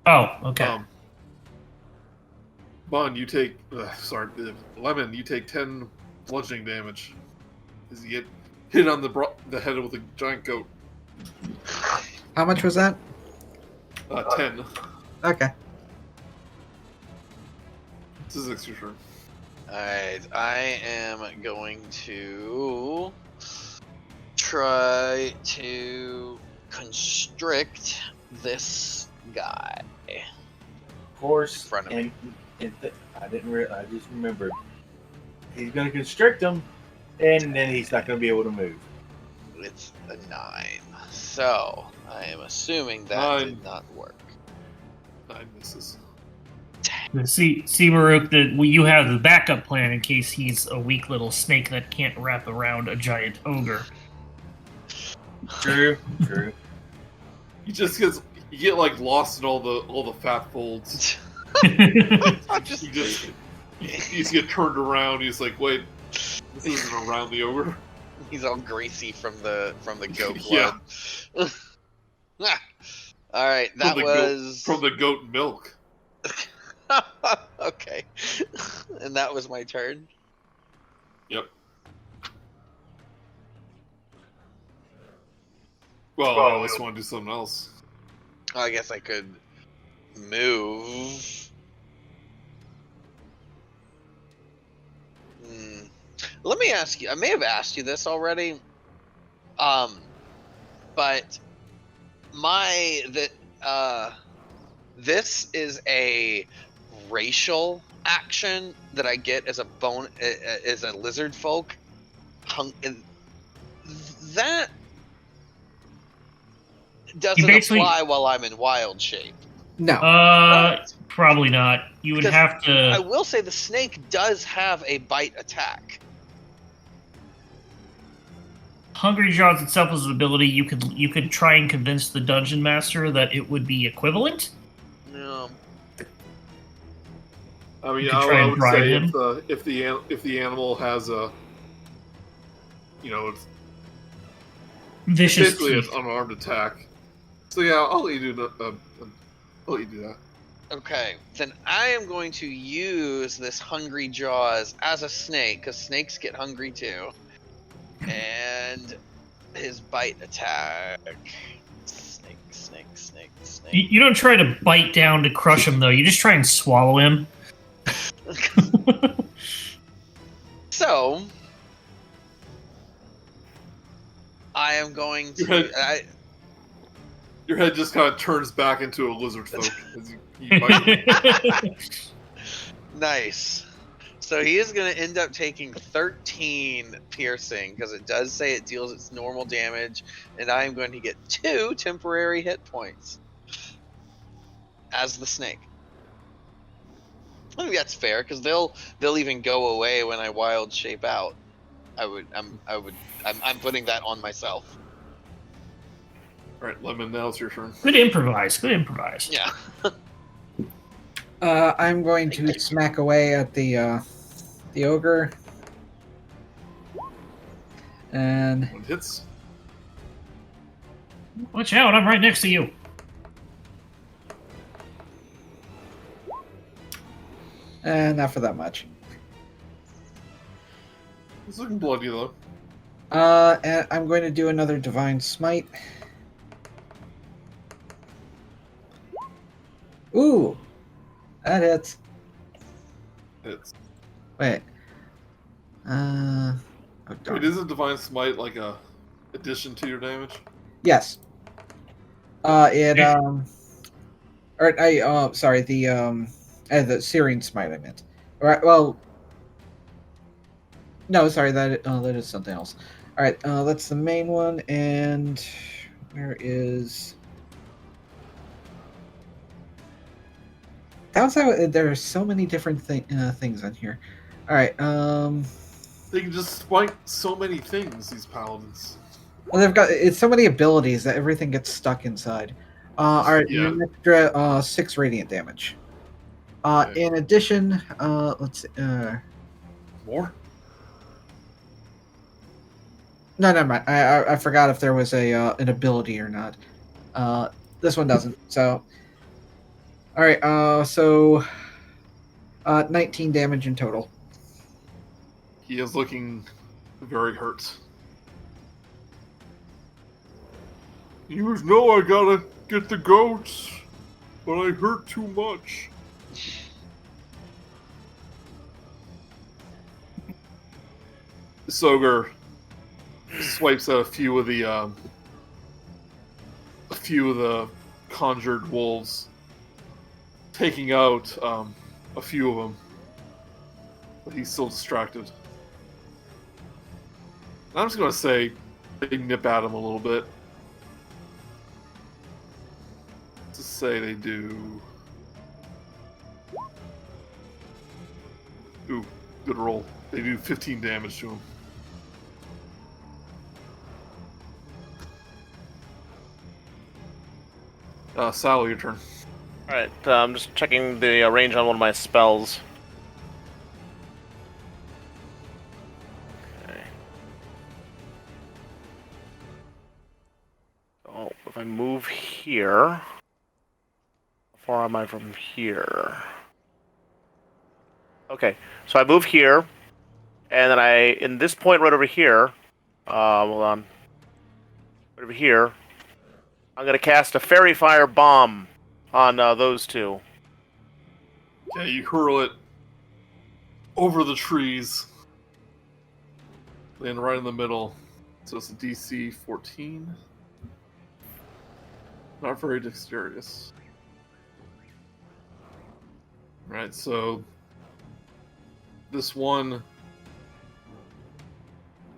Oh, okay. Bun, you take. Lemon, you take 10 bludgeoning damage as you get hit on the head with a giant goat. How much was that? 10. Okay. Zyzzyx, your turn. Alright, I am going to try to constrict this guy. Of course, In front of me. I just remembered. He's going to constrict him, and then he's not going to be able to move. It's a 9. So, I am assuming that did not work. 9 misses. See, Murook, that you have the backup plan in case he's a weak little snake that can't wrap around a giant ogre. True. You get like lost in all the fat folds. You just get turned around. He's like, wait, this isn't around the ogre. He's all greasy from the goat Yeah. blood. All right, that was from the goat milk. okay, and that was my turn. Yep. Well, unless you want to do something else. I guess I could move. Let me ask you. I may have asked you this already. But this is a racial action that I get as a as a Lizardfolk. That doesn't apply while I'm in wild shape. No. Probably not. You would have to. I will say the snake does have a bite attack. Hungry Jaws itself as an ability, you could try and convince the dungeon master that it would be equivalent. No. I mean, You could I try and would bribe say him. if the animal has a, it's Vicious basically teeth. an unarmed attack. So yeah, I'll let you do that. Okay, then I am going to use this Hungry Jaws as a snake, because snakes get hungry too. And his bite attack. Snake. You don't try to bite down to crush him, though. You just try and swallow him. So, I am going to... Your head just kind of turns back into a lizardfolk as you bite. Nice. So he is going to end up taking 13 piercing, because it does say it deals its normal damage, and I am going to get 2 temporary hit points as the snake. I think that's fair, because they'll even go away when I wild shape out. I'm putting that on myself. All right, Lemon, now it's your turn. Good improvise. Yeah. I'm going to smack away at the ogre. And One hits. Watch out, I'm right next to you. not for that much. It's looking bloody though. And I'm going to do another Divine Smite. Ooh, that hits. Hits. Wait. Oh, darn. Wait, is a Divine Smite like a addition to your damage? Yes. Sorry, the Syrian Smite I meant. All right, well, no, sorry, that is something else. All right, that's the main one, and where is? That's how there are so many different things on here. All right, They can just smite so many things. These paladins. well, it's so many abilities that everything gets stuck inside. All right, Yeah. an extra 6 radiant damage. Okay. In addition, let's see, More? no, never mind. I forgot if there was an ability or not. This one doesn't. So, all right. So, 19 damage in total. He is looking very hurt. You know I gotta get the goats, but I hurt too much. This ogre swipes at a few of the conjured wolves, taking out a few of them, but he's still distracted. And I'm just gonna say they nip at him a little bit. To say they do. Ooh, good roll. They do 15 damage to him. Sally, your turn. Alright, I'm just checking the range on one of my spells. Okay. So, if I move here... How far am I from here? Okay, so I move here, and then in this point right over here, hold on, right over here, I'm going to cast a Fairy Fire Bomb on those two. Okay, you hurl it over the trees. Land right in the middle. So it's a DC 14. Not very dexterous. Alright, so this one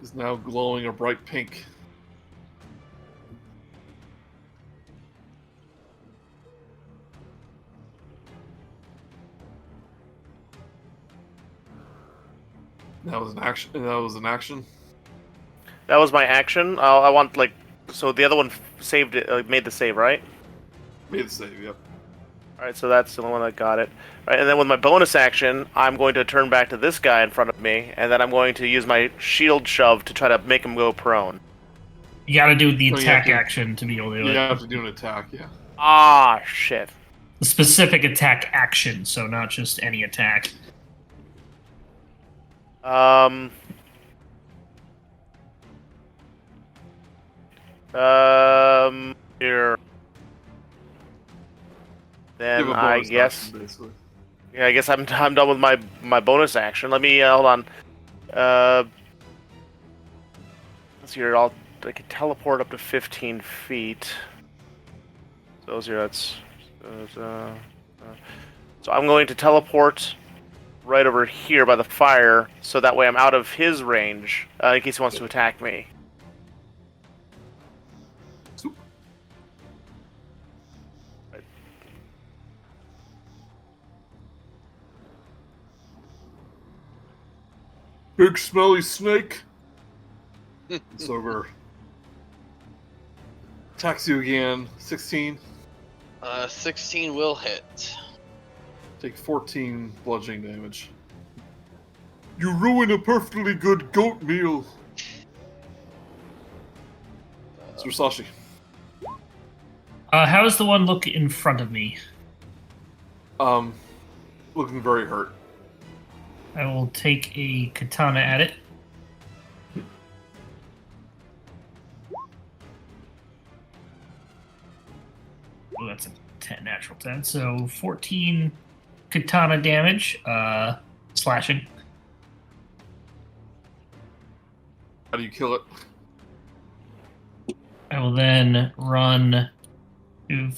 is now glowing a bright pink. That was an action. That was my action. I want so the other one saved it, made the save, right? Made the save, yep. All right, so that's the one that got it. All right, and then with my bonus action, I'm going to turn back to this guy in front of me, and then I'm going to use my shield shove to try to make him go prone. You gotta do the No, you attack have to- action to be able to do You it. have to do an attack, yeah. Ah, shit. The specific attack action, so not just any attack. Here. Then Give a I bonus guess. action, basically. Yeah, I guess I'm done with my bonus action. Let me hold on. Let's see here. I can teleport up to 15 feet. So so I'm going to teleport right over here by the fire, so that way I'm out of his range in case he wants to attack me. Big smelly snake. It's over. Attacks you again. 16. 16 will hit. Take 14 bludgeoning damage. You ruin a perfectly good goat meal. Zorsashi. How does the one look in front of me? Looking very hurt. I will take a katana at it. Oh, that's a 10, natural 10. So 14 katana damage, slashing. How do you kill it? I will then run 10,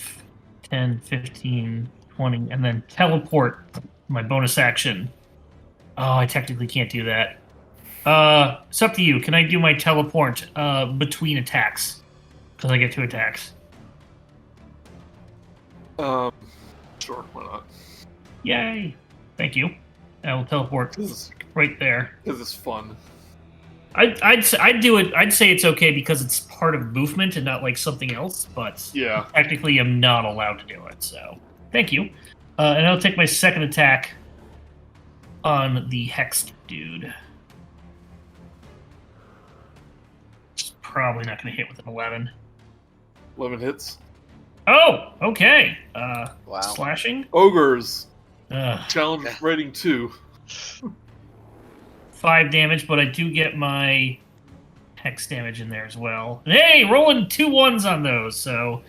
15, 20, and then teleport my bonus action. Oh, I technically can't do that. It's up to you. Can I do my teleport between attacks? Because I get 2 attacks. Sure, why not? Yay! Thank you. I will teleport right there. Because it's fun. I'd do it. I'd say it's okay because it's part of movement and not like something else. But Yeah. technically, I'm not allowed to do it. So thank you. And I'll take my second attack on the hexed dude. It's probably not going to hit with an 11. 11 hits. Oh, okay. Wow. Slashing. Ogres. Ugh. Challenge rating 2. 5 damage, but I do get my hex damage in there as well. Hey, rolling 2 1s on those, so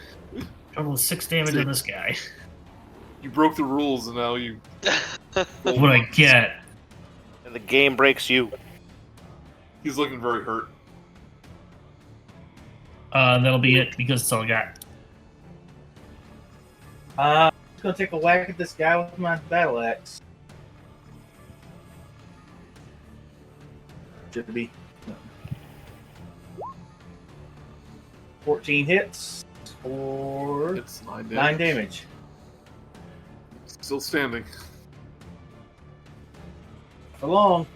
total of 6 damage on this guy. You broke the rules and now you... What I get. And the game breaks you. He's looking very hurt. That'll be it because it's all I got. I'm just gonna take a whack at this guy with my battle axe. Should be 14 hits for It's 9 damage. 9 damage. Still standing. For long.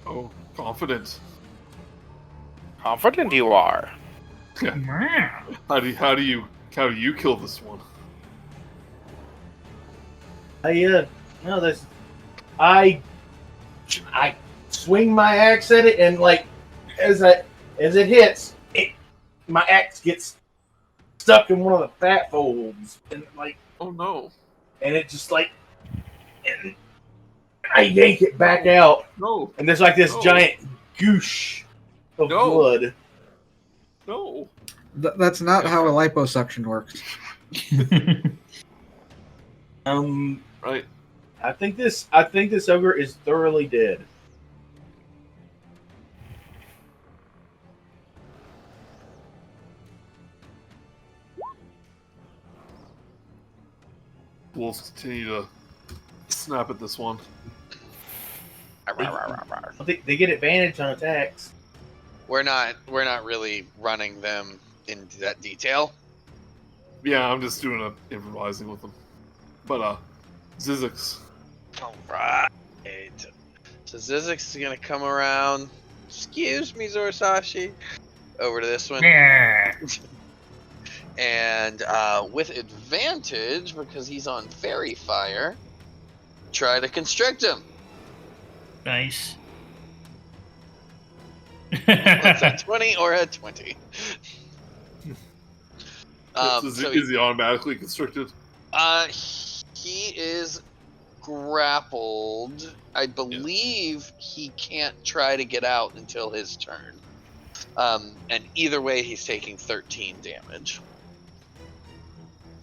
Oh, confident. Confident you are. How do you kill this one? No, this. I swing my axe at it, and like as it hits, my axe gets stuck in one of the fat folds, and like, Oh no. and it just like, and I yank it back out, No. and there's like this No. giant goosh of No. blood. No. That's not how a liposuction works. Right. I think this ogre is thoroughly dead. We'll continue to snap at this one. I think they get advantage on attacks. We're not really running them in that detail. Yeah, I'm just doing a improvising with them. But Zyzzyx. All right. So Zyzzyx is gonna come around Excuse me, Zorsashi. Over to this one. Yeah. And with advantage, because he's on fairy fire, try to constrict him. Nice. What's that, 20 or a 20? Is he automatically constricted? He is grappled. I believe he can't try to get out until his turn. And either way, he's taking 13 damage.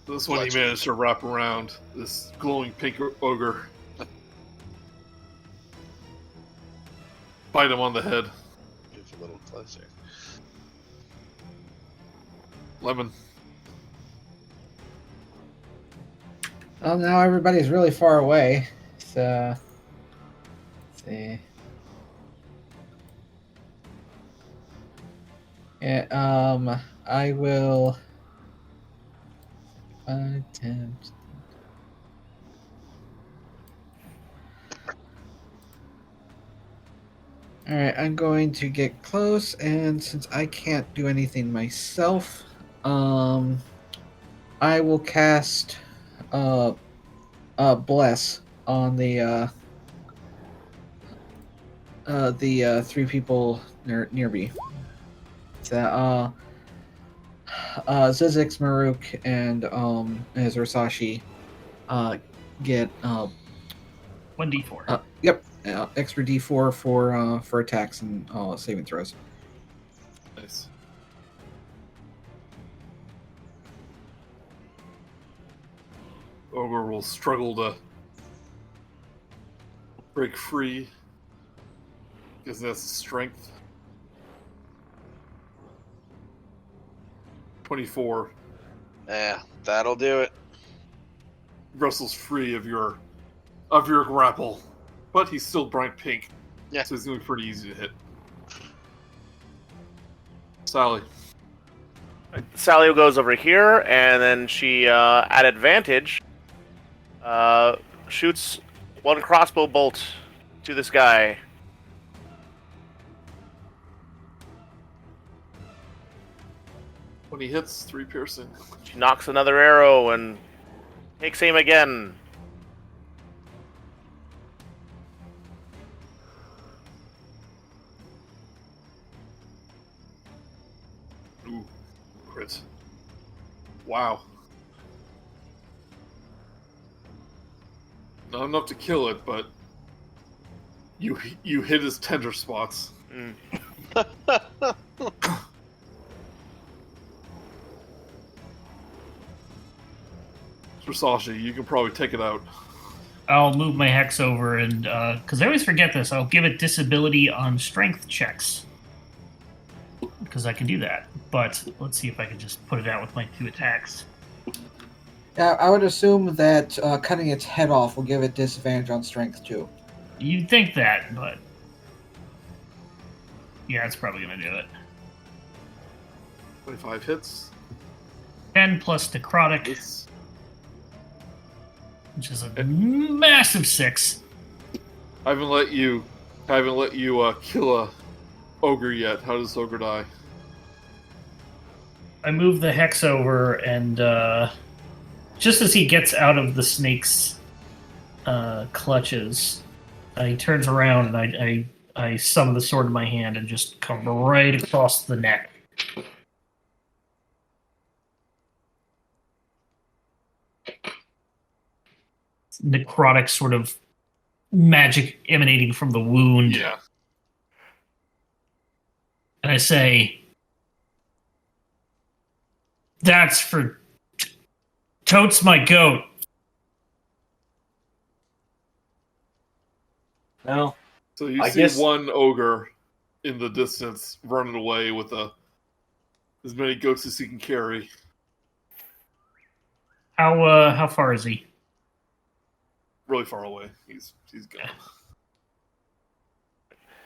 This one he managed to wrap around this glowing pink ogre. Bite him on the head. Move a little closer. Lemon. Well, now everybody's really far away. So, let's see. Yeah, I will attempt. Alright, I'm going to get close, and since I can't do anything myself, I will cast Bless on the three people near me. So, Zyzzyx, Murook, and Zorsashi get 1d4. Yep, extra D4 for attacks and saving throws. Nice. Ogre will struggle to break free because that's strength. 24. Yeah, that'll do it. Wrestles free of your grapple, but he's still bright pink. Yeah. So he's gonna be pretty easy to hit. Sally. Sally goes over here, and then she, at advantage, shoots one crossbow bolt to this guy. When he hits, 3 piercing. She knocks another arrow and takes aim again. Ooh, crit. Wow. Not enough to kill it, but you hit his tender spots. Mm. Zorsashi, you can probably take it out. I'll move my hex over and because I always forget this, I'll give it disability on strength checks because I can do that. But let's see if I can just put it out with my 2 attacks. Yeah, I would assume that cutting its head off will give it disadvantage on strength too. You'd think that, but yeah, it's probably gonna do it. 25 hits. 10 plus necrotic, Hits. which is a massive 6. I haven't let you kill a ogre yet. How does ogre die? I move the hex over, and just as he gets out of the snake's clutches, he turns around and I summon the sword in my hand and just come right across the neck. Necrotic sort of magic emanating from the wound. Yeah. And I say, "That's for Totes my goat." No. So you I see guess- one ogre in the distance running away with as many goats as he can carry. How far is he? Really far away. He's gone.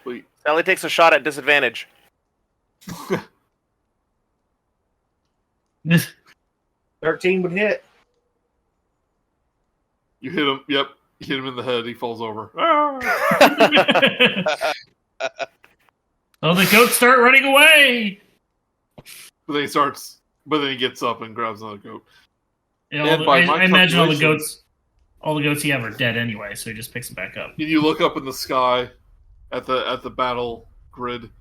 Wait. Sally takes a shot at disadvantage. 13 would hit. You hit him. Yep. You hit him in the head. He falls over. Oh, the goats start running away! But then he gets up and grabs another goat. Yeah, And by my I imagine all the calculation- goats he have are dead anyway, so he just picks it back up. And you look up in the sky at the battle grid,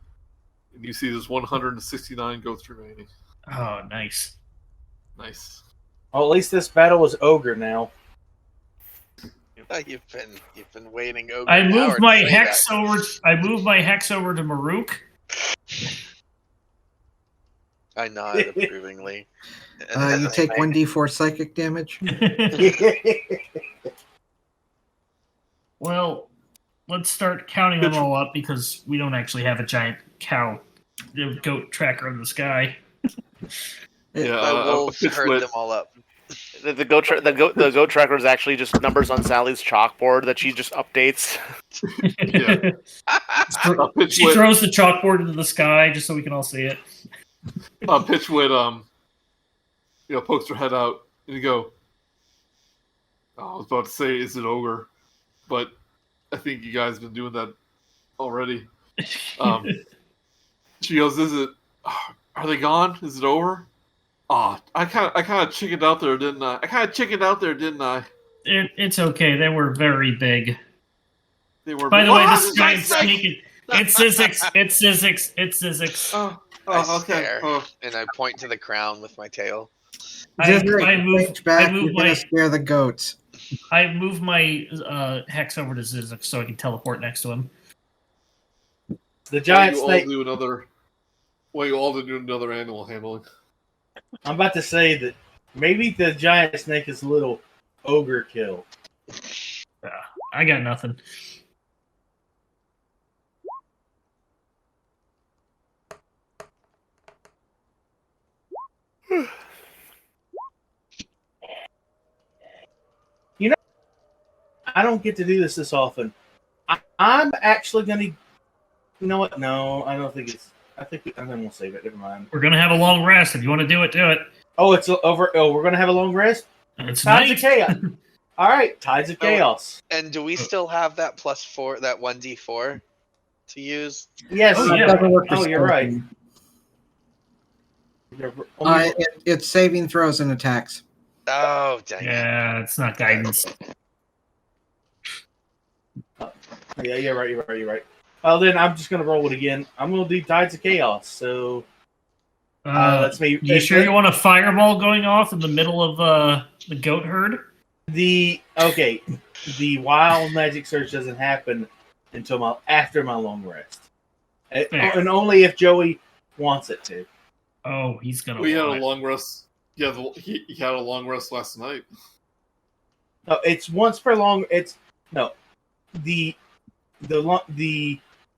and you see there's 169 goats remaining. Oh, nice. Nice. Well, at least this battle is ogre now. You've been waiting over. I an hour moved to my say hex that. over. I moved my hex over to Murook. I nod approvingly. You take 1d4 psychic damage. Well, let's start counting them all up because we don't actually have a giant goat tracker in the sky. Yeah, My wolves pitch heard wit. them all up. The goat tracker is actually just numbers on Sally's chalkboard that she just updates. Yeah. Pitch She wit. throws the chalkboard into the sky just so we can all see it. Pitchwit, pokes her head out, and you go, I was about to say, is it ogre? But I think you guys have been doing that already. She goes, are they gone? Is it over? I kind of chickened out there, didn't I? It's okay. They were very big. They were. By the way, Ah, this giant snake. It's Zyzzyx. It's Zyzzyx. It's Zyzzyx. I Okay. stare, and I point to the crown with my tail. I moved You're gonna scare the goats. I moved my hex over to Zyzzyx so I can teleport next to him. The giant While snake. you all do another animal handling. I'm about to say that maybe the giant snake is a little ogre kill. I got nothing. I don't get to do this often. I'm actually going to... You know what? No, I don't think it's... I'm going to save it. Never mind. We're gonna have a long rest. If you want to do it, do it. Oh, it's over. Oh, we're going to have a long rest? It's Tides night. of Chaos. All right, Tides of Chaos. And do we still have that +4, that 1d4 to use? Yes. Oh, yeah. Doesn't work for Oh, you're right. skeleton. It's saving throws and attacks. Oh, dang it. Yeah, it's not guidance. Yeah, you're right. Well, then I'm just going to roll it again. I'm going to do Tides of Chaos. So that's me. You sure you want a fireball going off in the middle of the goat herd? The wild magic surge doesn't happen until after my long rest, and only if Joey wants it to. Oh, he's gonna. We had a long rest. Yeah, he had a long rest last night. No, it's once per long. The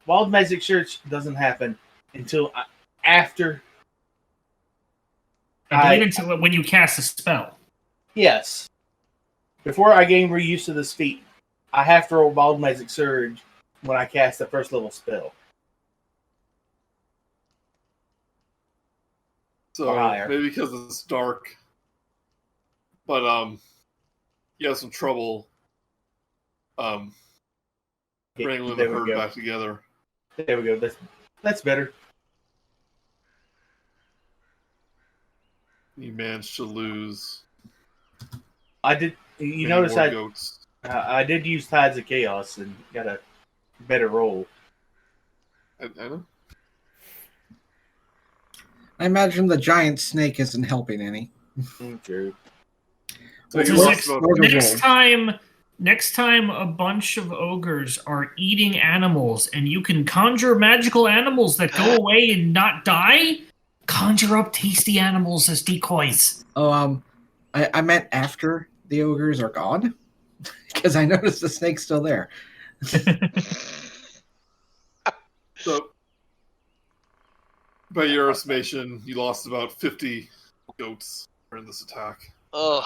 wild magic surge doesn't happen until after. I believe until when you cast a spell. Yes. Before I gain reuse to this feat, I have to roll Wild Magic Surge when I cast the first level spell. So maybe because it's dark, but you have some trouble bringing the herd back together. There we go. That's better. You managed to lose. I did. You notice goats. I did use Tides of Chaos and got a better roll. I know. I imagine the giant snake isn't helping any. True. So you lost Next time a bunch of ogres are eating animals and you can conjure magical animals that go away and not die, conjure up tasty animals as decoys. Oh, I meant after the ogres are gone, because I noticed the snake's still there. So, by your estimation, you lost about 50 goats during this attack. Ugh.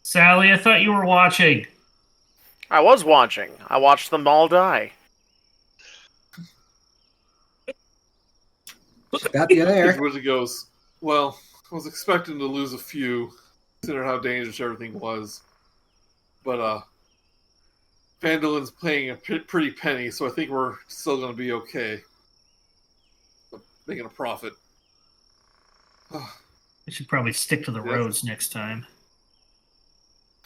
Sally, I thought you were watching. I was watching. I watched them all die. Got you there. Wizard goes, well, I was expecting to lose a few, considering how dangerous everything was. But Phandalin's paying a pretty penny, so I think we're still going to be okay. Making a profit. We should probably stick to the roads next time.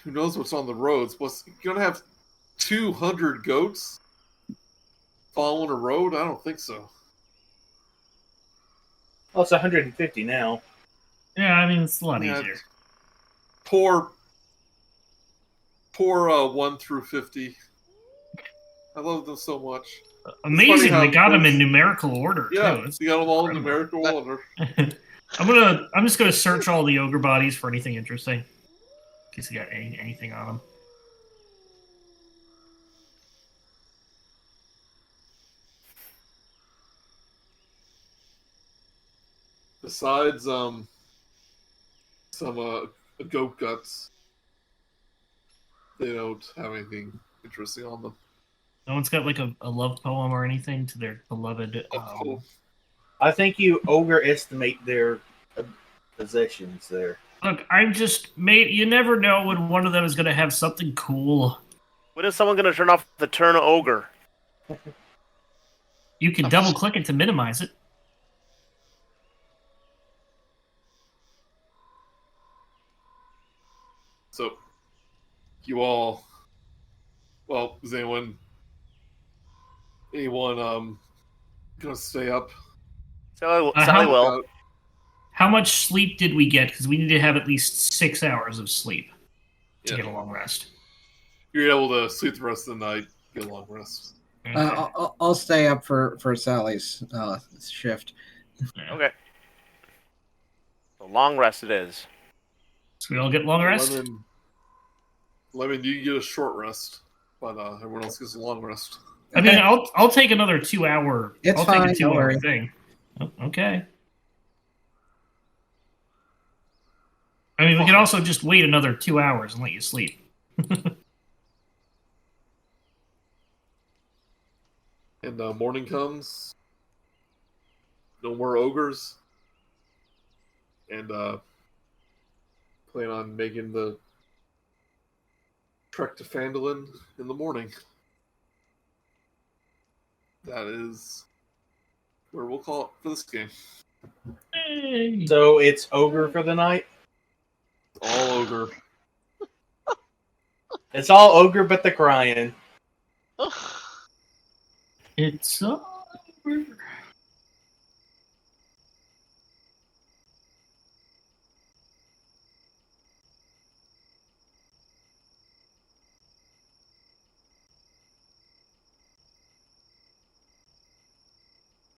Who knows what's on the roads? You're going to have 200 goats following a road? I don't think so. Well, it's 150 now. Yeah, I mean, it's a lot easier. Poor 1 through 50. I love them so much. Amazing, they got them in numerical order, yeah, too. You got them all in numerical order. I'm just gonna search all the ogre bodies for anything interesting. In case they got anything on them. Besides some goat guts, they don't have anything interesting on them. No one's got like a love poem or anything to their beloved. I think you overestimate their possessions there. Look, I'm just made. You never know when one of them is going to have something cool. When is someone going to turn off the turn ogre? You can double click it to minimize it. So, you all. Well, is anyone gonna stay up? Sally will. How much sleep did we get? Because we need to have at least 6 hours of sleep to get a long rest. You're able to sleep the rest of the night, get a long rest. Okay. I'll stay up for Sally's shift. Okay. A long rest it is. So we all get long rest? Lemon, you get a short rest, but everyone else gets a long rest. I mean, I'll take another 2 hour. It's I'll fine, take a 2 don't hour worry. thing. Oh, okay. I mean, we can also just wait another 2 hours and let you sleep. And morning comes. No more ogres. And plan on making the trek to Phandalin in the morning. That is where we'll call it for this game. Hey. So it's ogre for the night? All ogre. It's all ogre but the crying. It's over.